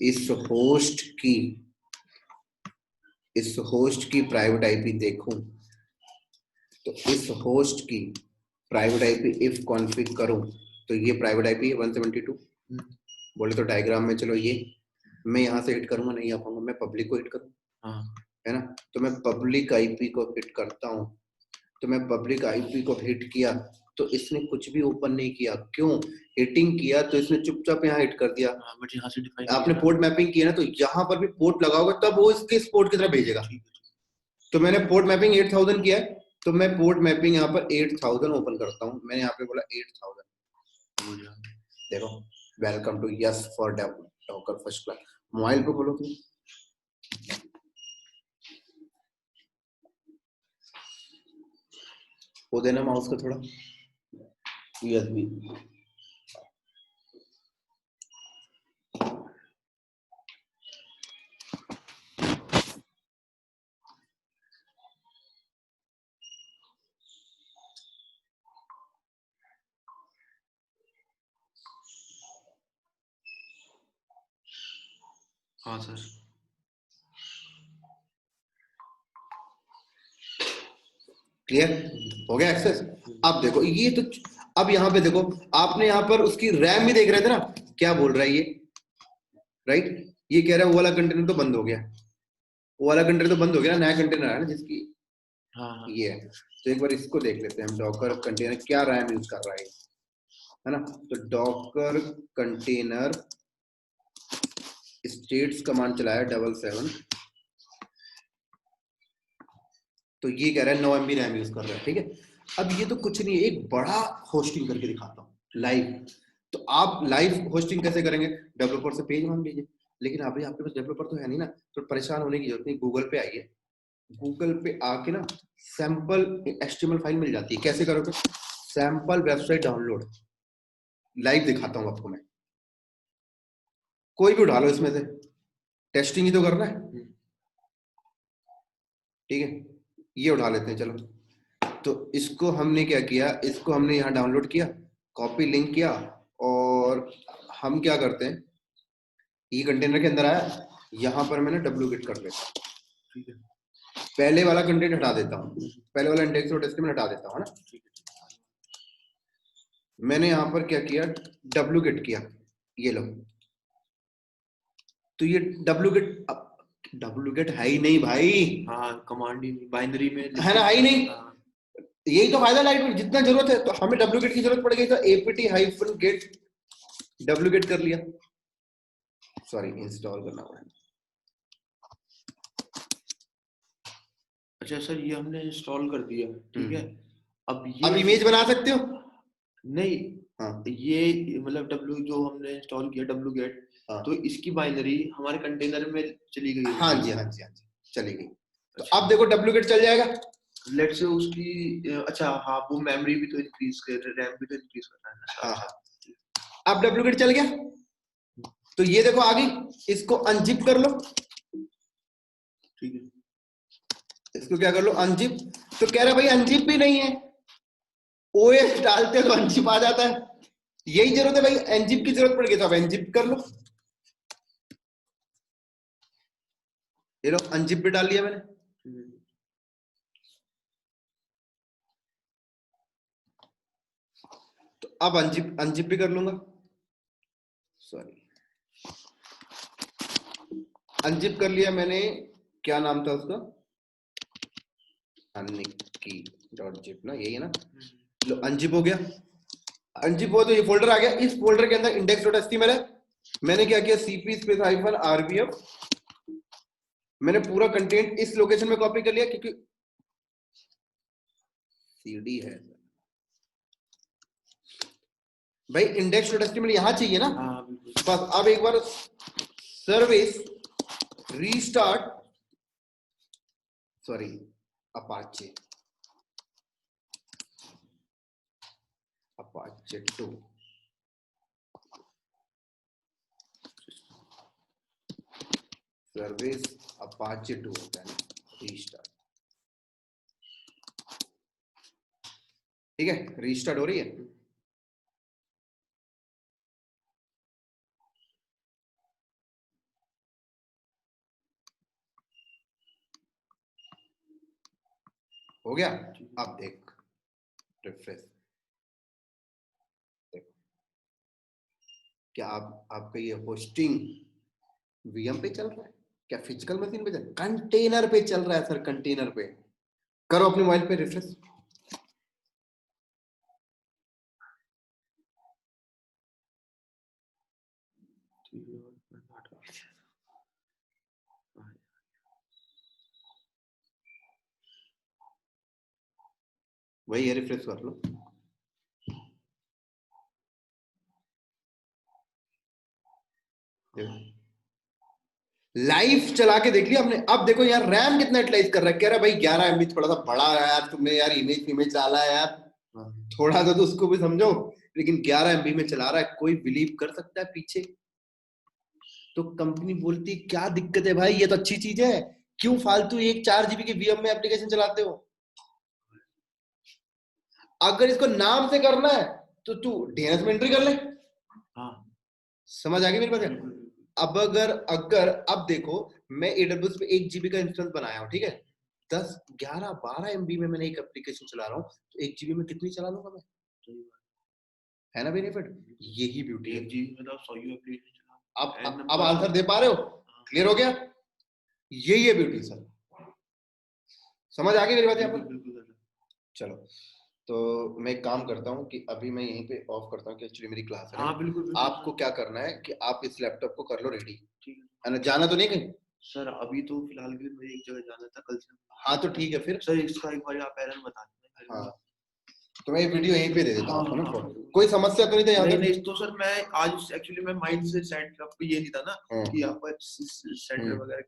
इस होस्ट की प्राइवेट आईपी देखूं, तो इस होस्ट की प्राइवेट आईपी इफ कॉन्फ़िग करूं तो ये प्राइवेट आईपी है 172। बोले तो डायग्राम में चलो ये मैं यहाँ से हिट करूंगा, नहीं आ पाऊंगा, मैं पब्लिक को हिट करूँ, है ना? तो मैं पब्लिक आईपी को हिट करता हूँ, तो मैं पब्लिक आईपी को हिट किया तो इसने कुछ भी ओपन नहीं किया। क्यों? हिटिंग किया तो इसने चुपचाप यहाँ हिट कर दिया। बट यहाँ से आपने पोर्ट मैपिंग किया ना, तो यहाँ पर भी पोर्ट लगा होगा तब वो इसके पोर्ट की तरफ भेजेगा। तो मैंने पोर्ट मैपिंग 8000 किया है, तो मैं पोर्ट मैपिंग यहाँ पर 8000 ओपन करता हूँ। मैंने यहाँ पे बोला 8000, देखो welcome to yes for Docker first class. Mobile पे खोलो तुम, वो देना माउस का थोड़ा USB। हाँ सर, क्लियर हो गया एक्सेस? अब देखो ये तो, अब यहाँ पे देखो आपने यहाँ पर उसकी रैम भी देख रहे थे ना, क्या बोल रहा है ये, राइट? ये कह रहा है वो वाला कंटेनर तो बंद हो गया, वो वाला कंटेनर तो बंद हो गया ना, नया कंटेनर है ना जिसकी हाँ ये है। तो एक बार इसको देख लेते हैं हम, डॉकर कंटेनर क्या रैम यूज कर रहा है ना। तो डॉकर कंटेनर स्टेट्स कमांड चलाया 777, तो ये कह रहा है 9 MB रैम यूज कर रहा है, ठीक है। अब ये तो कुछ नहीं है, एक बड़ा होस्टिंग करके दिखाता हूँ लाइव। तो आप लाइव होस्टिंग कैसे करेंगे, डेवलपर से पेज मांग लीजिए, लेकिन अभी आपके पास डेवलपर तो है नहीं ना, तो परेशान होने की जरूरत नहीं। गूगल पे आइए, गूगल पे आके ना सैंपल HTML फाइल मिल जाती है, कैसे करोगे, सैंपल वेबसाइट डाउनलोड, लाइव दिखाता हूँ आपको मैं। कोई भी उठा लो इसमें से, टेस्टिंग ही तो करना है, ठीक है। ये उठा लेते हैं चलो। तो इसको हमने क्या किया, इसको हमने यहाँ डाउनलोड किया, कॉपी लिंक किया, और हम क्या करते हैं, ये कंटेनर के अंदर आया, यहाँ पर मैंने डुप्लीकेट कर लेता, ठीक है। पहले वाला कंटेंट हटा देता हूँ, पहले वाला इंडेक्स और टेस्ट में हटा देता हूँ ना। मैंने यहाँ पर क्या किया, डुप्लीकेट किया, ये लो। तो ये डुप्लीकेट है ही नहीं भाई, हाँ कमांड ही बाइनरी में है ना, है ही नहीं। हाँ। यही तो फायदा लाइट में, जितना जरूरत है तो हमें डुप्लीकेट की जरूरत पड़ गई, तो apt-get डुप्लीकेट कर लिया, सॉरी इंस्टॉल करना पड़ेगा। अच्छा सर, ये हमने इंस्टॉल कर दिया, ठीक है। अब ये अब इमेज बना सकते हो, नहीं, हाँ ये मतलब डब्ल्यू जो हमने इंस्टॉल किया wget, हाँ तो इसकी बाइनरी हमारे कंटेनर में चली गई हाँ होगी। जी हाँ जी हाँ जी, चली गई। तो अच्छा। अब देखो डुप्लीकेट चल जाएगा, लेट से उसकी अच्छा हाँ, वो मेमोरी भी तो इंक्रीज कर, रैम भी तो इंक्रीज करना है ना। हाँ हाँ। अब डुप्लीकेट चल गया, तो ये देखो आ गई, इसको अनजिप कर लो, ठीक है। इसको क्या कर लो, अनजिप। तो कह रहा भाई अनजिप भी नहीं है, ओएस डालते तो अनजिप आ जाता है, यही जरूरत है भाई, एनजिप की जरूरत पड़ गई तो अब एनजिप कर लो। ये लो अनजिप भी डाल लिया मैंने। तो अब अनजिप भी कर लूंगा, सॉरी अनजिप कर लिया मैंने, क्या नाम था उसका, अनिकी.zip ना, यही है ना। लो अनजिप हो गया, अनजिप हो तो ये फोल्डर आ गया, इस फोल्डर के अंदर index.html है। मैंने क्या किया, cp-rbf, मैंने पूरा कंटेंट इस लोकेशन में कॉपी कर लिया, क्योंकि cd है भाई, index.html यहां चाहिए ना। बस अब एक बार service restart, sorry Apache 2, service Apache 2 होता है, रीस्टार्ट, ठीक है, रीस्टार्ट हो रही है। हो गया, अब देख रिफ्रेश, क्या आपका ये होस्टिंग VM पे चल रहा है, क्या फिजिकल मशीन पे चल, कंटेनर पे चल रहा है सर, कंटेनर पे। करो अपने मोबाइल पे रिफ्रेश, वही है, रिफ्रेश कर लो। लाइव चला के देख लिया हमने। अब देखो यार रैम कितना यूटिलाइज कर रहा है, कह रहा है भाई 11 MB थोड़ा सा बड़ा है यार, तुमने यार इमेज डाला है यार, थोड़ा सा तो उसको भी समझो। लेकिन 11 MB में चला रहा है, कोई बिलीव कर सकता है पीछे। तो कंपनी बोलती क्या दिक्कत है भाई, ये तो अच्छी चीज है, क्यों फालतू एक 4 GB के VM में एप्लीकेशन चलाते हो। अगर इसको नाम से करना है तो तू DNS में एंट्री कर ले। हाँ समझ आ गई मेरी बात। अब अगर अब देखो, मैं AWS पे 1 GB का इंस्टेंस बनाया हूँ, ठीक है, 10 11 12 MB में मैंने एक एप्लीकेशन चला रहा हूँ, तो 1 GB में कितनी चला लूंगा मैं, है ना बेनिफिट, यही ब्यूटी है। जी मतलब 100 एप्लीकेशन अब आंसर दे पा रहे हो, क्लियर हो गया? यही है ब्यूटी सर, समझ आ गई मेरी बात यहाँ पर? चलो, तो मैं एक काम करता हूँ कि अभी मैं यहीं पे ऑफ करता हूँ कि एक्चुअली मेरी क्लास है। हाँ बिल्कुल। आपको क्या करना है कि आप इस लैपटॉप को कर लो रेडी, ठीक है ना? जाना तो नहीं कहीं? सर अभी तो फिलहाल के लिए मुझे एक जगह जाना था, कल से। हाँ तो ठीक है फिर सर इसका एक बार आप एरर बता दें। हाँ, तो मैं वीडियो यहीं पे दे देता हूँ आपको ना। कोई समस्या तो नहीं था यहाँ तक? नहीं तो सर मैं आज एक्चुअली मैं माइंड से सेट ये नहीं था ना कि यहाँ पर सेंटर वगैरह